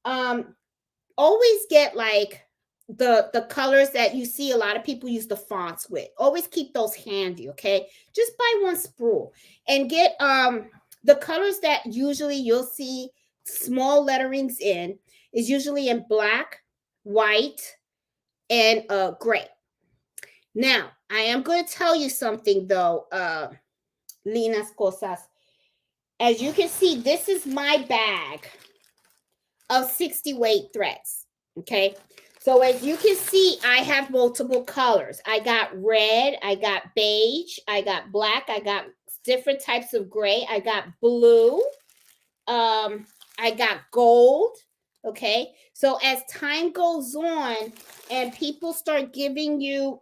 Always get like the colors that you see a lot of people use the fonts with. Always keep those handy, okay? Just buy one spool and get the colors that usually you'll see small letterings in is usually in black, white, and gray. Now, I am going to tell you something though, Linas Cosas. As you can see, this is my bag of 60 weight threads, okay? So as you can see, I have multiple colors. I got red, I got beige, I got black, I got different types of gray, I got blue, I got gold, okay? So as time goes on and people start giving you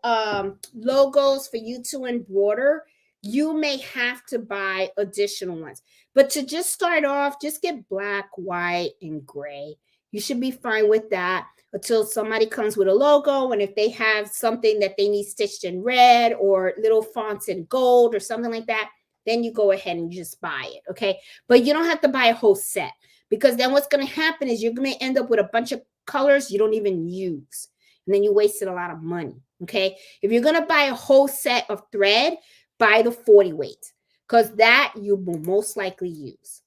logos for you to embroider, you may have to buy additional ones. But to just start off, just get black, white, and gray. You should be fine with that until somebody comes with a logo. And if they have something that they need stitched in red or little fonts in gold or something like that, then you go ahead and just buy it, okay? But you don't have to buy a whole set, because then what's going to happen is you're going to end up with a bunch of colors you don't even use. And then you wasted a lot of money, okay? If you're going to buy a whole set of thread, buy the 40 weight, because that you will most likely use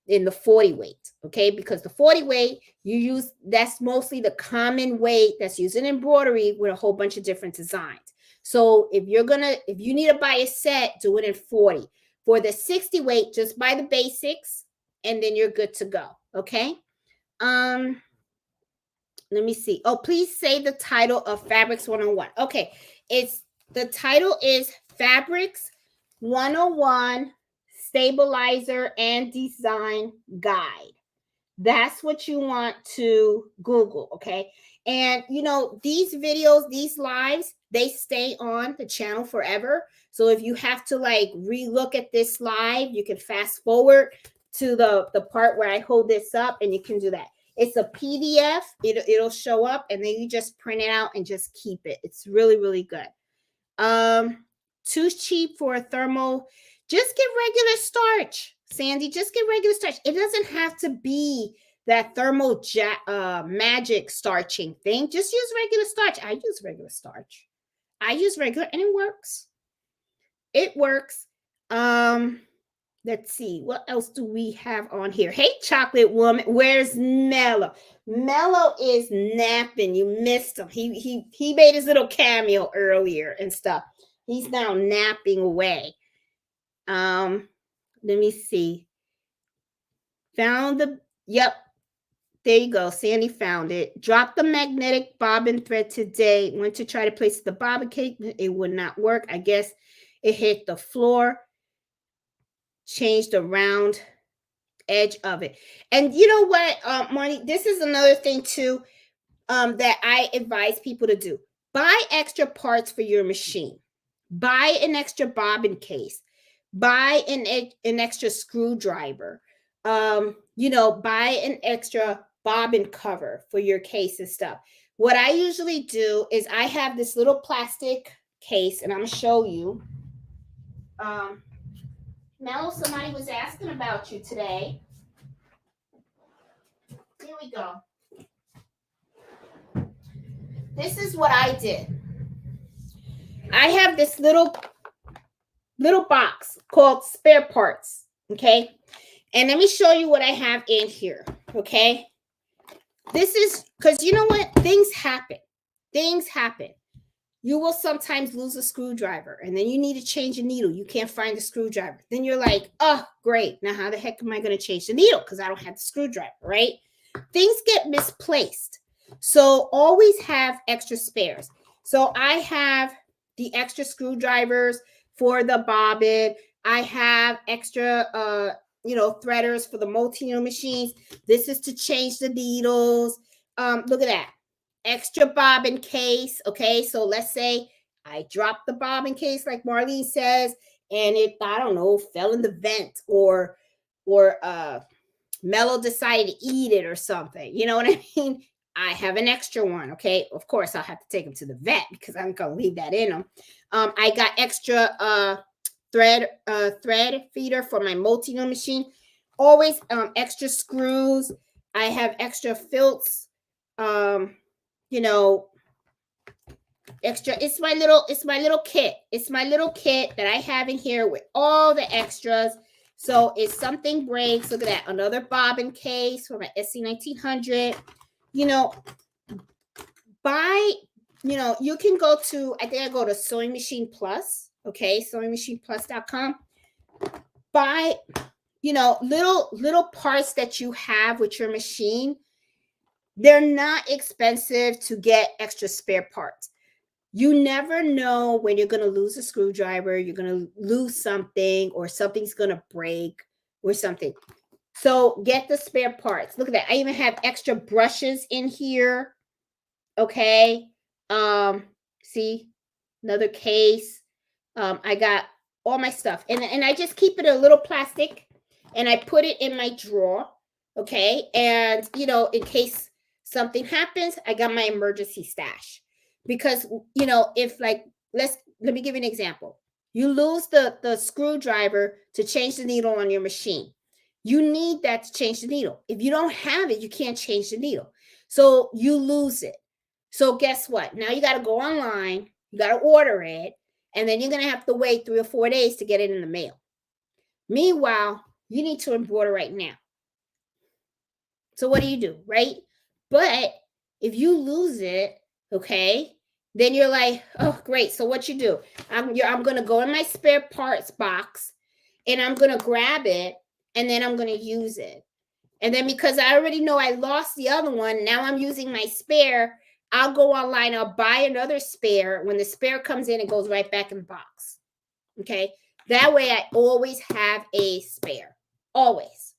in the 40 weight, okay? Because the 40 weight that's mostly the common weight that's used in embroidery with a whole bunch of different designs. So if you need to buy a set, do it in 40. For the 60 weight, just buy the basics and then you're good to go, okay? Let me see. Oh, please say the title of Fabrics 101. Okay, the title is Fabrics 101 Stabilizer and Design Guide. That's what you want to Google, okay? And these videos, these lives, they stay on the channel forever. So if you have to like relook at this live, you can fast forward to the part where I hold this up and you can do that. It's a PDF. It'll show up and then you just print it out and just keep it. It's really, really good. Too cheap for a thermal. Just get regular starch, Sandy. Just get regular starch. It doesn't have to be that thermal magic starching thing, just use regular starch. I use regular starch. I use regular and it works. It works. Let's see. What else do we have on here? Hey, chocolate woman. Where's Mello? Mello is napping. You missed him. He made his little cameo earlier and stuff. He's now napping away. Let me see. Found the, yep. There you go. Sandy found it. Dropped the magnetic bobbin thread today. Went to try to place the bobbin cake. It would not work. I guess it hit the floor. Changed the round edge of it. And you know what, Marnie, this is another thing too, that I advise people to do. Buy extra parts for your machine. Buy an extra bobbin case. Buy an extra screwdriver. You know, buy an extra bobbin cover for your case and stuff. What I usually do is I have this little plastic case, and I'm gonna show you. Mel, somebody was asking about you today. Here we go. This is what I did. I have this little box called spare parts, okay? And let me show you what I have in here, okay? This is, because you know what? Things happen. Things happen. You will sometimes lose a screwdriver, and then you need to change a needle. You can't find the screwdriver. Then you're like, oh, great. Now how the heck am I going to change the needle? Because I don't have the screwdriver, right? Things get misplaced. So always have extra spares. So I have the extra screwdrivers for the bobbin. I have extra, threaders for the multi-needle machines. This is to change the needles. Look at that. Extra bobbin case. Okay, so let's say I dropped the bobbin case, like Marlene says, and it, I don't know, fell in the vent, or Mello decided to eat it or something. You know what I mean? I have an extra one. Okay, of course I'll have to take him to the vet because I'm gonna leave that in them. I got extra thread feeder for my multi-needle machine. Always extra screws. I have extra filts. Extra. It's my little kit. It's my little kit that I have in here with all the extras. So if something breaks, look at that. Another bobbin case for my SC1900. Buy, you can go to, I think I go to Sewing Machine Plus. Okay, sewingmachineplus.com. Buy, little parts that you have with your machine. They're not expensive to get extra spare parts. You never know when you're going to lose a screwdriver, you're going to lose something, or something's going to break or something. So get the spare parts. Look at that. I even have extra brushes in here. Okay. See, another case. I got all my stuff, and I just keep it a little plastic, and I put it in my drawer. Okay. And, in case something happens, I got my emergency stash. Because, if let me give you an example. You lose the screwdriver to change the needle on your machine. You need that to change the needle. If you don't have it, you can't change the needle. So you lose it. So guess what? Now you got to go online, you got to order it, and then you're going to have to wait 3 or 4 days to get it in the mail. Meanwhile, you need to embroider right now. So what do, right? But if you lose it, okay, then you're like, oh, great. So what you do? I'm going to go in my spare parts box, and I'm going to grab it, and then I'm going to use it. And then because I already know I lost the other one, now I'm using my spare. I'll go online. I'll buy another spare. When the spare comes in, it goes right back in the box. Okay. That way I always have a spare. Always.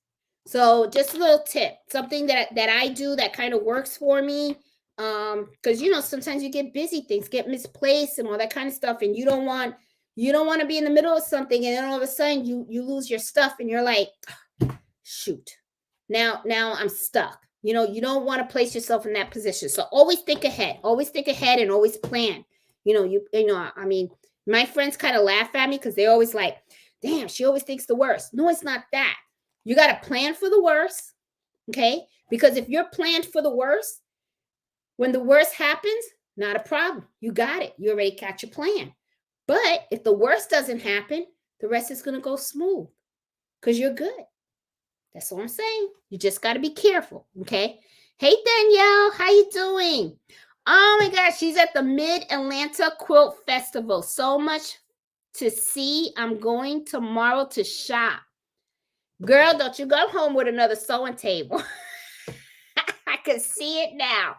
So just a little tip. Something that I do that kind of works for me. Because sometimes you get busy, things get misplaced and all that kind of stuff, and you don't want to be in the middle of something, and then all of a sudden you lose your stuff, and you're like, shoot, now I'm stuck. You don't want to place yourself in that position. So always think ahead, and always plan. I mean, my friends kind of laugh at me because they're always like, damn, she always thinks the worst. No, it's not that. You got to plan for the worst. Okay? Because if you're planned for the worst, when the worst happens, not a problem. You got it. You already got your plan. But if the worst doesn't happen, the rest is going to go smooth because you're good. That's all I'm saying. You just got to be careful. Okay? Hey, Danielle, how you doing? Oh my gosh, she's at the Mid-Atlanta Quilt Festival. So much to see. I'm going tomorrow to shop. Girl, don't you go home with another sewing table. I can see it now.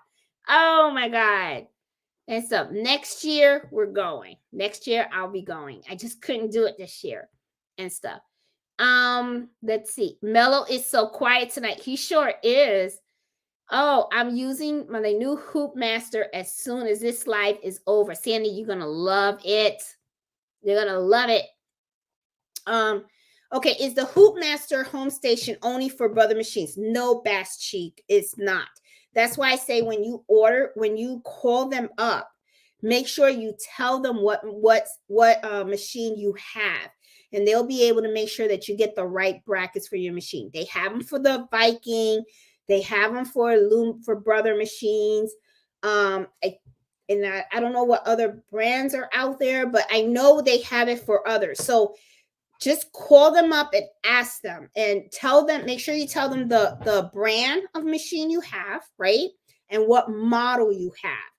Oh my God. And so next year we're going. Next year I'll be going. I just couldn't do it this year and stuff. Let's see. Mello is so quiet tonight. He sure is. Oh, I'm using my new Hoop Master as soon as this live is over. Sandy, you're gonna love it. You're gonna love it. Okay, is the Hoop Master home station only for Brother Machines? No, Bass Cheek, it's not. That's why I say when you call them up, make sure you tell them what machine you have, and they'll be able to make sure that you get the right brackets for your machine. They have them for the Viking, they have them for Brother Machines. I don't know what other brands are out there, but I know they have it for others. So just call them up and ask them and tell them, make sure you tell them the brand of machine you have, right? And what model you have,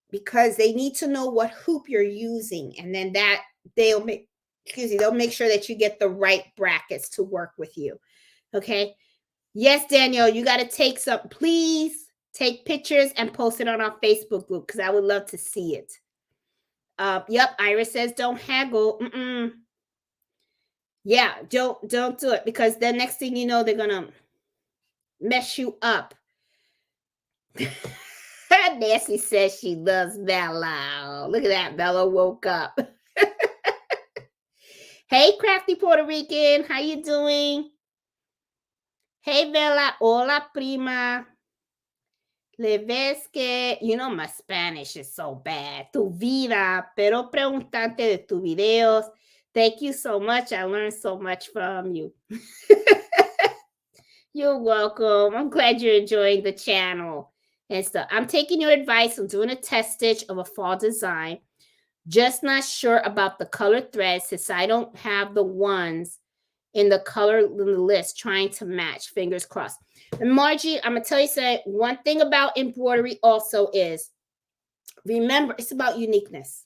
because they need to know what hoop you're using. And then that they'll make sure that you get the right brackets to work with you. Okay. Yes, Daniel, you got to take some, please take pictures and post it on our Facebook group, because I would love to see it. Yep. Iris says, don't haggle. Yeah, don't do it, because then next thing you know, they're gonna mess you up. Nancy says she loves Mello. Look at that, Mello woke up. Hey, crafty Puerto Rican, how you doing? Hey, Bella, hola, prima. Le ves que, my Spanish is so bad. Tu vida, pero preguntante de tus videos. Thank you so much. I learned so much from you. You're welcome. I'm glad you're enjoying the channel and stuff. I'm taking your advice. I'm doing a test stitch of a fall design. Just not sure about the color threads, since I don't have the ones in the color in the list trying to match. Fingers crossed. And Margie, I'm going to tell you something. One thing about embroidery also is, remember, it's about uniqueness.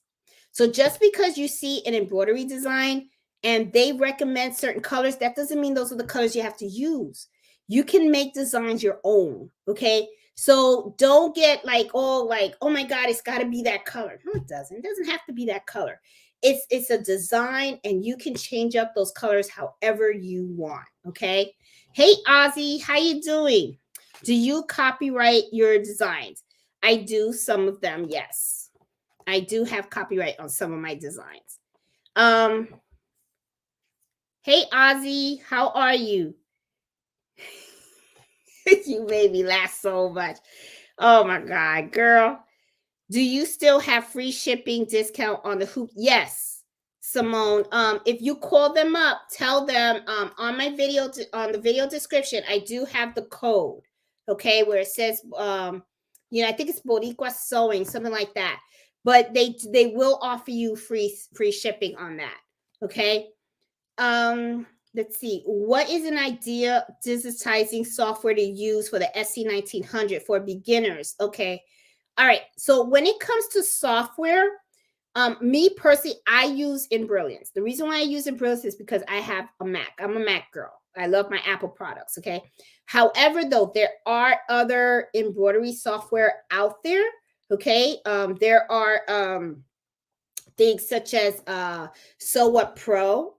So just because you see an embroidery design and they recommend certain colors, that doesn't mean those are the colors you have to use. You can make designs your own, okay? So don't get oh my God, it's got to be that color. No, it doesn't. It doesn't have to be that color. It's a design, and you can change up those colors however you want, okay? Hey, Ozzy, how you doing? Do you copyright your designs? I do some of them, yes. I do have copyright on some of my designs. Hey, Ozzy, how are you? You made me laugh so much. Oh my God, girl. Do you still have free shipping discount on the hoop? Yes, Simone. If you call them up, tell them on my video, on the video description, I do have the code, okay, where it says, I think it's Boricua Sewing, something like that. But they will offer you free shipping on that, okay? Let's see. What is an ideal digitizing software to use for the SC1900 for beginners? Okay. All right. So when it comes to software, me personally, I use Embrilliance. The reason why I use Embrilliance is because I have a Mac. I'm a Mac girl. I love my Apple products. Okay. However, though, there are other embroidery software out there. Okay. There are things such as Sew What Pro.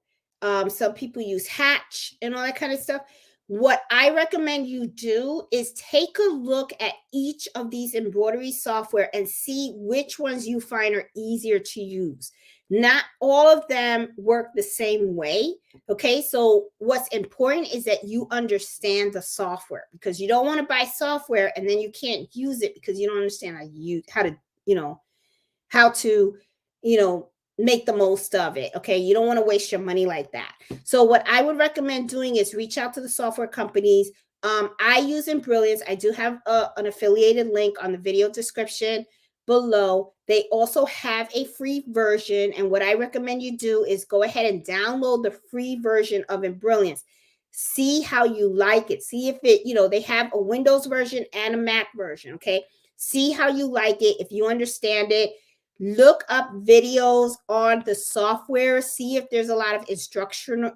Some people use Hatch and all that kind of stuff. What I recommend you do is take a look at each of these embroidery software and see which ones you find are easier to use. Not all of them work the same way. Okay, so what's important is that you understand the software, because you don't want to buy software and then you can't use it because you don't understand how to make the most of it. Okay, you don't want to waste your money like that. So what I would recommend doing is reach out to the software companies, I use Embrilliance. I do have an affiliated link on the video description below. They also have a free version. And what I recommend you do is go ahead and download the free version of Embrilliance. See how you like it. See if it, they have a Windows version and a Mac version. Okay. See how you like it. If you understand it, look up videos on the software. See if there's a lot of instructional,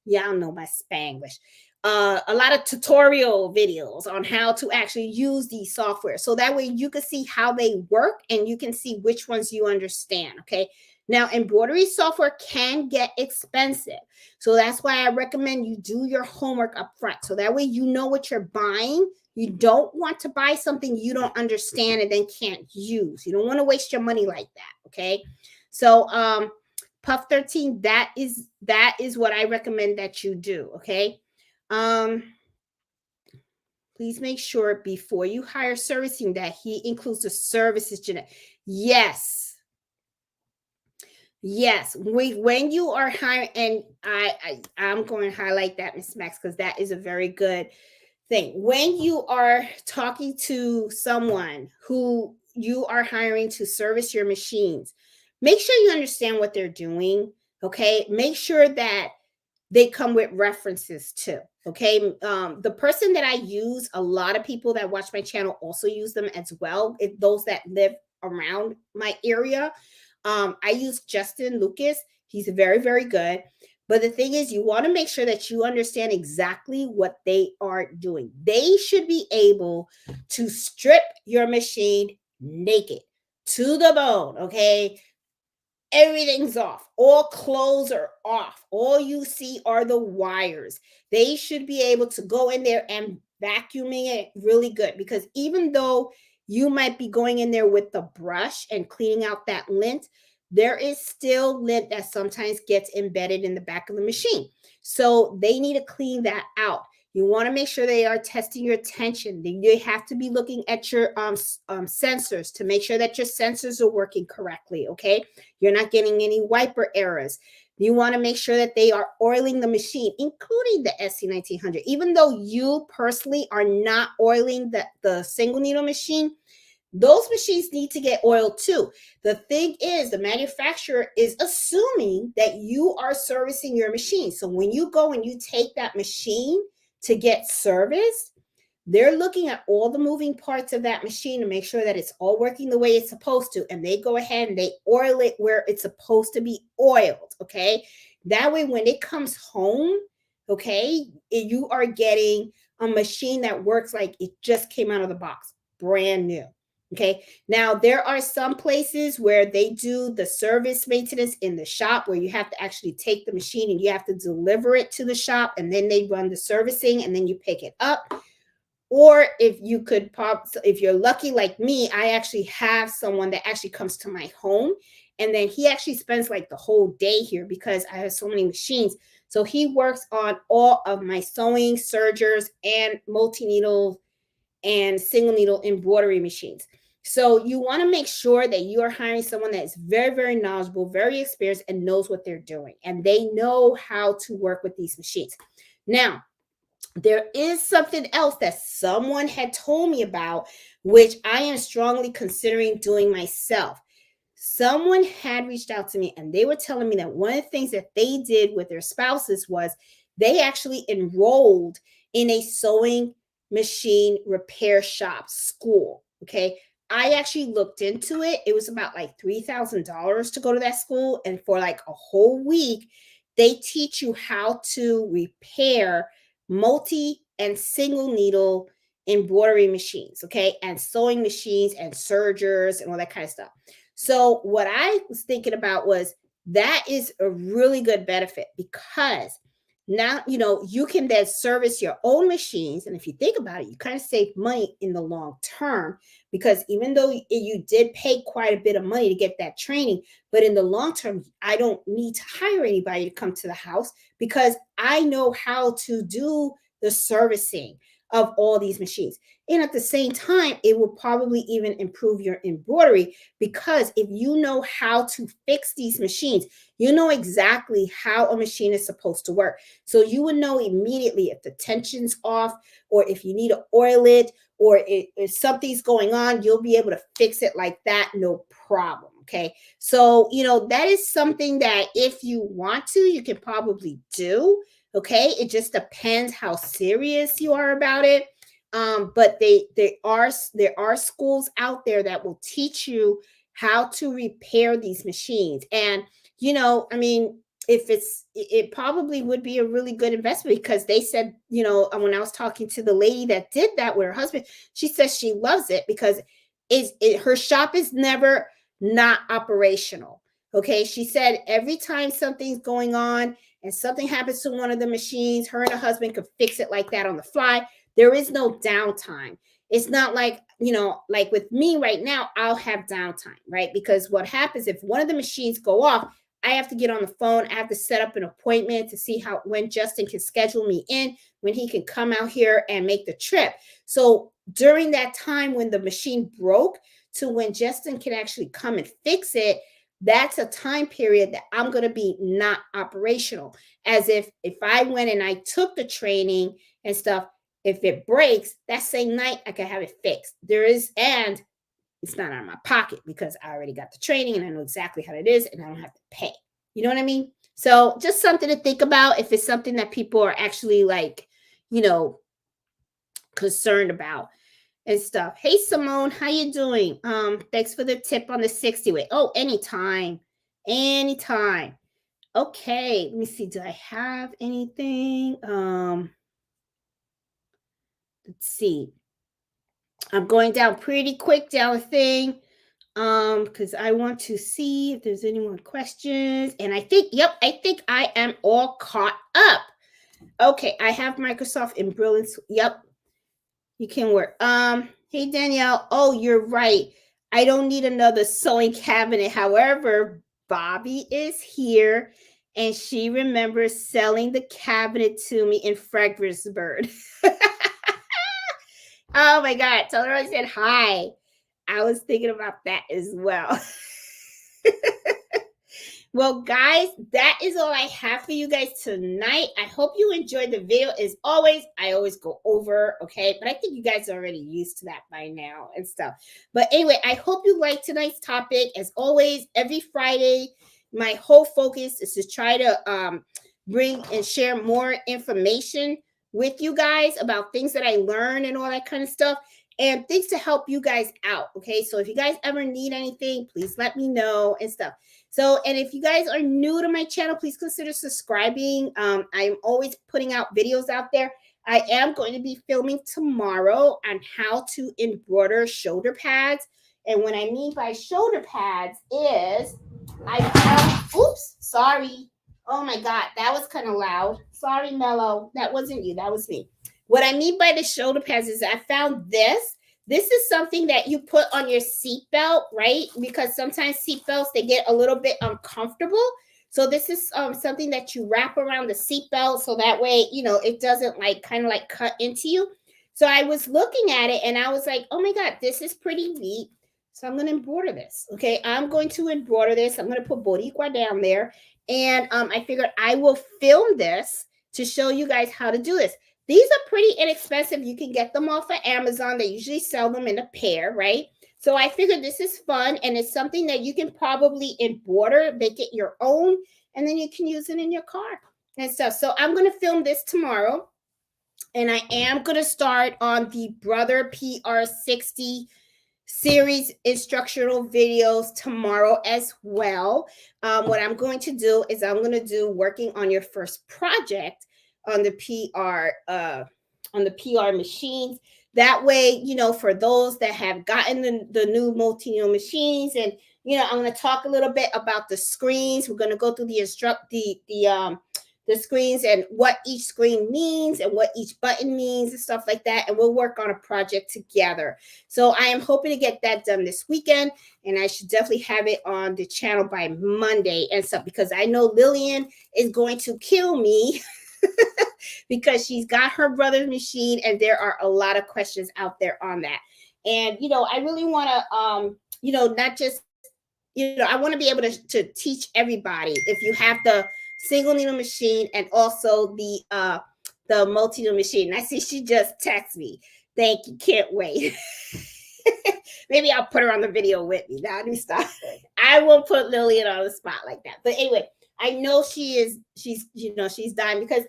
yeah, I don't know my Spanglish. A lot of tutorial videos on how to actually use these software. So that way you can see how they work and you can see which ones you understand. Okay. Now, embroidery software can get expensive. So that's why I recommend you do your homework up front. So that way you know what you're buying. You don't want to buy something you don't understand and then can't use. You don't want to waste your money like that. Okay. So, Puff 13, that is what I recommend that you do. Okay. Please make sure before you hire servicing that he includes the services, Jeanette. Yes. Yes. When you are hiring, and I'm going to highlight that, Miss Max, because that is a very good thing. When you are talking to someone who you are hiring to service your machines, make sure you understand what they're doing. Okay. Make sure that they come with references too. Okay. The person that I use, a lot of people that watch my channel also use them as well. Those that live around my area. I use Justin Lucas. He's very, very good. But the thing is, you want to make sure that you understand exactly what they are doing. They should be able to strip your machine naked to the bone. Okay. Everything's off. All clothes are off. All you see are the wires. They should be able to go in there and vacuuming it really good, because even though you might be going in there with the brush and cleaning out that lint, there is still lint that sometimes gets embedded in the back of the machine. So they need to clean that out. You want to make sure they are testing your tension. You have to be looking at your sensors to make sure that your sensors are working correctly. Okay. You're not getting any wiper errors. You want to make sure that they are oiling the machine, including the SC1900. Even though you personally are not oiling the single needle machine, those machines need to get oiled too. The thing is, the manufacturer is assuming that you are servicing your machine. So when you go and you take that machine to get serviced, they're looking at all the moving parts of that machine to make sure that it's all working the way it's supposed to. And they go ahead and they oil it where it's supposed to be oiled. Okay. That way, when it comes home, okay, you are getting a machine that works like it just came out of the box, brand new. Okay. Now, there are some places where they do the service maintenance in the shop where you have to actually take the machine and you have to deliver it to the shop, and then they run the servicing and then you pick it up. Or if you're lucky like me, I actually have someone that actually comes to my home, and then he actually spends like the whole day here because I have so many machines. So he works on all of my sewing, sergers, and multi-needle and single needle embroidery machines. So you want to make sure that you are hiring someone that is very, very knowledgeable, very experienced, and knows what they're doing. And they know how to work with these machines. Now, there is something else that someone had told me about, which I am strongly considering doing myself. Someone had reached out to me and they were telling me that one of the things that they did with their spouses was they actually enrolled in a sewing machine repair shop school. Okay. I actually looked into it. It was about like $3,000 to go to that school. And for like a whole week, they teach you how to repair multi and single needle embroidery machines, okay, and sewing machines and sergers and all that kind of stuff. So what I was thinking about was that is a really good benefit, because now you can then service your own machines, and if you think about it, you kind of save money in the long term, because even though you did pay quite a bit of money to get that training, but in the long term, I don't need to hire anybody to come to the house because I know how to do the servicing. of all these machines. And at the same time, it will probably even improve your embroidery, because if you know how to fix these machines, you know exactly how a machine is supposed to work. So you would know immediately if the tension's off, or if you need to oil it, or if something's going on, you'll be able to fix it like that, no problem. Okay. So, that is something that if you want to, you can probably do. Okay. It just depends how serious you are about it. But there are schools out there that will teach you how to repair these machines. And, I mean, if it probably would be a really good investment, because they said, when I was talking to the lady that did that with her husband, she says she loves it because her shop is never not operational. Okay. She said every time something's going on and something happens to one of the machines, her and her husband could fix it like that on the fly. There is no downtime. It's not like, like with me right now, I'll have downtime, right? Because what happens if one of the machines go off, I have to get on the phone. I have to set up an appointment to see when Justin can schedule me in, when he can come out here and make the trip. So during that time when the machine broke to when Justin can actually come and fix it, that's a time period that I'm going to be not operational. As if I went and I took the training and stuff, if it breaks that same night, I can have it fixed. And it's not out of my pocket because I already got the training and I know exactly how it is and I don't have to pay. You know what I mean? So just something to think about if it's something that people are actually like, concerned about and stuff. Hey Simone, how you doing? Thanks for the tip on the 60 weight. Oh, anytime. Okay, let me see. Do I have anything? Let's see. I'm going down pretty quick down the thing, because I want to see if there's any more questions. And I think I am all caught up. Okay, I have Microsoft in Brilliance. Yep, you can work. Hey Danielle. Oh, you're right. I don't need another sewing cabinet. However, Bobby is here and she remembers selling the cabinet to me in Fredericksburg. Oh my God. Tell her I said hi. I was thinking about that as well. Well, guys, that is all I have for you guys tonight. I hope you enjoyed the video. As always, I always go over, okay? But I think you guys are already used to that by now and stuff. But anyway, I hope you liked tonight's topic. As always, every Friday, my whole focus is to try to bring and share more information with you guys about things that I learn and all that kind of stuff, and things to help you guys out, okay? So if you guys ever need anything, please let me know and stuff. So, and if you guys are new to my channel, please consider subscribing. I'm always putting out videos out there. I am going to be filming tomorrow on how to embroider shoulder pads. And what I mean by shoulder pads is I found, oops, sorry. Oh my God, that was kind of loud. Sorry, Mello. That wasn't you. That was me. What I mean by the shoulder pads is I found this. This is something that you put on your seatbelt, right? Because sometimes seatbelts, they get a little bit uncomfortable. So this is something that you wrap around the seatbelt so that way, it doesn't kind of cut into you. So I was looking at it and I was like, oh my God, this is pretty neat. So I'm going to embroider this. Okay, I'm going to embroider this. I'm going to put Boricua down there. And I figured I will film this to show you guys how to do this. These are pretty inexpensive. You can get them off of Amazon. They usually sell them in a pair, right? So I figured this is fun, and it's something that you can probably embroider, make it your own, and then you can use it in your car and stuff. So I'm going to film this tomorrow, and I am going to start on the Brother PR60 series instructional videos tomorrow as well. What I'm going to do is I'm going to do working on your first project on the PR machines. That way, for those that have gotten the new multi-needle machines, and I'm going to talk a little bit about the screens. We're going to go through the screens and what each screen means and what each button means and stuff like that. And we'll work on a project together. So I am hoping to get that done this weekend, and I should definitely have it on the channel by Monday and stuff, because I know Lillian is going to kill me because she's got her brother's machine, and there are a lot of questions out there on that. And I really want to not just I want to be able to teach everybody. If you have the single needle machine and also the multi needle machine. I see she just texted me. Thank you. Can't wait. Maybe I'll put her on the video with me. Now let me stop. I won't put Lillian on the spot like that. But anyway, I know she's dying because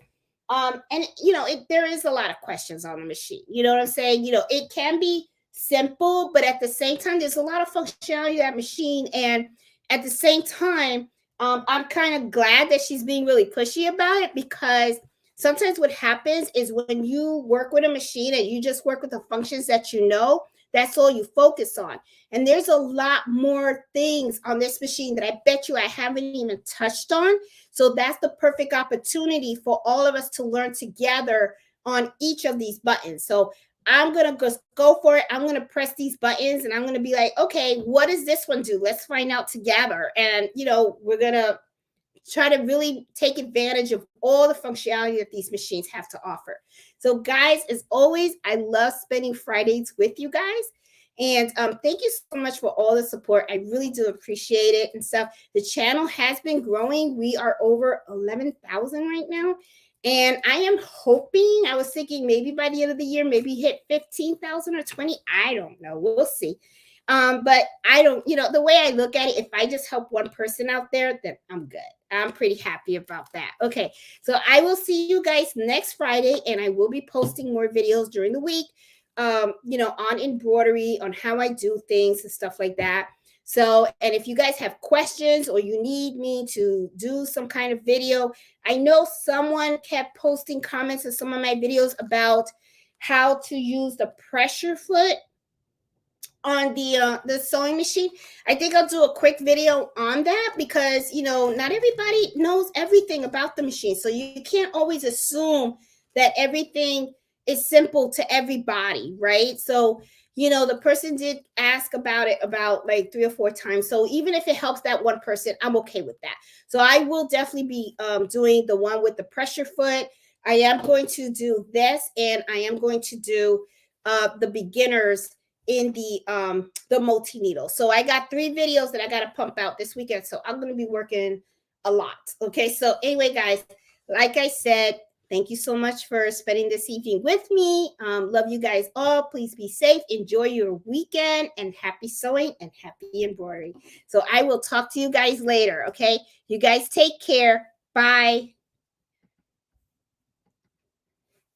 there is a lot of questions on the machine. You know what I'm saying? It can be simple, but at the same time, there's a lot of functionality of that machine. And at the same time, I'm kind of glad that she's being really pushy about it, because sometimes what happens is when you work with a machine and you just work with the functions that that's all you focus on. And there's a lot more things on this machine that I bet you I haven't even touched on. So that's the perfect opportunity for all of us to learn together on each of these buttons. So I'm going to just go for it. I'm going to press these buttons and I'm going to be like, okay, what does this one do? Let's find out together. And, we're going to try to really take advantage of all the functionality that these machines have to offer. So guys, as always, I love spending Fridays with you guys. And thank you so much for all the support. I really do appreciate it and stuff. The channel has been growing. We are over 11,000 right now. And I am hoping, I was thinking maybe by the end of the year, maybe hit 15,000 or 20. I don't know. We'll see. But I don't, the way I look at it, if I just help one person out there, then I'm good. I'm pretty happy about that. Okay. So I will see you guys next Friday, and I will be posting more videos during the week, on embroidery, on how I do things and stuff like that. So, and if you guys have questions or you need me to do some kind of video, I know someone kept posting comments in some of my videos about how to use the pressure foot on the sewing machine. I think I'll do a quick video on that, because not everybody knows everything about the machine, so you can't always assume that everything is simple to everybody, right? So the person did ask about it about like 3 or 4 times. So even if it helps that one person, I'm okay with that. So I will definitely be doing the one with the pressure foot. I am going to do this, and I am going to do the beginners in the multi needle. So I got 3 videos that I got to pump out this weekend. So I'm going to be working a lot. Okay. So anyway, guys, like I said, thank you so much for spending this evening with me. Love you guys all. Please be safe. Enjoy your weekend, and happy sewing and happy embroidery. So I will talk to you guys later. Okay. You guys take care. Bye.